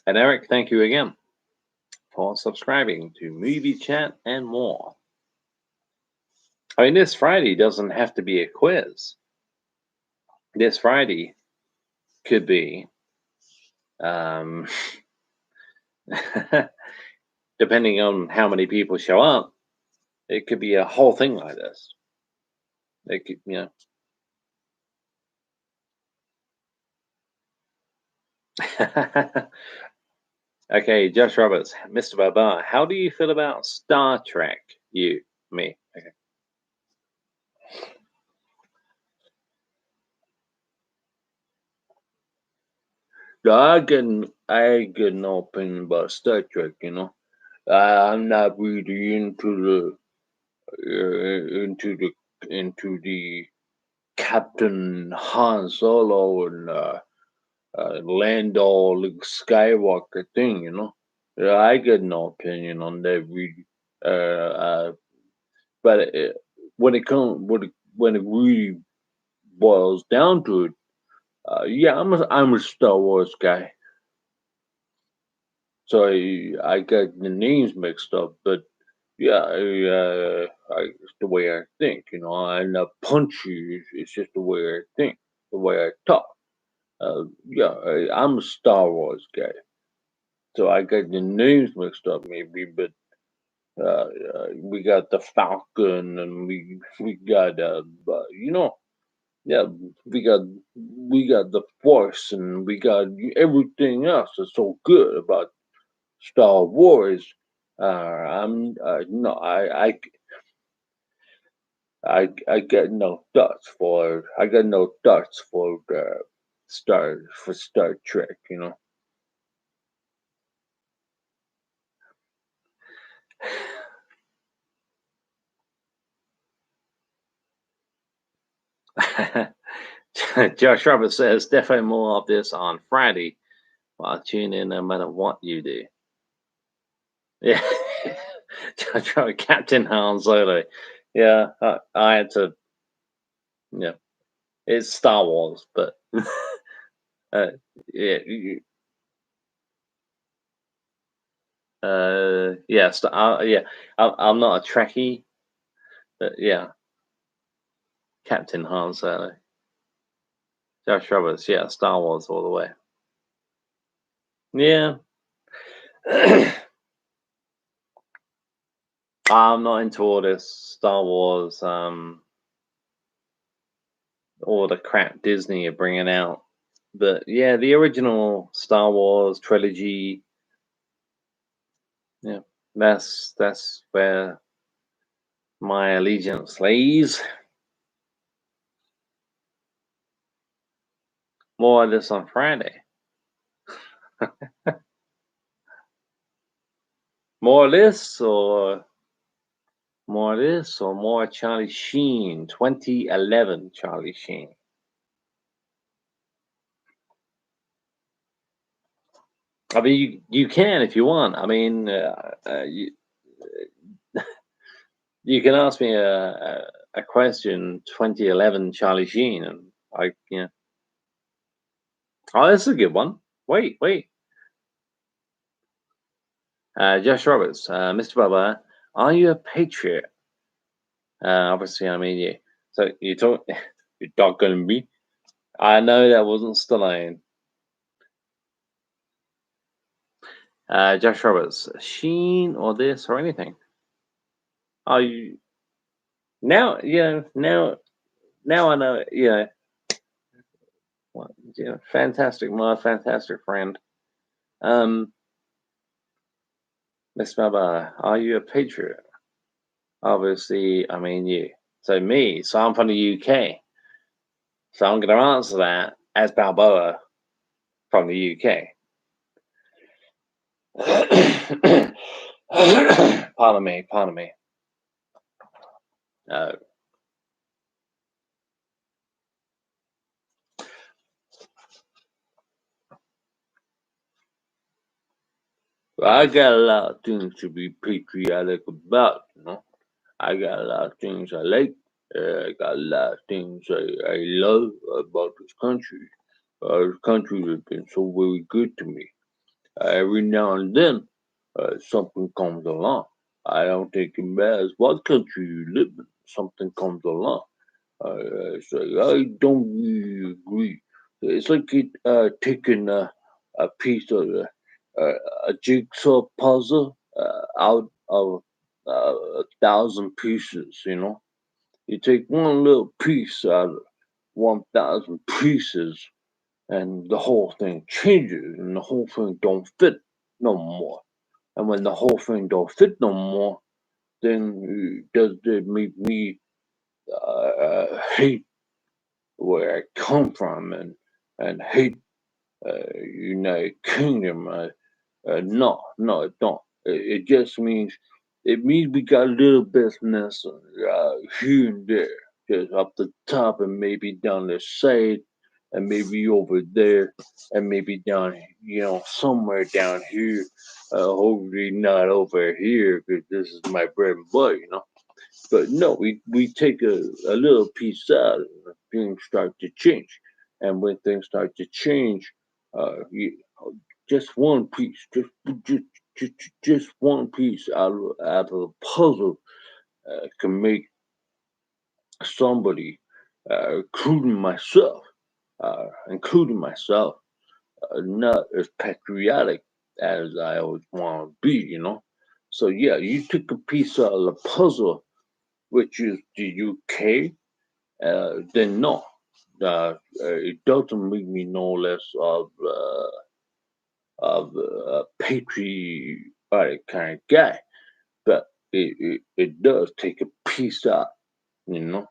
And Eric, thank you again for subscribing to Movie Chat and more. I mean, this Friday doesn't have to be a quiz. This Friday could be, depending on how many people show up, it could be a whole thing like this. It could, Okay, Josh Roberts, Mr. Baba, how do you feel about Star Trek? Me. Okay. I get no opinion about Star Trek. I'm not really into the Captain Han Solo and Lando Luke Skywalker thing. Yeah, I get no opinion on that really. But when it really boils down to it, yeah, I'm a Star Wars guy. So I got the names mixed up, but yeah, it's the way I think. I'm not punchy. It's just the way I think, the way I talk. Yeah, I'm a Star Wars guy. So I got the names mixed up, maybe, but we got the Falcon, and we got yeah, we got the Force, and we got everything else that's so good about Star Wars. I'm no, I got no thoughts for Star Trek. Josh Roberts says definitely more of this on Friday. I'll tune in no matter what you do. Yeah. Captain Han Solo. Yeah, I had to. Yeah, it's Star Wars, but uh, yeah, yeah. I'm not a Trekkie, but yeah, Captain Han Solo. Josh Roberts. Yeah, Star Wars all the way. Yeah. I'm not into all this Star Wars, all the crap Disney are bringing out. But yeah, the original Star Wars trilogy, yeah, that's where my allegiance lays. More of this on Friday. More of this, or more Charlie Sheen, 2011 Charlie Sheen. I mean, you can if you want. I mean, you can ask me a question, 2011 Charlie Sheen, and oh, this is a good one. Wait. Josh Roberts, Mr. Baba, are you a patriot? Obviously, I mean you. So you're talking to me. I know that wasn't Stallone. Josh Roberts, Sheen or this or anything? Are you now? Now I know. Well, fantastic, my fantastic friend. Miss Baba, are you a patriot? Obviously, I mean you. So me. So I'm from the UK. So I'm going to answer that as Balboa from the UK. Pardon me. Uh, I got a lot of things to be patriotic about, I got a lot of things I like. I got a lot of things I love about this country. This country has been so very good to me. Every now and then, something comes along. I don't think it matters what country you live in. Something comes along. I say I don't really agree It's like taking a piece of a jigsaw puzzle out of 1,000 pieces. You know, you take one little piece out of 1,000 pieces, and the whole thing changes, and the whole thing don't fit no more. And when the whole thing don't fit no more, then does it make me hate where I come from and hate United Kingdom? No, it don't. It just means we got a little business here and there, just up the top and maybe down the side, and maybe over there, and maybe down, somewhere down here. Hopefully not over here because this is my bread and butter. But no, we take a little piece out and things start to change. And when things start to change, you, just one piece, just, just, just one piece out of a puzzle can make somebody, including myself, not as patriotic as I always want to be. So yeah, you took a piece out of the puzzle, which is the UK, then no, it doesn't make me no less of a patriotic kind of guy, but it does take a piece out, you know.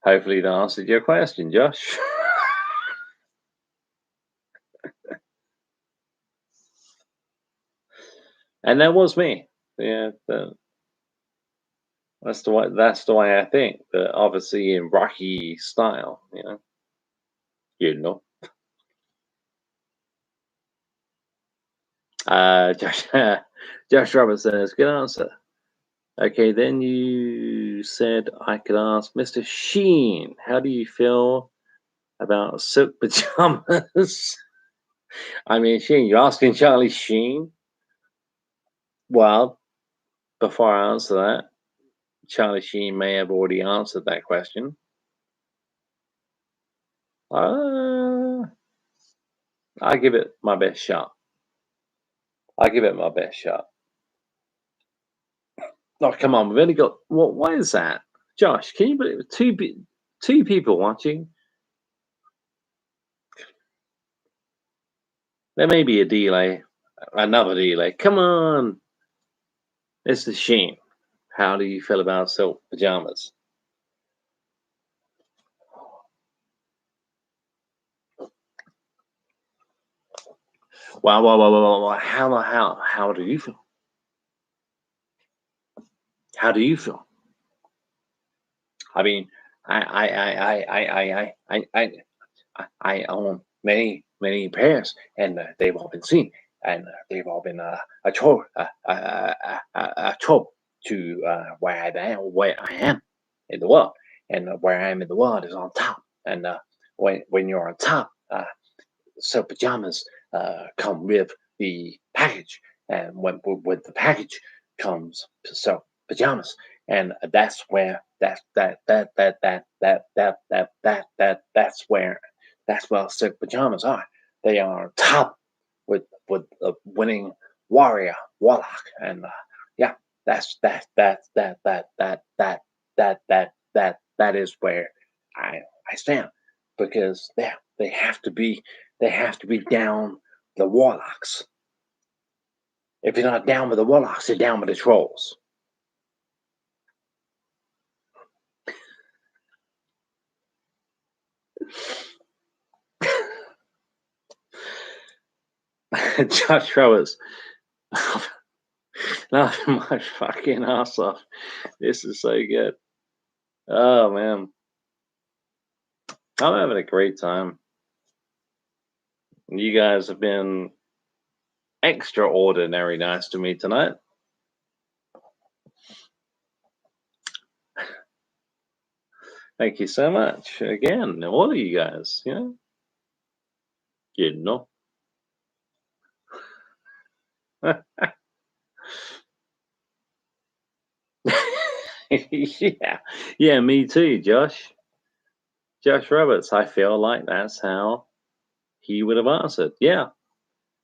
Hopefully that answered your question, Josh. And that was me. Yeah, that's the way. That's the way I think. But obviously, in Rocky style, you know. Josh, Josh Robertson says, good answer. Okay, then you said I could ask Mr. Sheen, how do you feel about silk pajamas? I mean, Sheen, you're asking Charlie Sheen? Well, before I answer that, Charlie Sheen may have already answered that question. I'll give it my best shot. I'll give it my best shot. Oh, come on, we've only got what is that? Josh, can you believe it? Two people watching? There may be a delay, another delay. Come on, Mr. Sheen. How do you feel about silk pajamas? Wow. How do you feel? How do you feel? I mean, I own many pairs, and they've all been seen, and they've all been a chore to where I am in the world, and where I am in the world is on top, and when you're on top, so pajamas come with the package, and when with the package comes so pajamas, and that's where that's where silk pajamas are. They are on top with a winning warlock, and yeah, that is where I stand, because they have to be down the warlocks. If you're not down with the warlocks, you're down with the trolls. Josh Rowers. Laughing my fucking ass off. This is so good. Oh man. I'm having a great time. You guys have been extraordinary nice to me tonight. Thank you so much. Again, all of you guys, You know. Yeah, yeah, me too, Josh. Josh Roberts. I feel like that's how he would have answered. Yeah,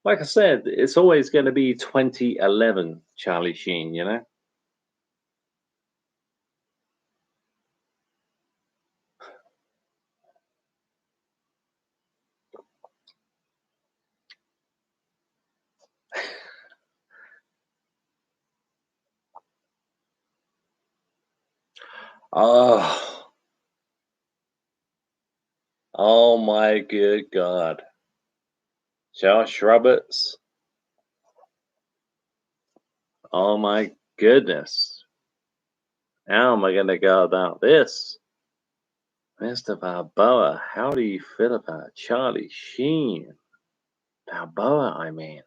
like I said, it's always going to be 2011 Charlie Sheen. You know. Oh, oh my good God, Josh Roberts. Oh my goodness. How am I going to go about this? Mr. Balboa, how do you feel about Charlie Sheen? Balboa, I mean.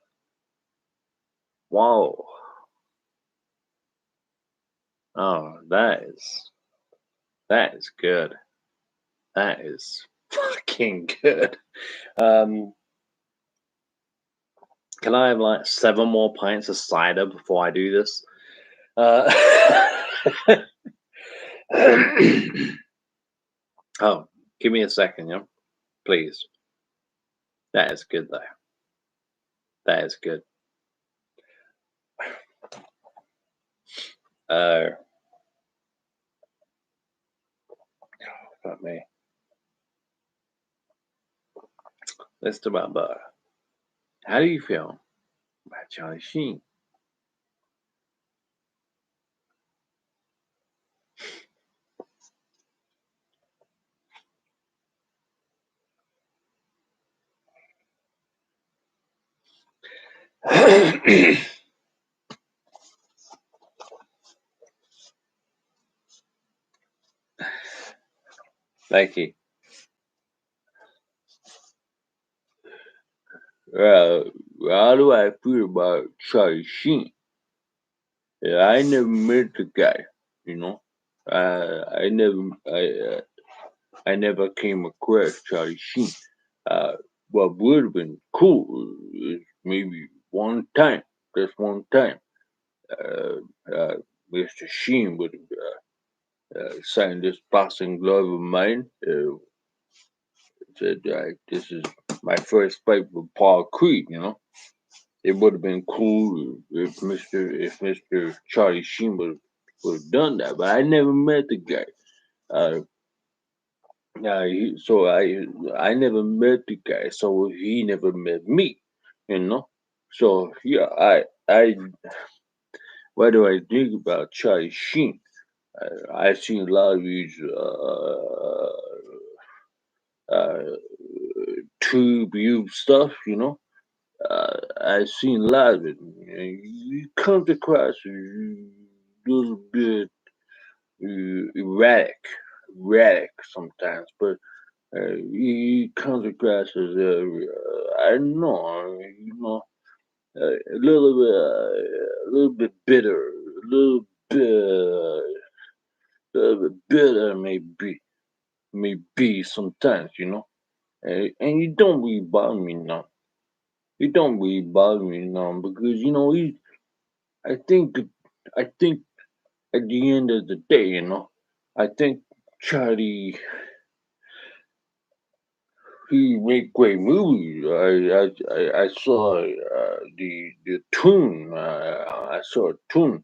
Whoa. Oh, that is good. That is fucking good. Um, can I have like 7 more pints of cider before I do this? Uh, oh, give me a second, yeah, please. That is good though. That is good. Uh, fuck me. Mr. Balboa, how do you feel about Charlie Sheen? Thank you. Uh, how do I feel about Charlie Sheen? Yeah, I never met the guy, you know. I never, I never came across Charlie Sheen. Uh, what would have been cool is maybe one time, just one time, uh, uh, Mr. Sheen would sign this boxing glove of mine. Said, "This is my first fight with Paul Creed," you know. It would have been cool if Mr. Charlie Sheen would have done that, but I never met the guy. Uh, so I never met the guy, so he never met me, you know. So yeah, I what do I think about Charlie Sheen? I've seen a lot of his uh, tube stuff, you know. I've seen a lot of it. He comes across a little bit erratic sometimes, but he comes across as I don't know, a little bit bitter, a little bit bitter, maybe sometimes, you know. And you don't really bother me now. You don't really bother me now because you know he. I think I think at the end of the day, you know, I think Charlie he made great movies. I saw the tune. I saw a tune.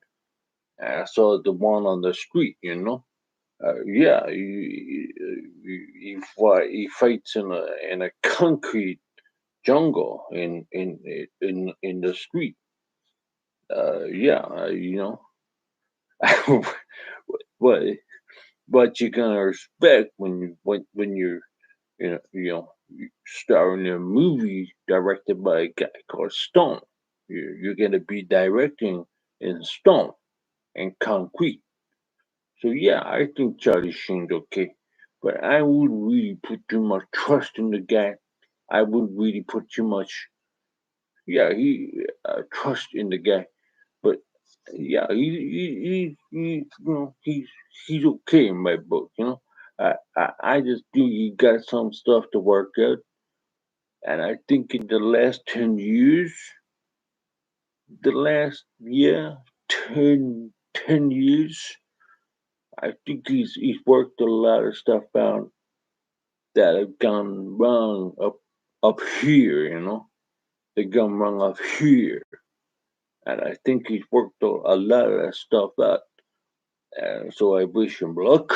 I saw the one on the street. You know. Yeah, he fights in a concrete jungle in the street. Yeah, you know. what what you gonna expect when you're starring in a movie directed by a guy called Stone. You're gonna be directing in stone and concrete. So yeah, I think Charlie Sheen's okay, but I wouldn't really put too much trust in the guy. I wouldn't really put too much, yeah, he trust in the guy. But yeah, he's okay in my book. You know, I just think he got some stuff to work out, and I think in the last 10 years, the last year, 10 years, I think he's worked a lot of stuff out that have gone wrong up here, you know. They gone wrong up here. And I think he's worked a lot of that stuff out. So I wish him luck.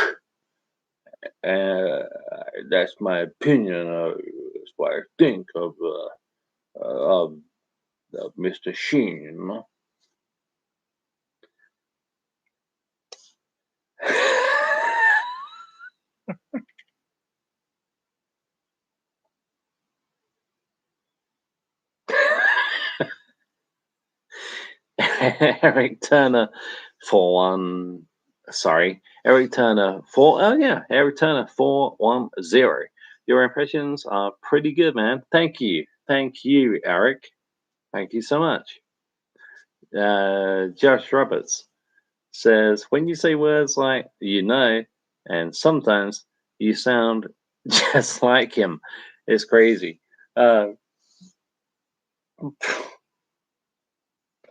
And that's my opinion. That's what I think of Mr. Sheen, you know. Eric Turner for one. Sorry, Eric Turner for. Oh yeah, Eric Turner 410. Your impressions are pretty good, man. Thank you, Eric. Thank you so much. Josh Roberts says, when you say words like and sometimes you sound just like him, it's crazy.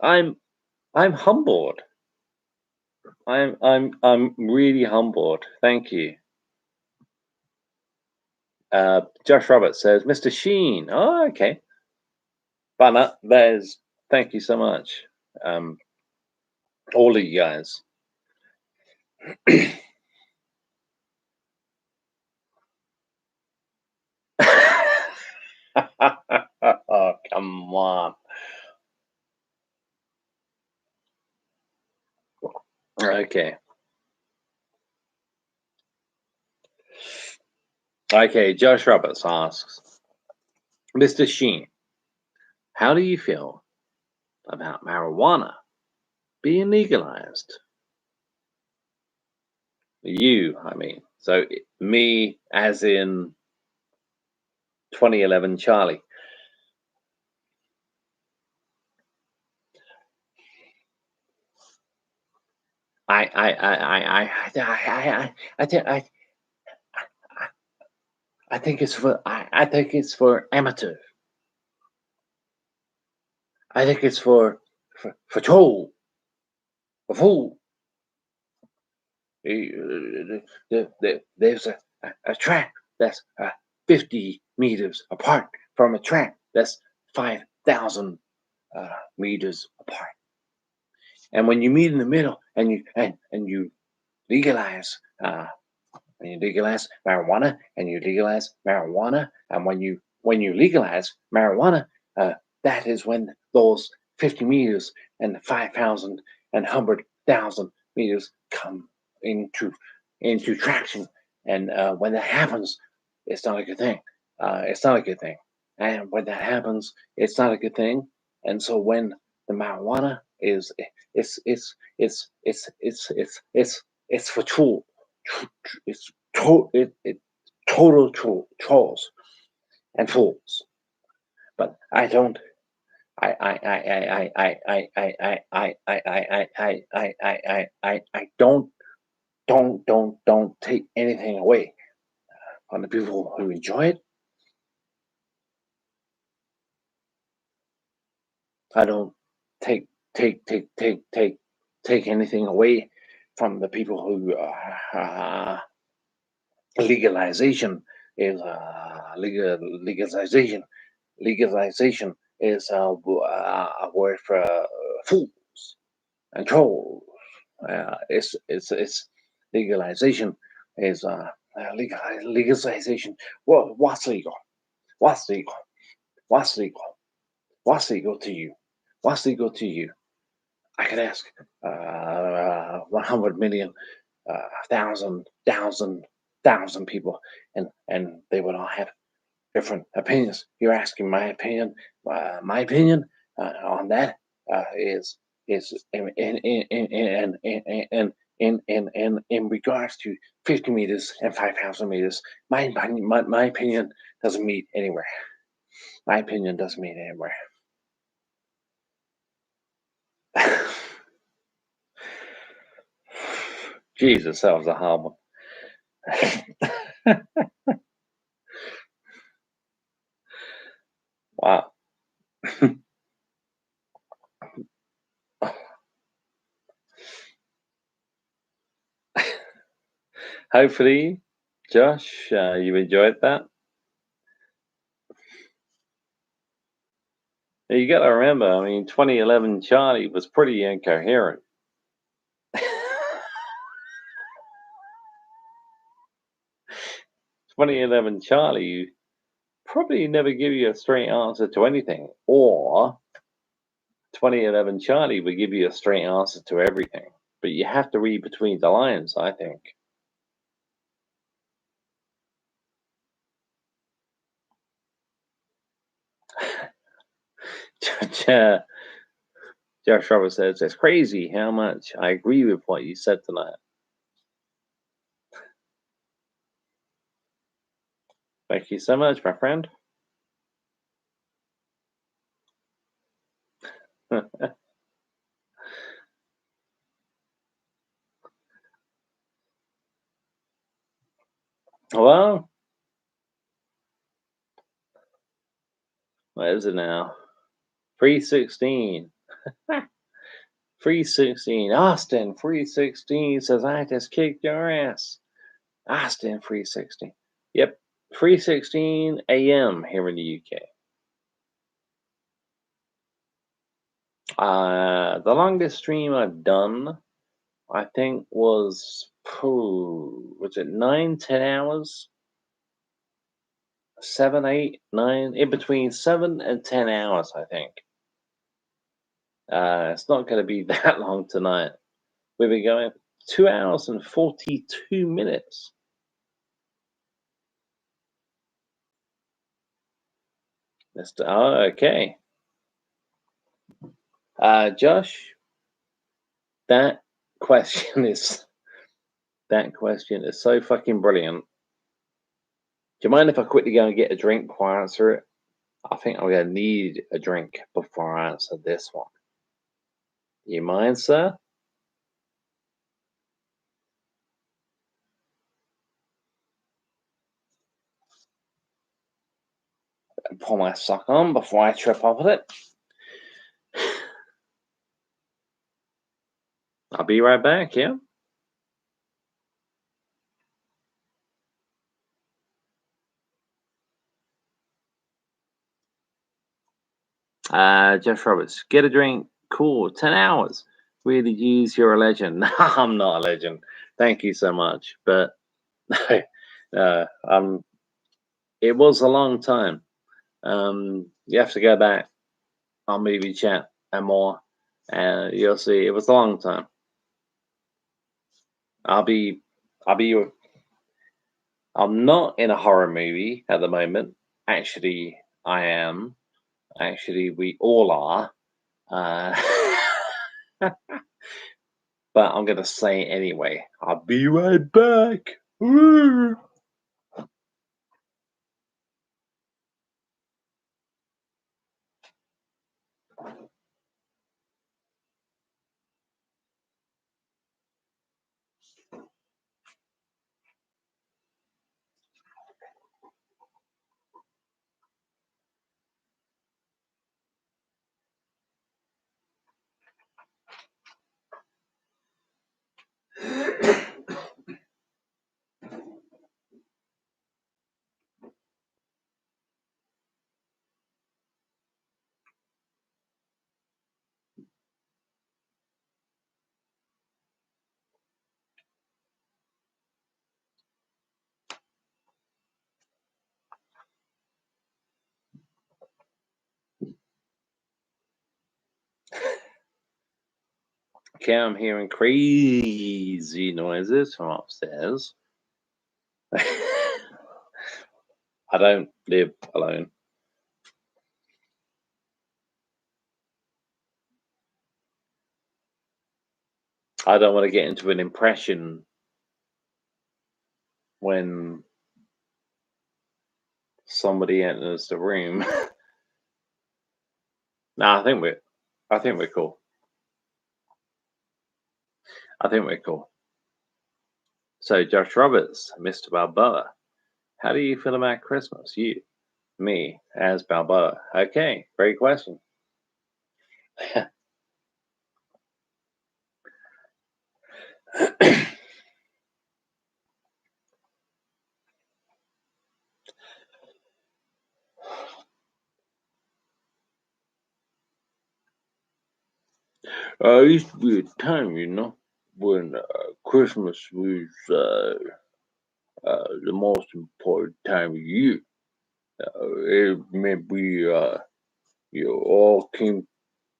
I'm I'm humbled. I'm really humbled. Thank you. Josh Roberts says, Mr. Sheen. Oh, okay. But that is, thank you so much. All of you guys. Oh, come on. Okay. Okay, Josh Roberts asks, Mr. Sheen, how do you feel about marijuana being legalized? You, I mean. So me as in 2011 Charlie. I think it's for I think it's for amateur. I think it's for troll, for fool. There's a track that's 50 meters apart from a track that's 5,000 meters apart. And when you meet in the middle and you legalize marijuana and you legalize marijuana, and when you legalize marijuana, that is when those 50 meters and 5,000 and 100,000 meters come into traction. And when that happens, it's not a good thing. It's not a good thing. And when that happens, it's not a good thing. And so when the marijuana is it's for true. It's total trolls and fools. But I don't. I don't take anything away from the people who enjoy it. I don't take anything away from the people who legalization is legalization. Legalization is a word for fools and trolls. It's legalization is legalization. Well, what's legal? What's legal? What's legal? What's legal to you? What's legal to you? I could ask 100 million, thousand people, and they would all have different opinions. You're asking my opinion. My opinion on that is in regards to 50 meters and 5,000 meters. My opinion doesn't meet anywhere. My opinion doesn't meet anywhere. Jesus, that was a hard one. Wow. Hopefully, Josh, you enjoyed that. You got to remember, I mean, 2011 Charlie was pretty incoherent. 2011 Charlie probably never give you a straight answer to anything, or 2011 Charlie would give you a straight answer to everything. But you have to read between the lines, I think. Josh Roberts says, it's crazy how much I agree with what you said tonight. Thank you so much, my friend. Well, what is it now? 316. 316. Austin 316 says, I just kicked your ass. Austin 316. Yep. 3:16 a.m. here in the UK. The longest stream I've done, I think, was it 9, 10 hours? 7, 8, 9, in between 7 and 10 hours, I think. It's not going to be that long tonight. We've been going 2 hours and 42 minutes. Okay. Josh, that question is so fucking brilliant. Do you mind if I quickly go and get a drink before I answer it? I think I'm going to need a drink before I answer this one. You mind, sir? Pull my sock on before I trip up with it. I'll be right back, yeah? Jeff Roberts, get a drink. Cool. 10 hours. Really use you're a legend. No, I'm not a legend. Thank you so much. But it was a long time. You have to go back on Movie Chat and more, and you'll see it was a long time. I'm not in a horror movie at the moment. Actually, I am. Actually, we all are. But I'm going to say it anyway. I'll be right back. Woo! Okay, I'm hearing crazy noises from upstairs. I don't live alone. I don't want to get into an impression when somebody enters the room. No, I think we're cool. I think we're cool. So, Josh Roberts, Mr. Balboa, how do you feel about Christmas? You, me, as Balboa. Okay, great question. It used to be a time, when Christmas was the most important time of year. It meant all came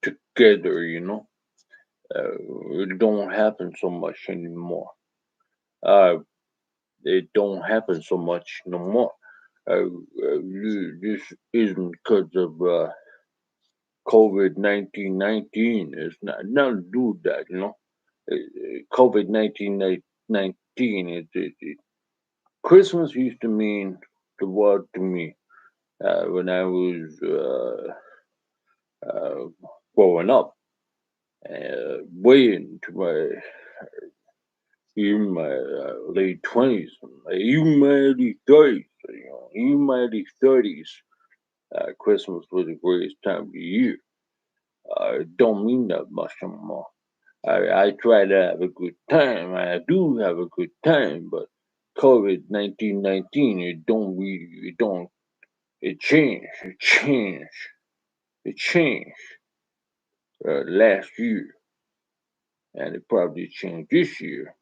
together, It don't happen so much anymore. Uh, it don't happen so much no more. This isn't because of COVID 19. It's not nothing to do with that, COVID 19. Christmas used to mean the world to me when I was growing up, way into my even my late 20s, even my early 30s, even my early 30s. Christmas was the greatest time of the year. It don't mean that much anymore. I try to have a good time. I do have a good time, but COVID 19, it changed. It changed last year, and it probably changed this year.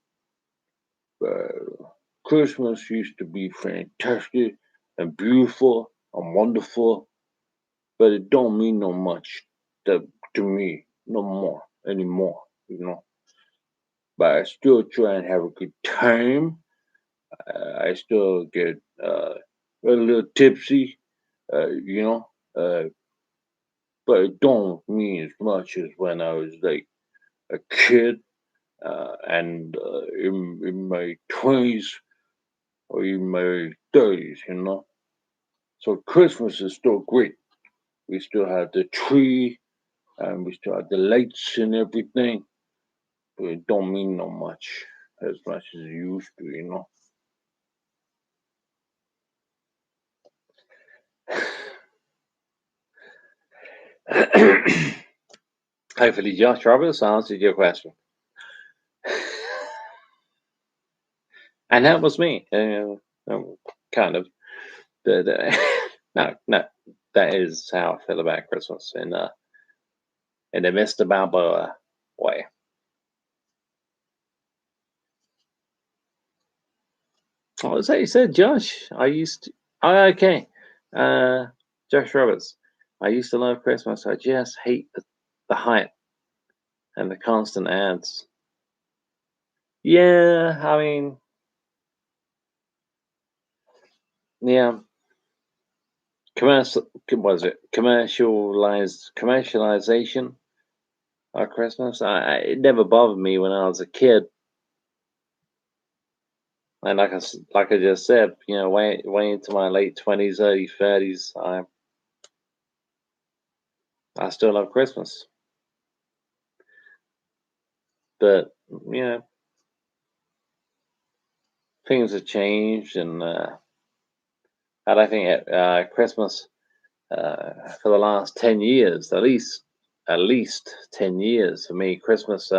But Christmas used to be fantastic and beautiful and wonderful, but it don't mean no much to me no more anymore. But I still try and have a good time. I still get a little tipsy, you know, uh, but it don't mean as much as when I was like a kid and in my 20s or in my 30s. So Christmas is still great. We still have the tree and we still have the lights and everything, but it don't mean no much as it used to. Hopefully, Josh Roberts answered your question. And that was me. Kind of. No, that is how I feel about Christmas in the Mr. Balboa way. What was that you said, Josh? I used to. Oh, okay. Uh, Josh Roberts. I used to love Christmas. I just hate the hype and the constant ads. Yeah, I mean, yeah. Was it commercialization of Christmas? It never bothered me when I was a kid, and like I just said, way into my late 20s, early 30s, I still love Christmas, but you know things have changed, and I think Christmas for the last 10 years, at least 10 years for me, Christmas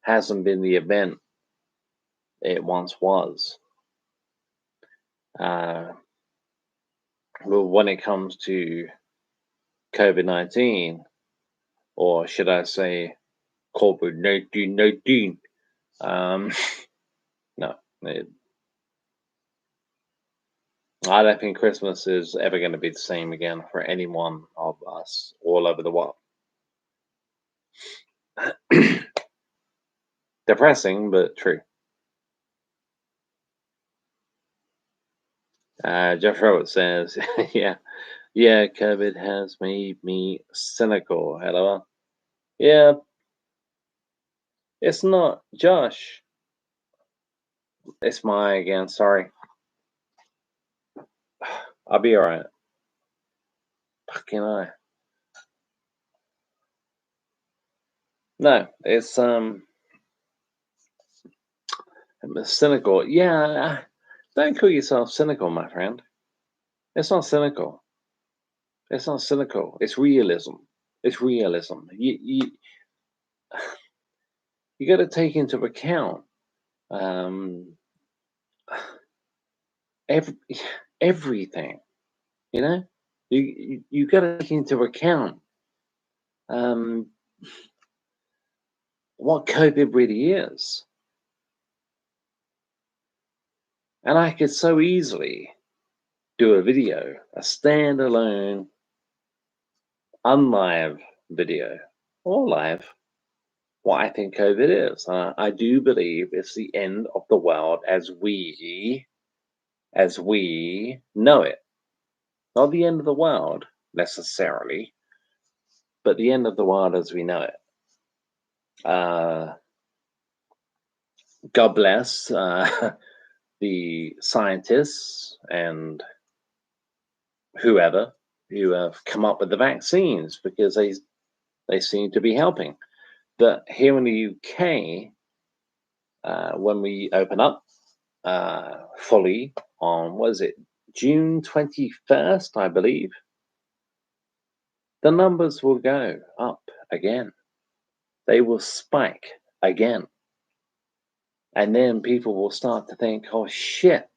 hasn't been the event it once was. Uh, well, when it comes to COVID-19, or should I say COVID 1919, no, I don't think Christmas is ever going to be the same again for any one of us all over the world. Depressing, but true. Jeff Roberts says, yeah, COVID has made me cynical. Hello. Yeah, it's not Josh. It's my again. Sorry. I'll be all right. Fucking I. No, it's cynical. Yeah, don't call yourself cynical, my friend. It's not cynical. It's not cynical. It's realism. It's realism. You got to take into account um, every, everything. You know, you got to take into account um, what COVID really is. And I could so easily do a video, a standalone, unlive video, or live, what I think COVID is. I do believe it's the end of the world as we know it. Not the end of the world necessarily, but the end of the world as we know it. God bless the scientists and whoever who have come up with the vaccines, because they seem to be helping. But here in the UK, when we open up fully on, what is it, June 21st, I believe, the numbers will go up again. They will spike again. And then people will start to think, oh, shit,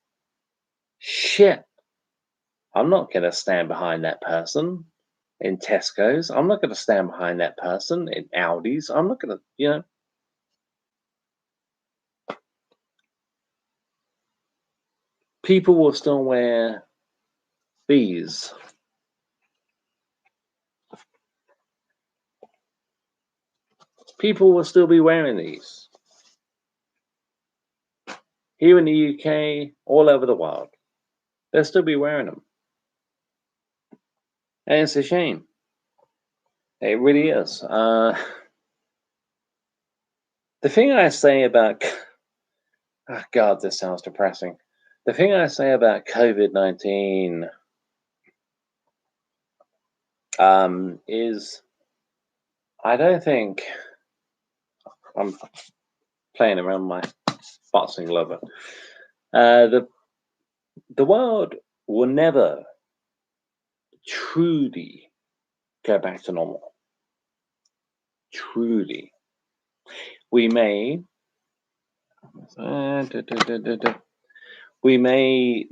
I'm not going to stand behind that person in Tesco's. I'm not going to stand behind that person in Aldi's. I'm not going to, people will still wear these. People will still be wearing these. Here in the UK, all over the world, they'll still be wearing them. And it's a shame. It really is. The thing I say about, oh God, this sounds depressing. The thing I say about COVID-19 is, I don't think, I'm playing around my boxing glove. The world will never truly go back to normal. Truly. We may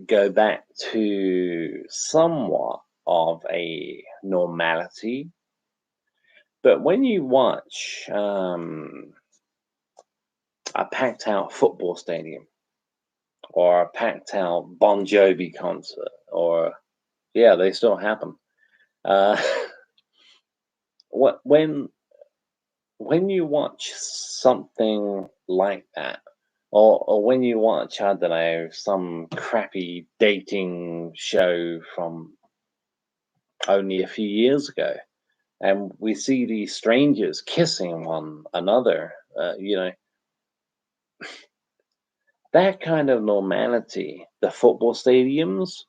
go back to somewhat of a normality, but when you watch a packed out football stadium, or a packed out Bon Jovi concert, or they still happen. When you watch something like that, or when you watch, I don't know, some crappy dating show from only a few years ago, and we see these strangers kissing one another, that kind of normality, the football stadiums,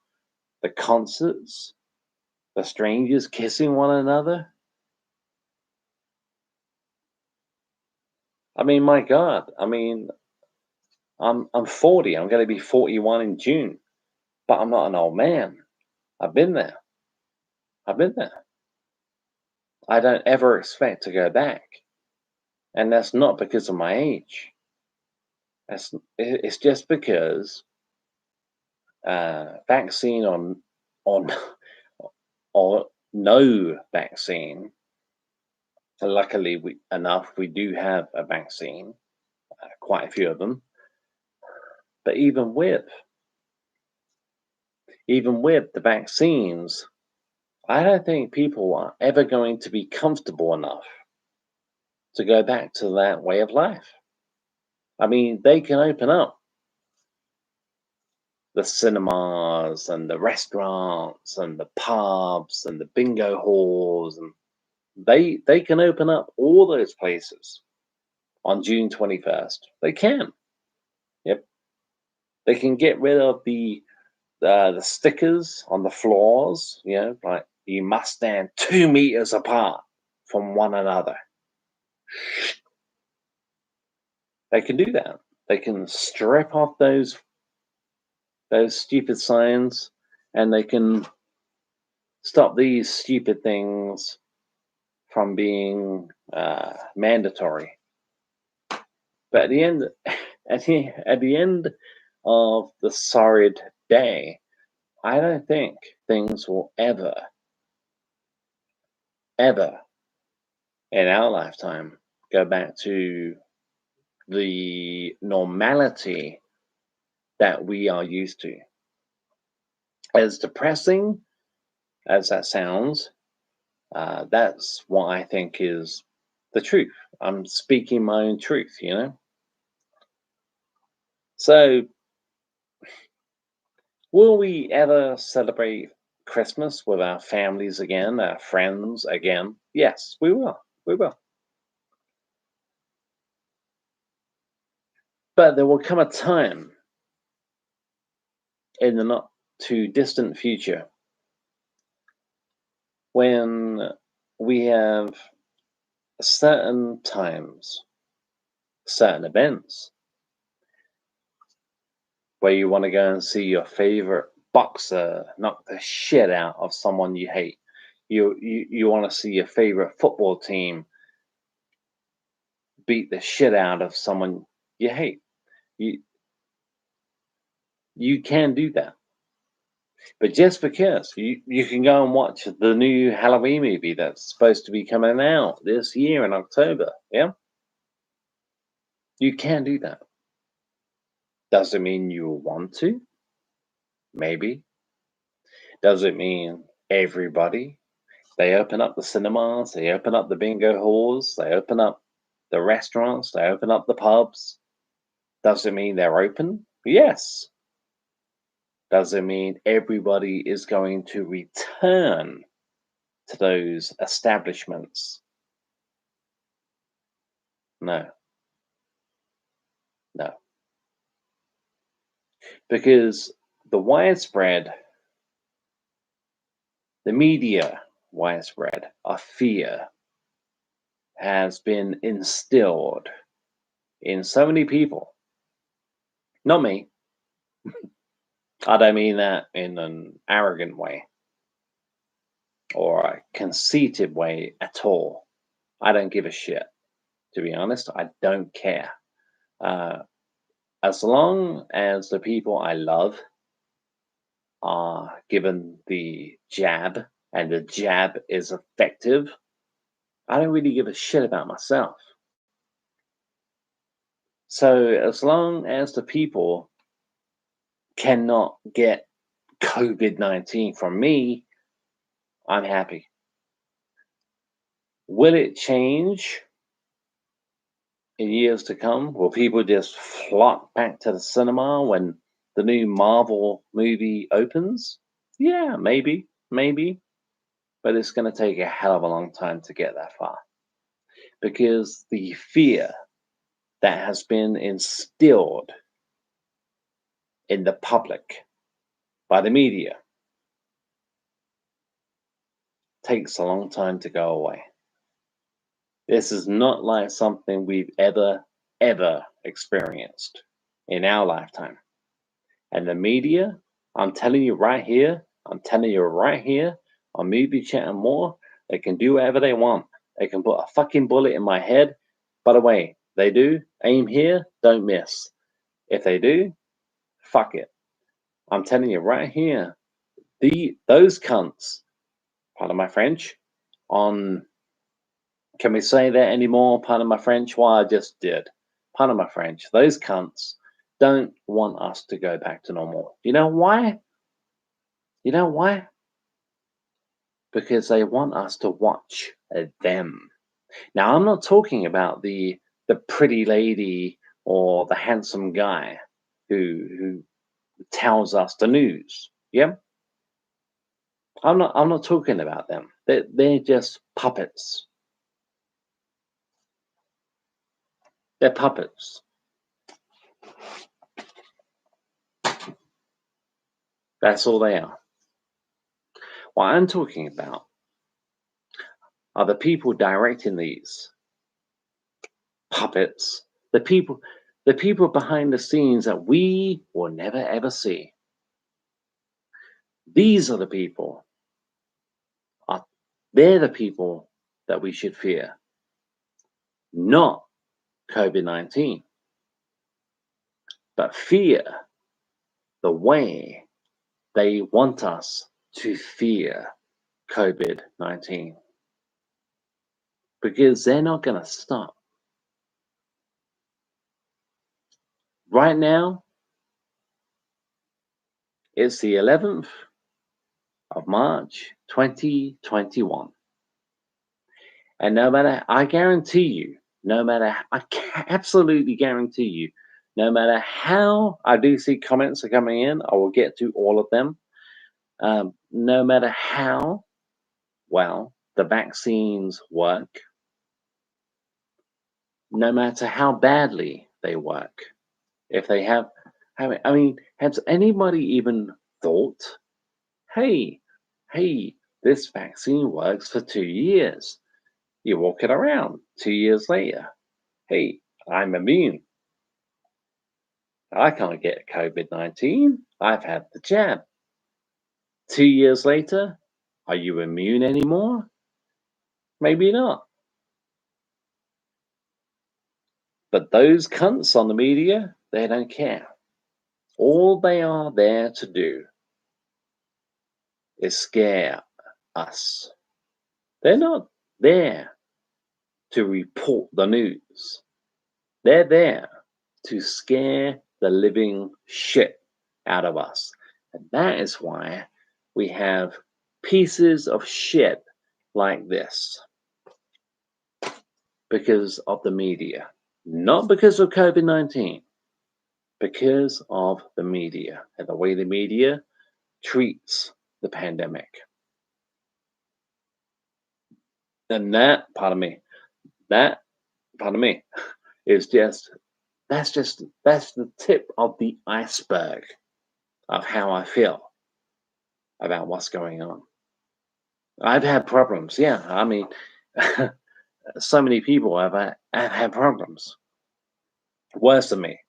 the concerts, the strangers kissing one another. I mean, my God, I'm 40. I'm going to be 41 in June, but I'm not an old man. I've been there. I don't ever expect to go back, and that's not because of my age. It's just because vaccine on or no vaccine. Luckily, we do have a vaccine, quite a few of them. But even with the vaccines, I don't think people are ever going to be comfortable enough to go back to that way of life. I mean, they can open up the cinemas and the restaurants and the pubs and the bingo halls, and they can open up all those places on June 21st. They can. Yep. They can get rid of the stickers on the floors, like you must stand 2 meters apart from one another. They can do that. They can strip off those stupid signs, and they can stop these stupid things from being mandatory. But at the end, at the end of the sorrid day, I don't think things will ever in our lifetime, go back to the normality that we are used to. As depressing as that sounds, that's what I think is the truth. I'm speaking my own truth, you know? So, will we ever celebrate Christmas with our families again, our friends again? Yes, we will. We will. But there will come a time in the not too distant future when we have certain times, certain events where you want to go and see your favorite boxer knock the shit out of someone you hate. You want to see your favorite football team beat the shit out of someone you hate. You you can do that. But just because you can go and watch the new Halloween movie that's supposed to be coming out this year in October, yeah? You can do that. Does it mean you want to? Maybe. Does it mean everybody? They open up the cinemas, they open up the bingo halls, they open up the restaurants, they open up the pubs. Does it mean they're open? Yes. Does it mean everybody is going to return to those establishments? No, no. Because the widespread, the media widespread of fear has been instilled in so many people. Not me. I don't mean that in an arrogant way or a conceited way at all. I don't give a shit. To be honest, I don't care. Uh, as long as the people I love are given the jab and the jab is effective, I don't really give a shit about myself. So as long as the people cannot get COVID-19 from me, I'm happy. Will it change in years to come? Will people just flock back to the cinema when the new Marvel movie opens? Yeah, maybe, maybe. But it's going to take a hell of a long time to get that far. Because the fear that has been instilled in the public by the media takes a long time to go away. This is not like something we've ever experienced in our lifetime. And the media, I'm telling you right here, on Movie Chat and More, they can do whatever they want. They can put a fucking bullet in my head. By the way, they do. Aim here, don't miss. If they do, fuck it. I'm telling you right here, those cunts, pardon my French, on, can we say that anymore? Pardon my French. Well, I just did. Pardon my French. Those cunts don't want us to go back to normal. You know why? You know why? Because they want us to watch them. Now, I'm not talking about the pretty lady or the handsome guy who tells us the news. Yeah, I'm not talking about them. They're just puppets. They're puppets. That's all they are. What I'm talking about are the people directing these puppets, the people behind the scenes that we will never ever see. These are the people. They're the people that we should fear, not COVID-19, but fear the way they want us to fear COVID-19. because they're not going to stop. Right now, it's the 11th of March, 2021. And no matter, I guarantee you, no matter, absolutely guarantee you, no matter how, I do see comments are coming in, I will get to all of them. No matter how well the vaccines work, no matter how badly they work, if they have, I mean, has anybody even thought, hey, this vaccine works for 2 years. You walk it around 2 years later. Hey, I'm immune. I can't get COVID-19. I've had the jab. 2 years later, are you immune anymore? Maybe not. But those cunts on the media, they don't care. All they are there to do is scare us. They're not there to report the news. They're there to scare the living shit out of us. And that is why we have pieces of shit like this. Because of the media. Not because of COVID-19. Because of the media and the way the media treats the pandemic. And that, pardon me, is just, that's the tip of the iceberg of how I feel about what's going on. I've had problems, yeah. I mean, so many people have had problems. Worse than me.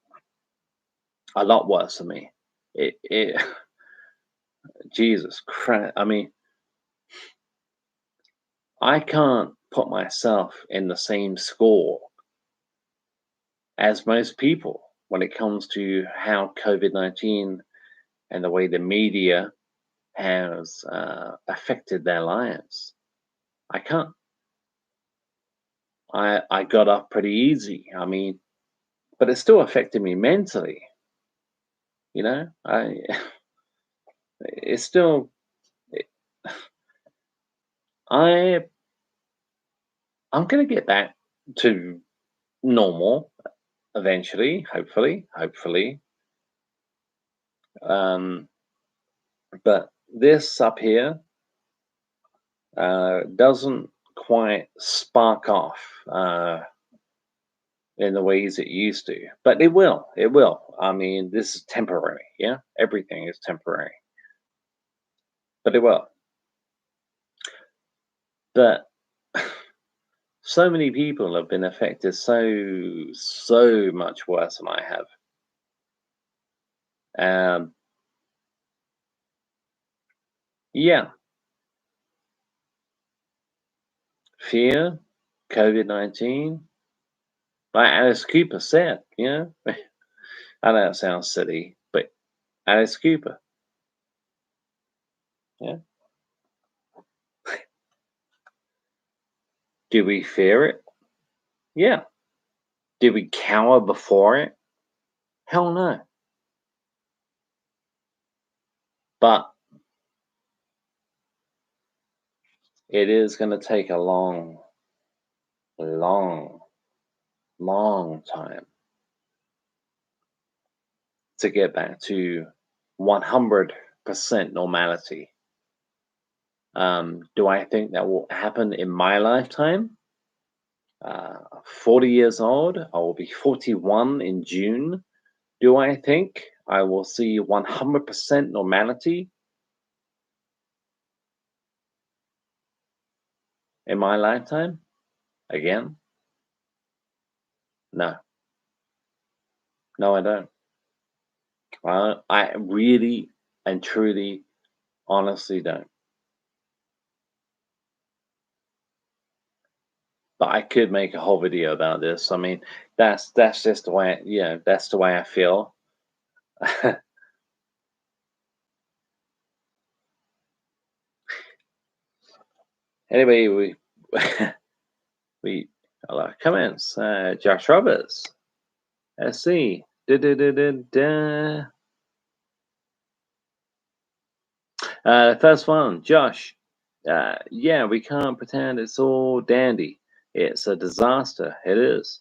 A lot worse than me. Jesus Christ. I mean, I can't put myself in the same score as most people when it comes to how COVID-19 and the way the media has affected their lives. I can't. I got off pretty easy. I mean, but it still affected me mentally. You know, it's still, I'm gonna get back to normal eventually, hopefully. But this up here doesn't quite spark off in the ways it used to, but it will. I mean, this is temporary. Yeah, everything is temporary, but it will. But so many people have been affected so much worse than I have. Yeah, fear, COVID-19. Like Alice Cooper said, you know, I know it sounds silly, but Alice Cooper, yeah. Do we fear it? Yeah. Do we cower before it? Hell no. But it is going to take a long time to get back to 100% normality. Do I think that will happen in my lifetime? 40 years old, I will be 41 in June. Do I think I will see 100% normality in my lifetime? Again? No. No, I don't. I really and truly, honestly don't. But I could make a whole video about this. I mean, that's just the way, that's the way I feel. Anyway, We a lot of comments. Josh Roberts. Let's see. First one, Josh. Yeah, we can't pretend it's all dandy. It's a disaster. It is.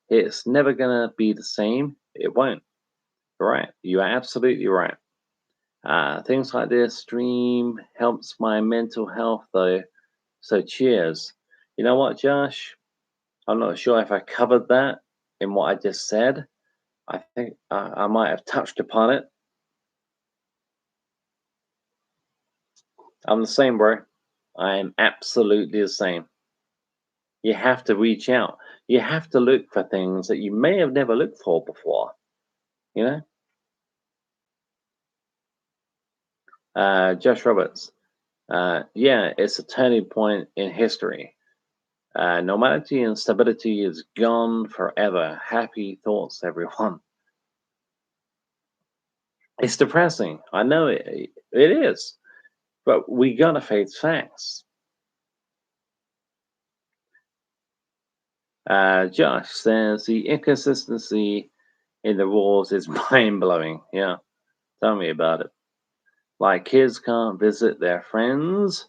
It's never gonna be the same. It won't. Right. You are absolutely right. Things like this stream helps my mental health though. So cheers. You know what, Josh? I'm not sure if I covered that in what I just said. I think I might have touched upon it. I'm the same, bro. I am absolutely the same. You have to reach out. You have to look for things that you may have never looked for before. You know, Josh Roberts. Yeah, it's a turning point in history. Normality and stability is gone forever. Happy thoughts, everyone. It's depressing. I know it is, but we gotta face facts. Josh says the inconsistency in the rules is mind blowing. Yeah, tell me about it. Like kids can't visit their friends,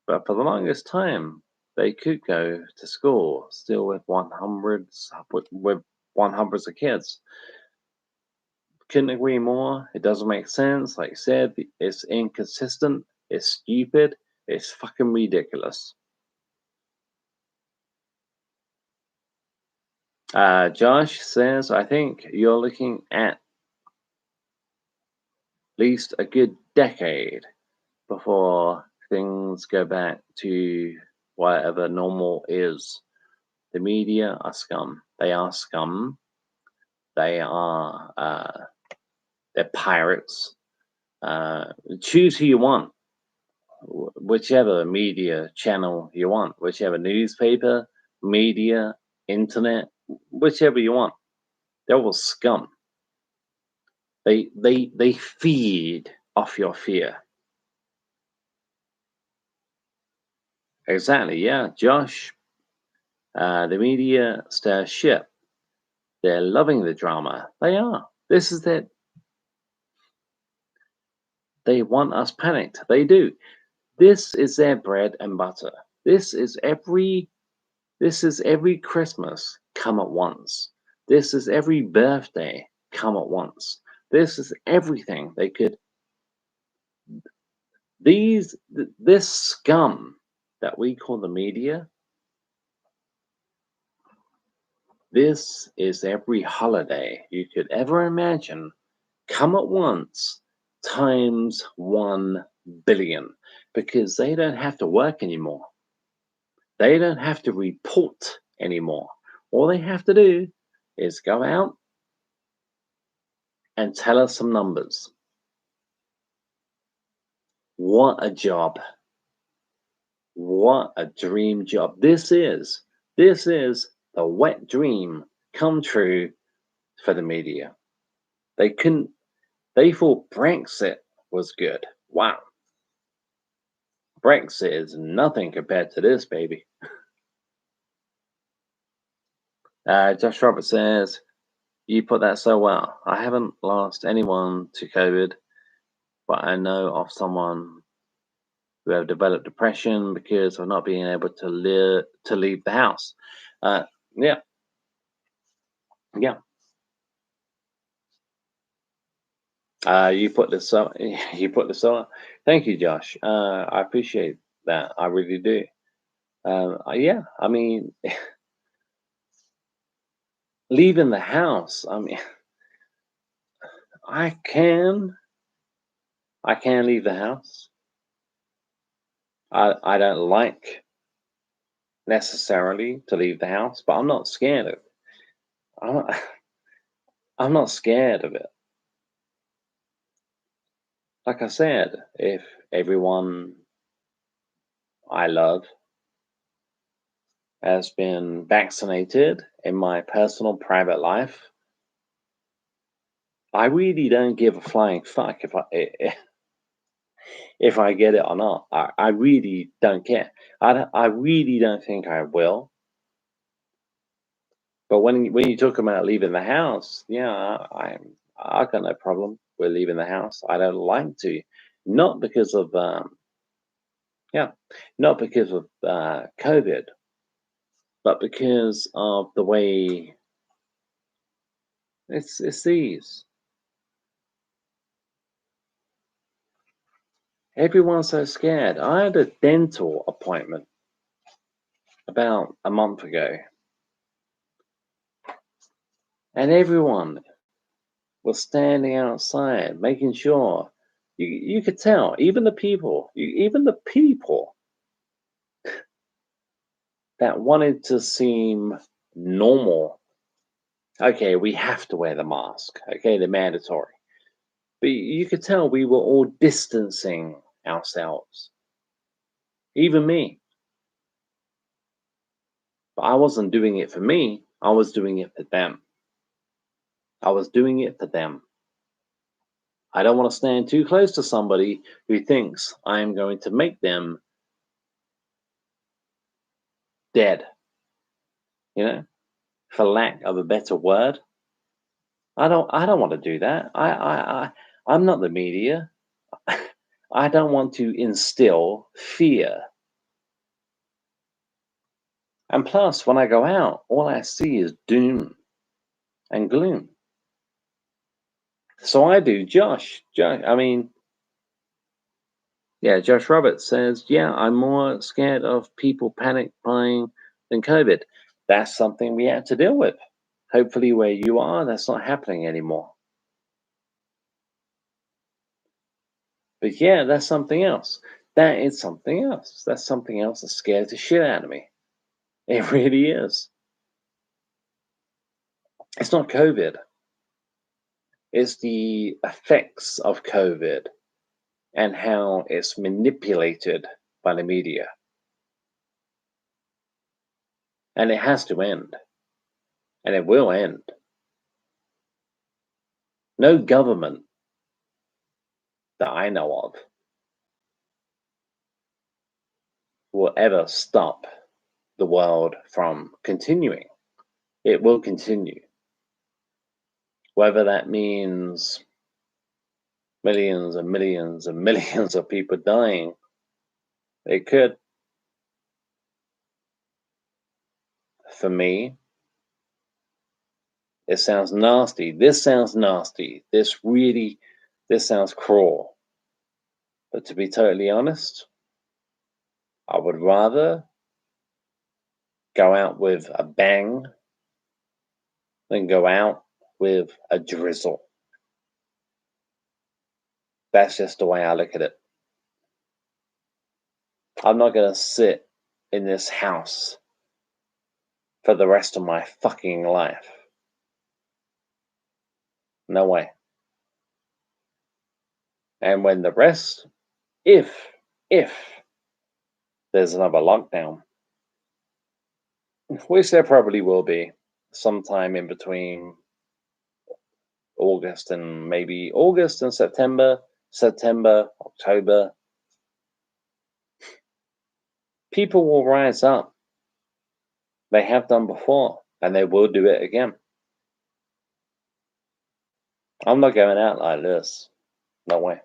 but for the longest time they could go to school still with with 100s of kids. Couldn't agree more. It doesn't make sense. Like I said, it's inconsistent. It's stupid. It's fucking ridiculous. Josh says, I think you're looking at least a good decade before things go back to whatever normal is. The media are scum. They are scum. They are they're pirates. Choose who you want, whichever media channel you want, whichever newspaper, media, internet, whichever you want. They're all scum. They feed off your fear. Exactly, yeah, Josh. The media stirs shit. They're loving the drama. They are. This is that. They want us panicked. They do. This is their bread and butter. This is every Christmas come at once. This is every birthday come at once. This is everything they could. This scum that we call the media. This is every holiday you could ever imagine come at once times 1 billion, because they don't have to work anymore. They don't have to report anymore. All they have to do is go out and tell us some numbers. What a job. What a dream job. This is the wet dream come true for the media. They thought Brexit was good. Wow. Brexit is nothing compared to this, baby. Josh Roberts says, you put that so well. I haven't lost anyone to COVID, but I know of someone who have developed depression because of not being able to leave the house. Yeah, yeah. You put this up. You put this on. Thank you, Josh. I appreciate that. I really do. Yeah, I mean, leaving the house. I mean, I can leave the house. I don't like necessarily to leave the house, but I'm not scared of it. I'm not, I'm not scared of it. Like I said, if everyone I love has been vaccinated in my personal private life, I really don't give a flying fuck if I get it or not. I really don't care. I really don't think I will. But when you talk about leaving the house, yeah, I got no problem with leaving the house. I don't like to, not because of yeah, not because of COVID, but because of the way it's these. Everyone's so scared. I had a dental appointment about a month ago, and everyone was standing outside making sure. You could tell, even the people, even the people that wanted to seem normal. Okay, we have to wear the mask. Okay, they're mandatory. But you could tell we were all distancing ourselves. Even me. But I wasn't doing it for me. I was doing it for them. I was doing it for them. I don't want to stand too close to somebody who thinks I am going to make them dead. You know, for lack of a better word. I don't want to do that. I'm not the media. I don't want to instill fear. And plus, when I go out, all I see is doom and gloom. So I do. Josh, I mean, yeah, Josh Roberts says, yeah, I'm more scared of people panic buying than COVID. That's something we have to deal with. Hopefully, where you are, that's not happening anymore. But yeah, that's something else. That is something else. That's something else that scares the shit out of me. It really is. It's not COVID. It's the effects of COVID and how it's manipulated by the media. And it has to end. And it will end. No government that I know of will ever stop the world from continuing. It will continue. Whether that means millions and millions and millions of people dying, it could. For me, it sounds nasty. This sounds nasty. This sounds cruel. But to be totally honest, I would rather go out with a bang than go out with a drizzle. That's just the way I look at it. I'm not going to sit in this house for the rest of my fucking life. No way. And when the rest, if there's another lockdown, which there probably will be sometime in between August and September, October, people will rise up. They have done before, and they will do it again. I'm not going out like this. No way.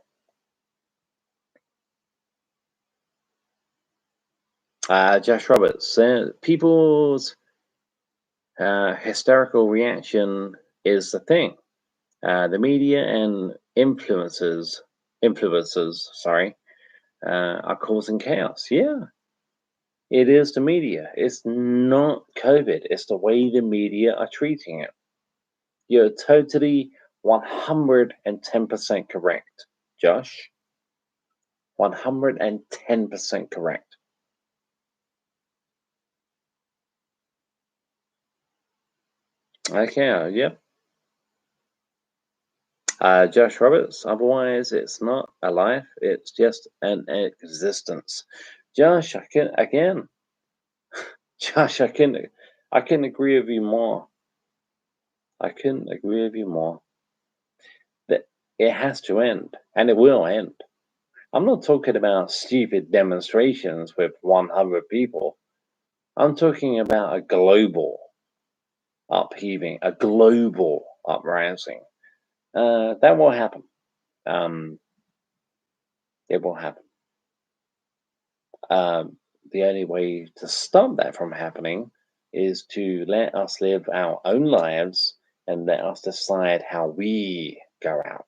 Josh Roberts, people's hysterical reaction is the thing. The media and influencers, are causing chaos. Yeah, it is the media. It's not COVID. It's the way the media are treating it. You're totally 110% correct, Josh. 110% correct. Okay, yeah. Josh Roberts, otherwise it's not a life, it's just an existence. Josh, Josh, I couldn't agree with you more. I couldn't agree with you more. That it has to end, and it will end. I'm not talking about stupid demonstrations with 100 people. I'm talking about a global upheaving, a global uprising. That will happen. It will happen. The only way to stop that from happening is to let us live our own lives and let us decide how we go out.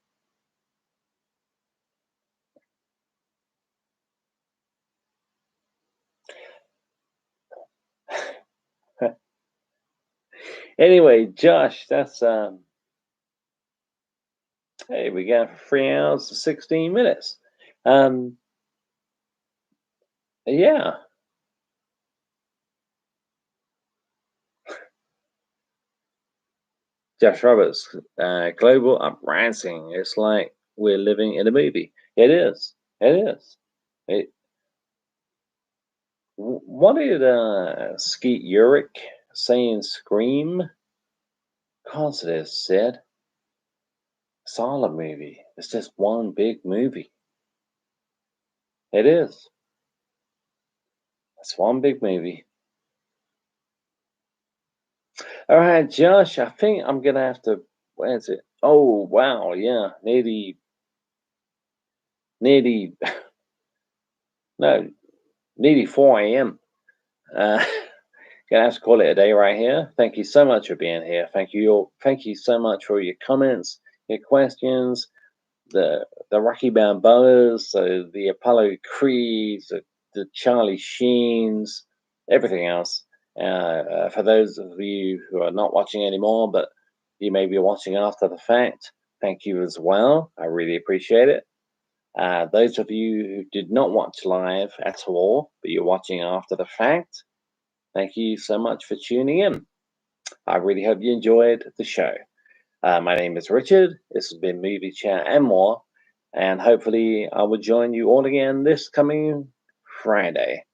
Anyway, Josh, that's hey, we got 3 hours and 16 minutes. Yeah. Josh Roberts, global uprising. It's like we're living in a movie. It is. It is. It, what did Skeet Ulrich say in Scream? Consider said, it's all a movie. It's just one big movie. It is. It's one big movie. All right, Josh, I think I'm going to have to, where is it? Oh, wow, yeah, nearly, no, nearly 4 a.m. Gonna have to call it a day right here. Thank you so much for being here. Thank you so much for your comments, your questions, the Rocky Balboas, so the Apollo Creeds, the Charlie Sheens, everything else. For those of you who are not watching anymore, but you may be watching after the fact, thank you as well. I really appreciate it. Those of you who did not watch live at all, but you're watching after the fact, thank you so much for tuning in. I really hope you enjoyed the show. My name is Richard. This has been Movie Chat and more. And hopefully I will join you all again this coming Friday,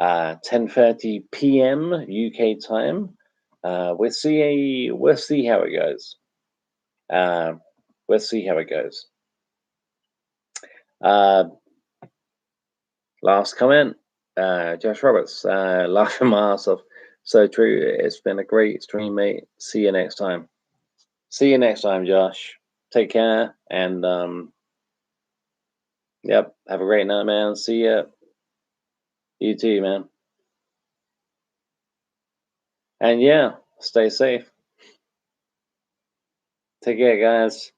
10:30 p.m. UK time. We'll see how it goes. We'll see how it goes. Last comment, Josh Roberts, laughing my ass off. So true. It's been a great stream, mate. See you next time. See you next time, Josh. Take care, and yep, have a great night, man. See ya. You too, man. And yeah, stay safe. Take care, guys.